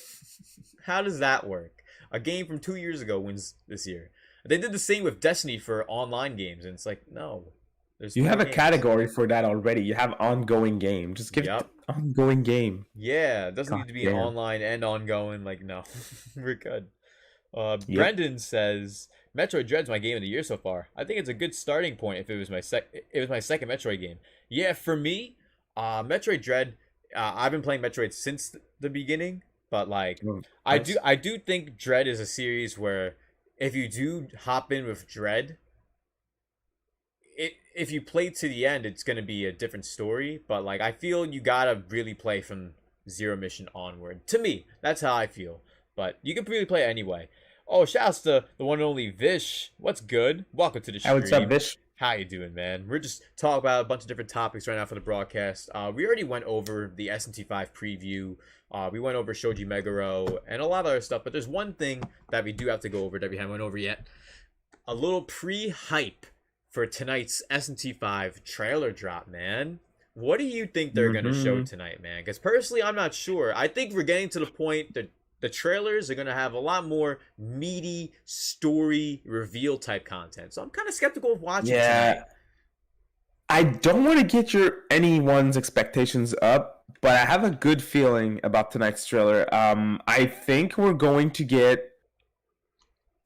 How does that work? A game from 2 years ago wins this year. They did the same with Destiny for online games, and it's like, no. You have a category for that already. You have ongoing game. Just give it ongoing game. Yeah, it doesn't need to be an online and ongoing. Like, no, we're good. Brendan says Metroid Dread's my game of the year so far. I think it's a good starting point. If it was my second Metroid game. Yeah, for me, Metroid Dread. I've been playing Metroid since the beginning, but like, I do think Dread is a series where if you do hop in with Dread, if you play to the end, it's going to be a different story. But like, I feel you gotta really play from Zero Mission onward. To me, that's how I feel. But you can really play it anyway. Oh, shouts to the one and only Vish. What's good? Welcome to the stream. What's up, Vish? How you doing, man? We're just talking about a bunch of different topics right now for the broadcast. We already went over the SMT5 preview. We went over Shoji Meguro and a lot of other stuff. But there's one thing that we do have to go over that we haven't went over yet. A little pre-hype for tonight's SMT5 trailer drop, man. What do you think they're going to show tonight, man? Because personally, I'm not sure. I think we're getting to the point that the trailers are going to have a lot more meaty story reveal type content. So I'm kind of skeptical of watching tonight. I don't want to get anyone's expectations up, but I have a good feeling about tonight's trailer. I think we're going to get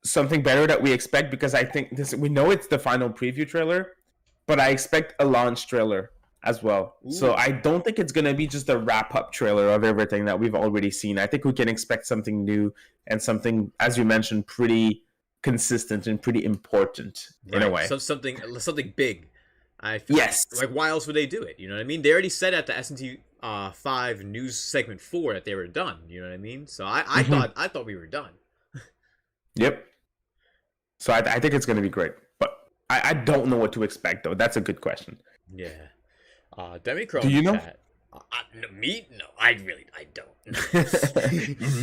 something better that we expect, because I think we know it's the final preview trailer, but I expect a launch trailer as well. Ooh. So I don't think it's going to be just a wrap-up trailer of everything that we've already seen. I think we can expect something new and something, as you mentioned, pretty consistent and pretty important in a way. So something big. I feel like why else would they do it? You know what I mean? They already said at the SMT 5 news segment 4 that they were done. You know what I mean? So I thought we were done. Yep. So I think it's going to be great, but I don't know what to expect though. That's a good question. Yeah. Demichrome. Do you know? Me? No, I don't.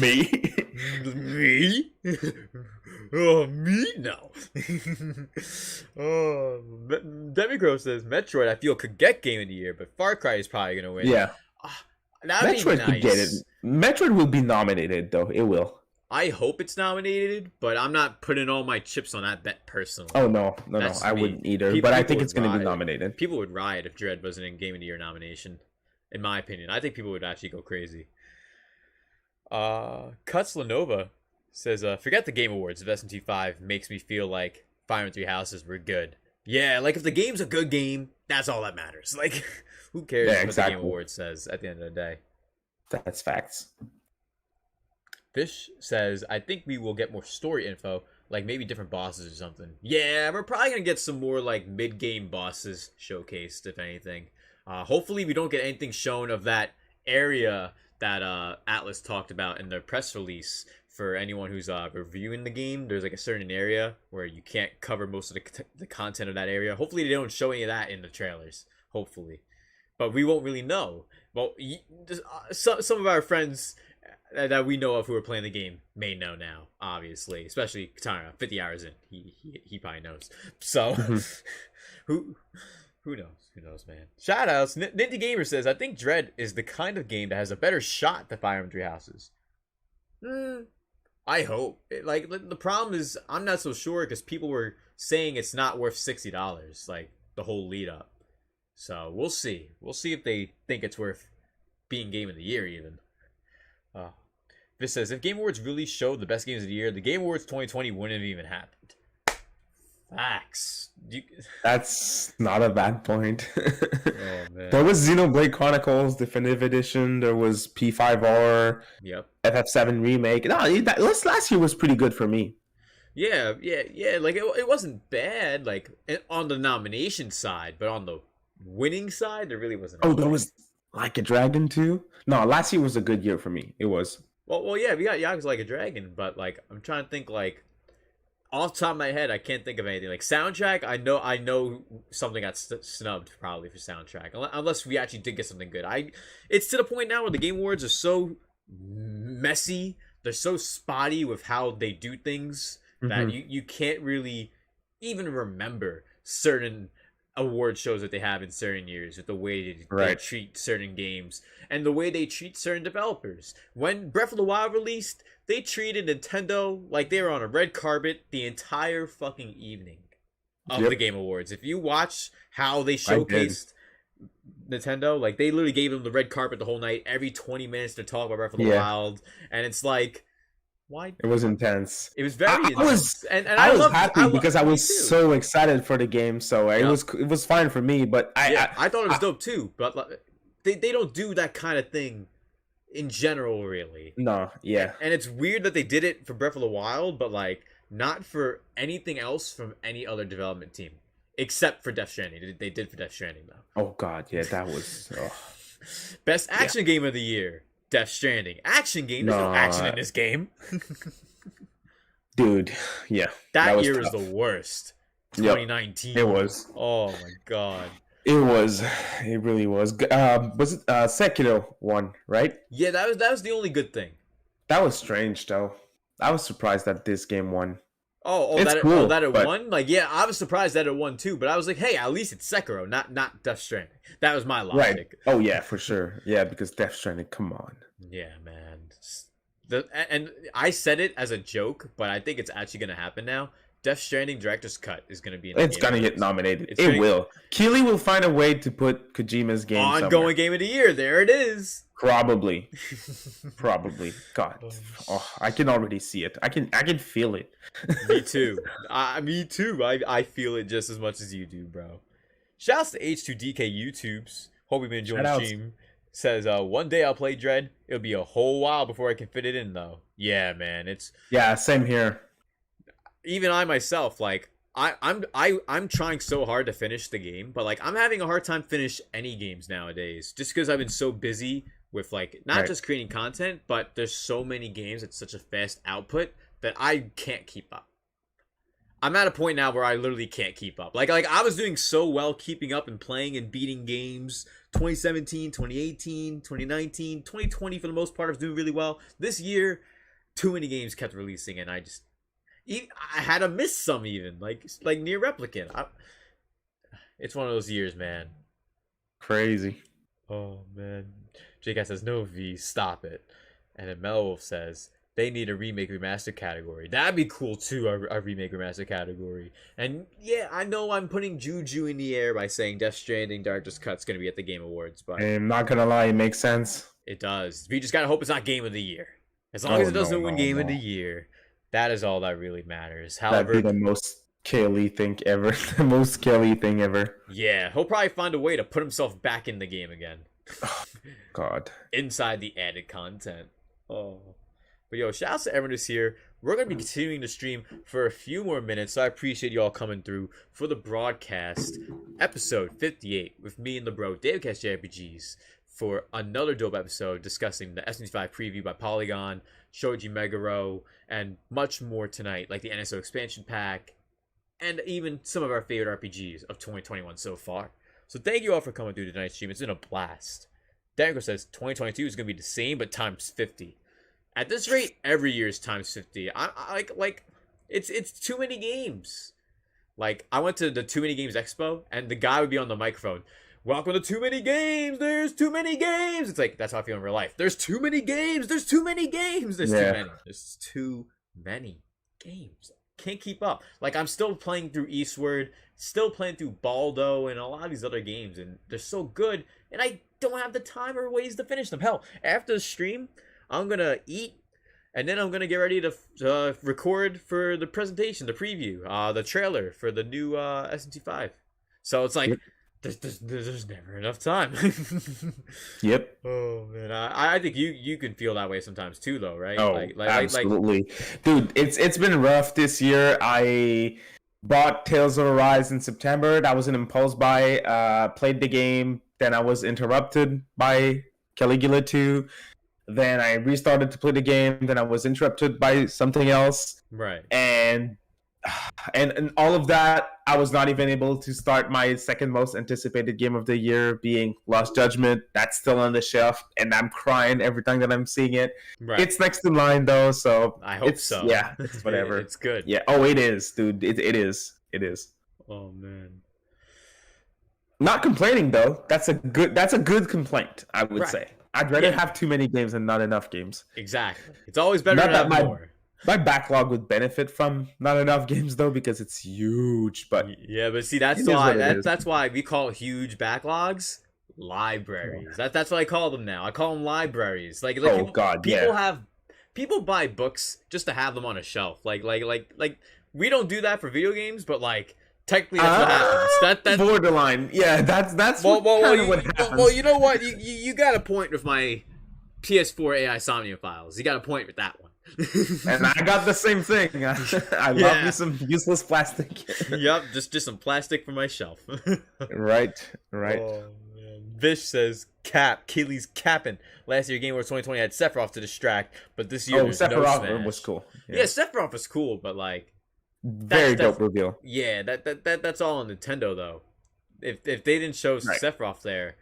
Me? Me? Oh, me? No. Demichrome says Metroid I feel could get game of the year, but Far Cry is probably going to win. Yeah. That'd be nice. Could get it. Metroid will be nominated though. It will. I hope it's nominated, but I'm not putting all my chips on that bet personally. Oh, no. I wouldn't either, but I think it's going to be nominated. People would riot if Dread wasn't in Game of the Year nomination, in my opinion. I think people would actually go crazy. Cuts Lenova says, forget the Game Awards if SMT5 makes me feel like Fire and Three Houses were good. Yeah, like if the game's a good game, that's all that matters. Like, who cares what the Game Awards says at the end of the day? That's facts. Fish says, I think we will get more story info, like maybe different bosses or something. Yeah, we're probably going to get some more like mid-game bosses showcased, if anything. Hopefully we don't get anything shown of that area that Atlas talked about in the press release. For anyone who's reviewing the game, there's like a certain area where you can't cover most of the content of that area. Hopefully they don't show any of that in the trailers. Hopefully. But we won't really know. Well, some of our friends that we know of who are playing the game may know now, obviously. Especially Katana, 50 hours in. He probably knows. So, who knows? Who knows, man? Shoutouts. Ninja Gamer says, I think Dread is the kind of game that has a better shot than Fire Emblem Three Houses. I hope. Like, the problem is, I'm not so sure because people were saying it's not worth $60, like, the whole lead up. So, we'll see. We'll see if they think it's worth being Game of the Year, even. This says, if Game Awards really showed the best games of the year, the Game Awards 2020 wouldn't have even happened. Facts. That's not a bad point. Oh, man. There was Xenoblade Chronicles Definitive Edition. There was P5R. Yep. FF7 Remake. No, last year was pretty good for me. Yeah. Like, it wasn't bad, like, on the nomination side, but on the winning side, there really wasn't. Oh, there was Like a Dragon too? No, last year was a good year for me. It was. Well, yeah, we got Yakuza Like a Dragon, but, like, I'm trying to think, like, off the top of my head, I can't think of anything. Like, soundtrack, I know something got snubbed, probably, for soundtrack. Unless we actually did get something good. It's to the point now where the Game Awards are so messy, they're so spotty with how they do things, that you can't really even remember certain award shows that they have in certain years, with the way they treat certain games and the way they treat certain developers. When Breath of the Wild released, they treated Nintendo like they were on a red carpet the entire fucking evening of the Game Awards. If you watch how they showcased Nintendo, like, they literally gave them the red carpet the whole night, every 20 minutes to talk about Breath of the Wild, and it's like, why? It was intense. It was very intense. I was happy because I was so excited for the game, so it was fine for me. But I thought it was dope too. But like, they don't do that kind of thing in general, really. No, yeah. And it's weird that they did it for Breath of the Wild, but like not for anything else from any other development team, except for Death Stranding. They did for Death Stranding though. Oh god, yeah, that was best action game of the year. Death Stranding. Action game. There's no action in this game. Dude, yeah. That year was the worst. 2019. It was. Oh my god. It was. It really was. Was it Sekiro won, right? Yeah, that was the only good thing. That was strange though. I was surprised that this game won. That it won? Like, yeah, I was surprised that it won too, but I was like, hey, at least it's Sekiro, not Death Stranding. That was my logic. Right. Oh yeah, for sure. Yeah, because Death Stranding, come on. Yeah, man. And I said it as a joke, but I think it's actually going to happen now. Death Stranding Director's Cut is going to be in the It's going to get nominated. It will. Keighley will find a way to put Kojima's game ongoing somewhere. Game of the Year. There it is. Probably. God. Oh, I can already see it. I can feel it. Me too. Me too. I feel it just as much as you do, bro. Shouts to H2DK YouTubes. Hope you've been enjoying the stream. Says, one day I'll play Dread. It'll be a whole while before I can fit it in, though. Yeah, man. Yeah, same here. Even I myself, like, I'm trying so hard to finish the game, but like I'm having a hard time finish any games nowadays, just because I've been so busy with like not just creating content, but there's so many games at such a fast output that I can't keep up. I'm at a point now where I literally can't keep up. Like I was doing so well keeping up and playing and beating games 2017, 2018, 2019, 2020 for the most part I was doing really well. This year, too many games kept releasing and I had to miss some even, like Near Replicant. It's one of those years, man. Crazy. Oh, man. JK says, no, V, stop it. And then Melwolf says, they need a remake remaster category. That'd be cool, too, a remake remaster category. And, yeah, I know I'm putting juju in the air by saying Death Stranding Director's Cut's going to be at the Game Awards, but... I'm not going to lie, it makes sense. It does. We just got to hope it's not Game of the Year. As long as it doesn't win Game of the Year... That is all that really matters. However, that'd be the most Kelly thing ever. The most Kelly thing ever. Yeah, he'll probably find a way to put himself back in the game again. God. Inside the added content. Oh. But yo, shout out to everyone who's here. We're going to be continuing to stream for a few more minutes, so I appreciate you all coming through for the broadcast. Episode 58 with me and the bro, DavidCast JRPGs, for another dope episode discussing the SMT5 preview by Polygon, Shoji Meguro, and much more tonight, like the Nso Expansion Pack, and even some of our favorite RPGs of 2021 so far. So thank you all for coming through tonight's stream. It's been a blast. Danko says 2022 is going to be the same, but times 50. At this rate, every year is times 50. I like it's too many games. Like, I went to the Too Many Games Expo, and the guy would be on the microphone. Welcome to Too Many Games. There's too many games. It's like, that's how I feel in real life. There's too many games. There's too many games. There's too many. There's too many games. Can't keep up. Like, I'm still playing through Eastward, still playing through Baldo, and a lot of these other games, and they're so good, and I don't have the time or ways to finish them. Hell, after the stream, I'm gonna eat, and then I'm gonna get ready to record for the presentation, the preview, the trailer for the new SMT5. So it's like, there's never enough time. Yep. Oh man, I think you can feel that way sometimes too, though, right? Oh, absolutely, dude. It's been rough this year. I bought Tales of Arise in September. That was an impulse buy. Played the game, then I was interrupted by Caligula 2. Then I restarted to play the game. Then I was interrupted by something else. Right. And all of that, I was not even able to start my second most anticipated game of the year, being Lost Judgment. That's still on the shelf, and I'm crying every time that I'm seeing it. Right. It's next in line, though, so I hope so. Yeah, it's whatever. It's good. Yeah. Oh, it is, dude. It is. It is. Oh man. Not complaining though. That's a good complaint, I would say. I'd rather have too many games than not enough games. Exactly. It's always better to have more. My backlog would benefit from not enough games though, because it's huge. But yeah, but see, that's why we call huge backlogs libraries. That's what I call them now. I call them libraries. Like people buy books just to have them on a shelf. Like we don't do that for video games, but like technically that's what happens. That's borderline. Yeah, that's what happens. Well, you know what? You got a point with my PS4 AI Somnia files. You got a point with that one. And I got the same thing. I love me some useless plastic. Yep, just some plastic for my shelf. Right. Oh, man. Vish says, Keely's capping. Last year, Game Awards 2020 had Sephiroth to distract, but this year there's Sephiroth no Smash. Was cool. Yeah, Sephiroth was cool, but like very dope reveal. Yeah, that's all on Nintendo though. If they didn't show Sephiroth there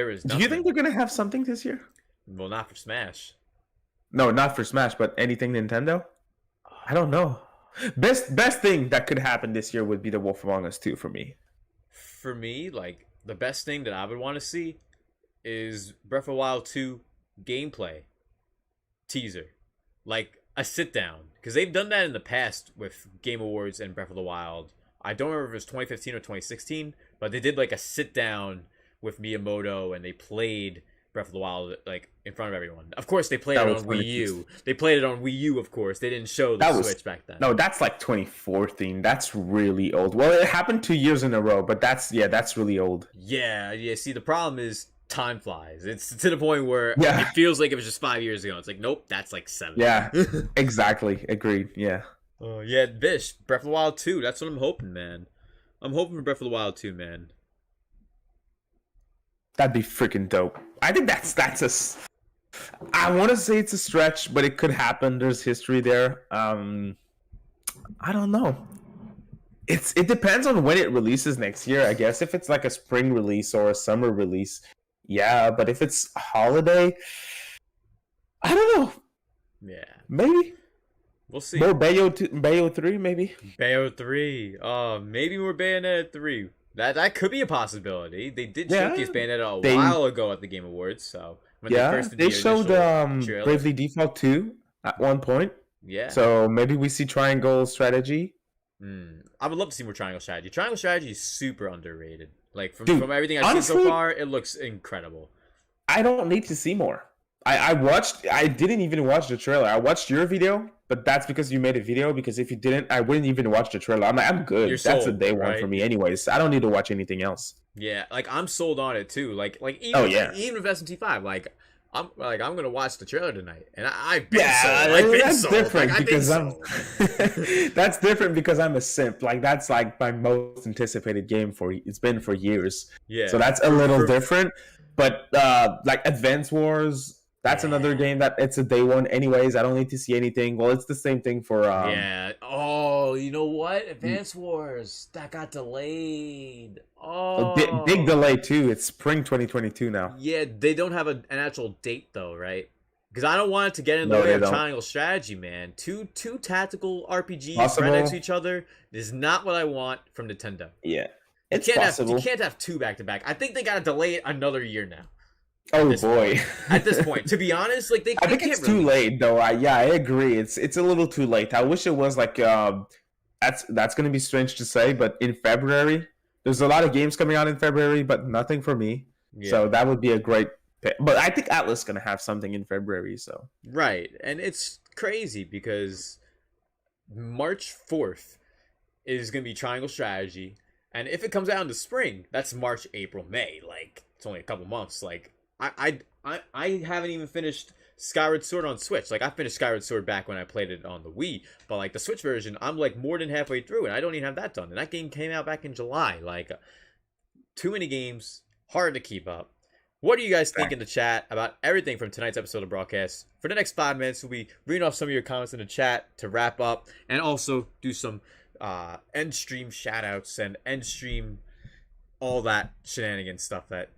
is nothing. Do you think they're gonna have something this year? Well, not for Smash. No, not for Smash, but anything Nintendo? I don't know. Best thing that could happen this year would be the Wolf Among Us 2 for me. For me, like, the best thing that I would want to see is Breath of the Wild 2 gameplay teaser. Like, a sit-down. Because they've done that in the past with Game Awards and Breath of the Wild. I don't remember if it was 2015 or 2016, but they did, like, a sit-down with Miyamoto, and they played Breath of the Wild, like, in front of everyone. Of course, they played it on Wii U. They played it on Wii U, of course. They didn't show the Switch back then. No, that's like 2014. That's really old. Well, it happened 2 years in a row, but that's really old. Yeah. See, the problem is time flies. It's to the point where it feels like it was just 5 years ago. It's like, nope, that's like 7. Yeah, exactly. Agreed. Yeah. Oh, yeah, Bish, Breath of the Wild 2. That's what I'm hoping, man. I'm hoping for Breath of the Wild 2, man. That'd be freaking dope. I think that's I want to say it's a stretch, but it could happen. There's history there. I don't know. It depends on when it releases next year, I guess. If it's like a spring release or a summer release, yeah. But if it's a holiday, I don't know. Yeah. Maybe. We'll see. More Bayo 3, maybe. Bayo 3. Maybe more Bayonetta 3. That could be a possibility. They did showcase Bayonetta a while ago at the Game Awards, so when they showed Bravely Default 2 at one point. Yeah. So maybe we see Triangle Strategy. I would love to see more Triangle Strategy. Triangle Strategy is super underrated. Like from everything I've seen so far, it looks incredible. I don't need to see more. I watched. I didn't even watch the trailer. I watched your video, but that's because you made a video. Because if you didn't, I wouldn't even watch the trailer. I'm like, I'm good. You're That's a sold, day one right? for me, anyways. I don't need to watch anything else. Yeah, like I'm sold on it too. Like even even with SMT5, I'm gonna watch the trailer tonight, and I've been sold. I've been that's sold. different Like, I've because been I'm. sold. That's different because I'm a simp. Like that's like my most anticipated game for it's been for years. Yeah. So that's a little different. But like Advance Wars, that's another game that it's a day one. Anyways, I don't need to see anything. Well, it's the same thing for. Yeah. Oh, you know what? Advance Wars that got delayed. Oh, big delay too. It's spring 2022 now. Yeah, they don't have an actual date though, right? Because I don't want it to get in the No, way they of don't. Triangle Strategy, man. Two tactical RPGs Possible. right next to each other is not what I want from Nintendo. Yeah, You it's can't possible. you can't have two back to back. I think they gotta delay it another year now. Oh boy. At this point, to be honest, like I think can't it's too late though. I agree. It's a little too late. I wish it was like that's gonna be strange to say, but in February, there's a lot of games coming out in February, but nothing for me. Yeah. So that would be a great pick. But I think Atlas is gonna have something in February. So Right, and it's crazy because March 4th is gonna be Triangle Strategy, and if it comes out in the spring, that's March, April, May. Like it's only a couple months. Like I haven't even finished Skyward Sword on Switch. Like I finished Skyward Sword back when I played it on the Wii, but like the Switch version, I'm like more than halfway through, and I don't even have that done. And that game came out back in July. Like too many games, hard to keep up. What do you guys think in the chat about everything from tonight's episode of Broadcast? For the next 5 minutes, we'll be reading off some of your comments in the chat to wrap up, and also do some end stream shoutouts and end stream all that shenanigans stuff that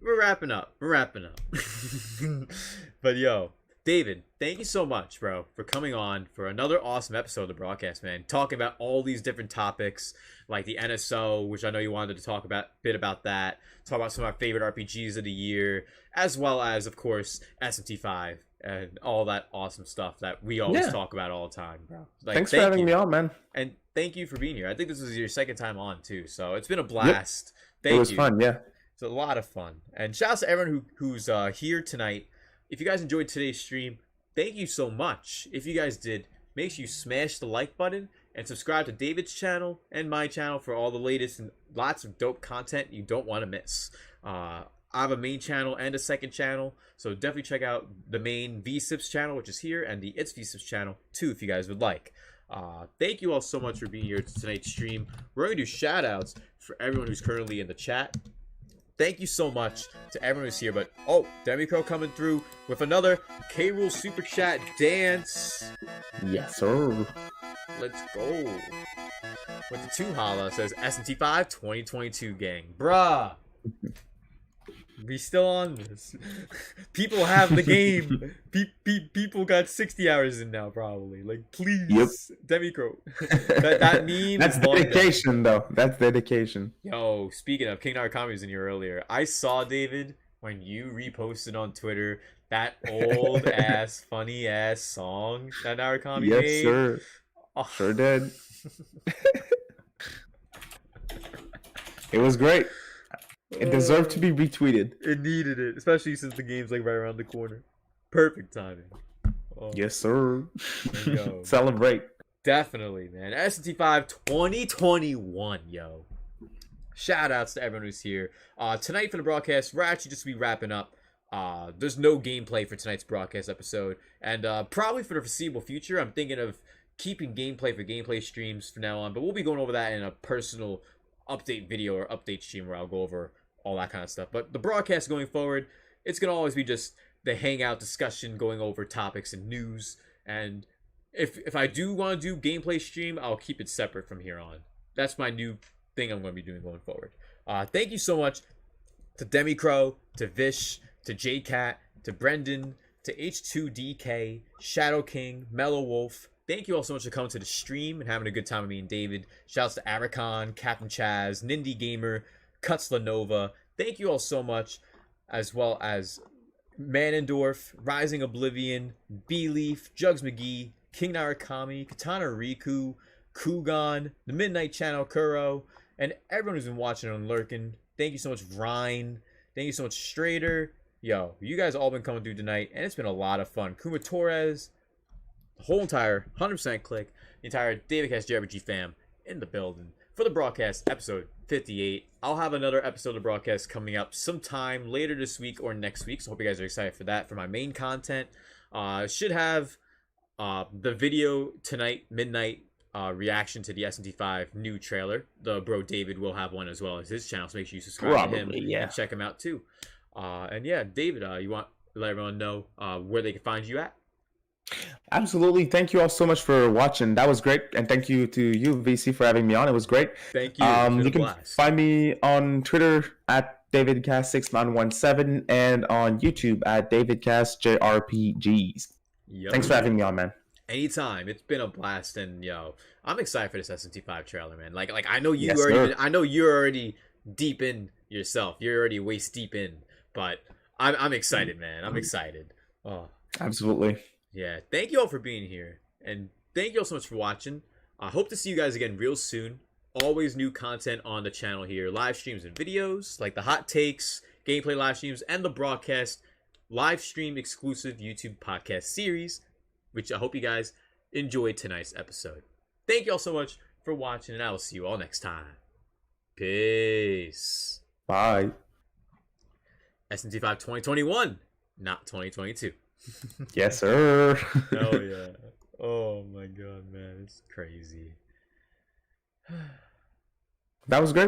we're wrapping up. But yo, David, thank you so much, bro, for coming on for another awesome episode of the Broadcast, man. Talking about all these different topics, like the NSO, which I know you wanted to talk about a bit about that. Talk about some of our favorite RPGs of the year, as well as, of course, SMT5 and all that awesome stuff that we always talk about all the time, bro. Like, thanks for having me on, man. And thank you for being here. I think this was your second time on too, so it's been a blast. Thank you. It was fun, yeah. It's a lot of fun. And shout out to everyone who's here tonight. If you guys enjoyed today's stream, thank you so much. If you guys did, make sure you smash the like button and subscribe to David's channel and my channel for all the latest and lots of dope content you don't want to miss. I have a main channel and a second channel, so definitely check out the main V-CiPz channel, which is here, and the It's V-CiPz channel too, if you guys would like. Thank you all so much for being here to tonight's stream. We're going to do shout outs for everyone who's currently in the chat. Thank you so much to everyone who's here. But Demicro coming through with another K-Rule Super Chat dance. Yes, sir. Let's go. With the 2 holla says SMT5 2022 gang. Bruh. We still on this. People have the game. People got 60 hours in now, probably. Like, please, yep. Demicro. that meme. That's dedication, though. That's dedication. Yo, speaking of, King Narakami was in here earlier. I saw, David, when you reposted on Twitter that old ass, funny ass song that Narakami made. Yes, sir. Oh. Sure did. It was great. It deserved to be retweeted. It needed it, especially since the game's like right around the corner. Perfect timing. Oh. Yes, sir. Yo, celebrate. Definitely, man. SMT5 2021, yo. Shout outs to everyone who's here. Tonight for the broadcast, we're actually just be wrapping up. There's no gameplay for tonight's broadcast episode, and probably for the foreseeable future, I'm thinking of keeping gameplay for gameplay streams from now on. But we'll be going over that in a personal update video or update stream where I'll go over all that kind of stuff. But the broadcast going forward, it's gonna always be just the hangout discussion, going over topics and news. And if I do want to do gameplay stream, I'll keep it separate from here on. That's my new thing I'm going to be doing going forward. Thank you so much to Demicro, to Vish, to JCat, to Brendan, to H2DK, Shadow King, Mellow Wolf. Thank you all so much for coming to the stream and having a good time with me and David. Shouts to Aracon, Captain Chaz, Nindy Gamer, Kutzla Nova. Thank you all so much, as well as Manendorf, Rising Oblivion, B-Leaf, Jugs McGee, King Narakami, Katana Riku, Kugan, the Midnight Channel Kuro, and everyone who's been watching and lurking. Thank you so much, Ryan. Thank you so much, Strader. yo, you guys all been coming through tonight, and it's been a lot of fun. Kuma Torres, the whole entire 100% click, the entire DavidCast JRPG fam in the building for the broadcast, episode 58. I'll have another episode of the broadcast coming up sometime later this week or next week, so hope you guys are excited for that. For my main content, should have the video tonight, midnight, reaction to the SMT5 new trailer. The bro David will have one as well as his channel, so make sure you subscribe to him and check him out too. And yeah, David, you want to let everyone know where they can find you at? Absolutely. Thank you all so much for watching. That was great. And thank you to you, VC, for having me on. It was great. Thank you. You can find me on Twitter at DavidCast6917 and on YouTube at DavidCast JRPGs. Thanks for having me on, man. Anytime. It's been a blast, and yo, I'm excited for this SMT5 trailer, man. Like I know you I know you're already deep in yourself. You're already waist deep in, but I'm excited, man. I'm excited. Oh, absolutely. Yeah. Thank you all for being here, and thank you all so much for watching. I hope to see you guys again real soon. Always new content on the channel here, live streams and videos like the hot takes, gameplay live streams, and the broadcast live stream exclusive YouTube podcast series, which I hope you guys enjoyed tonight's episode. Thank you all so much for watching, and I will see you all next time. Peace. Bye. SMT5 2021, not 2022. Yes, sir. Hell yeah. Oh my god, man. It's crazy. That was great.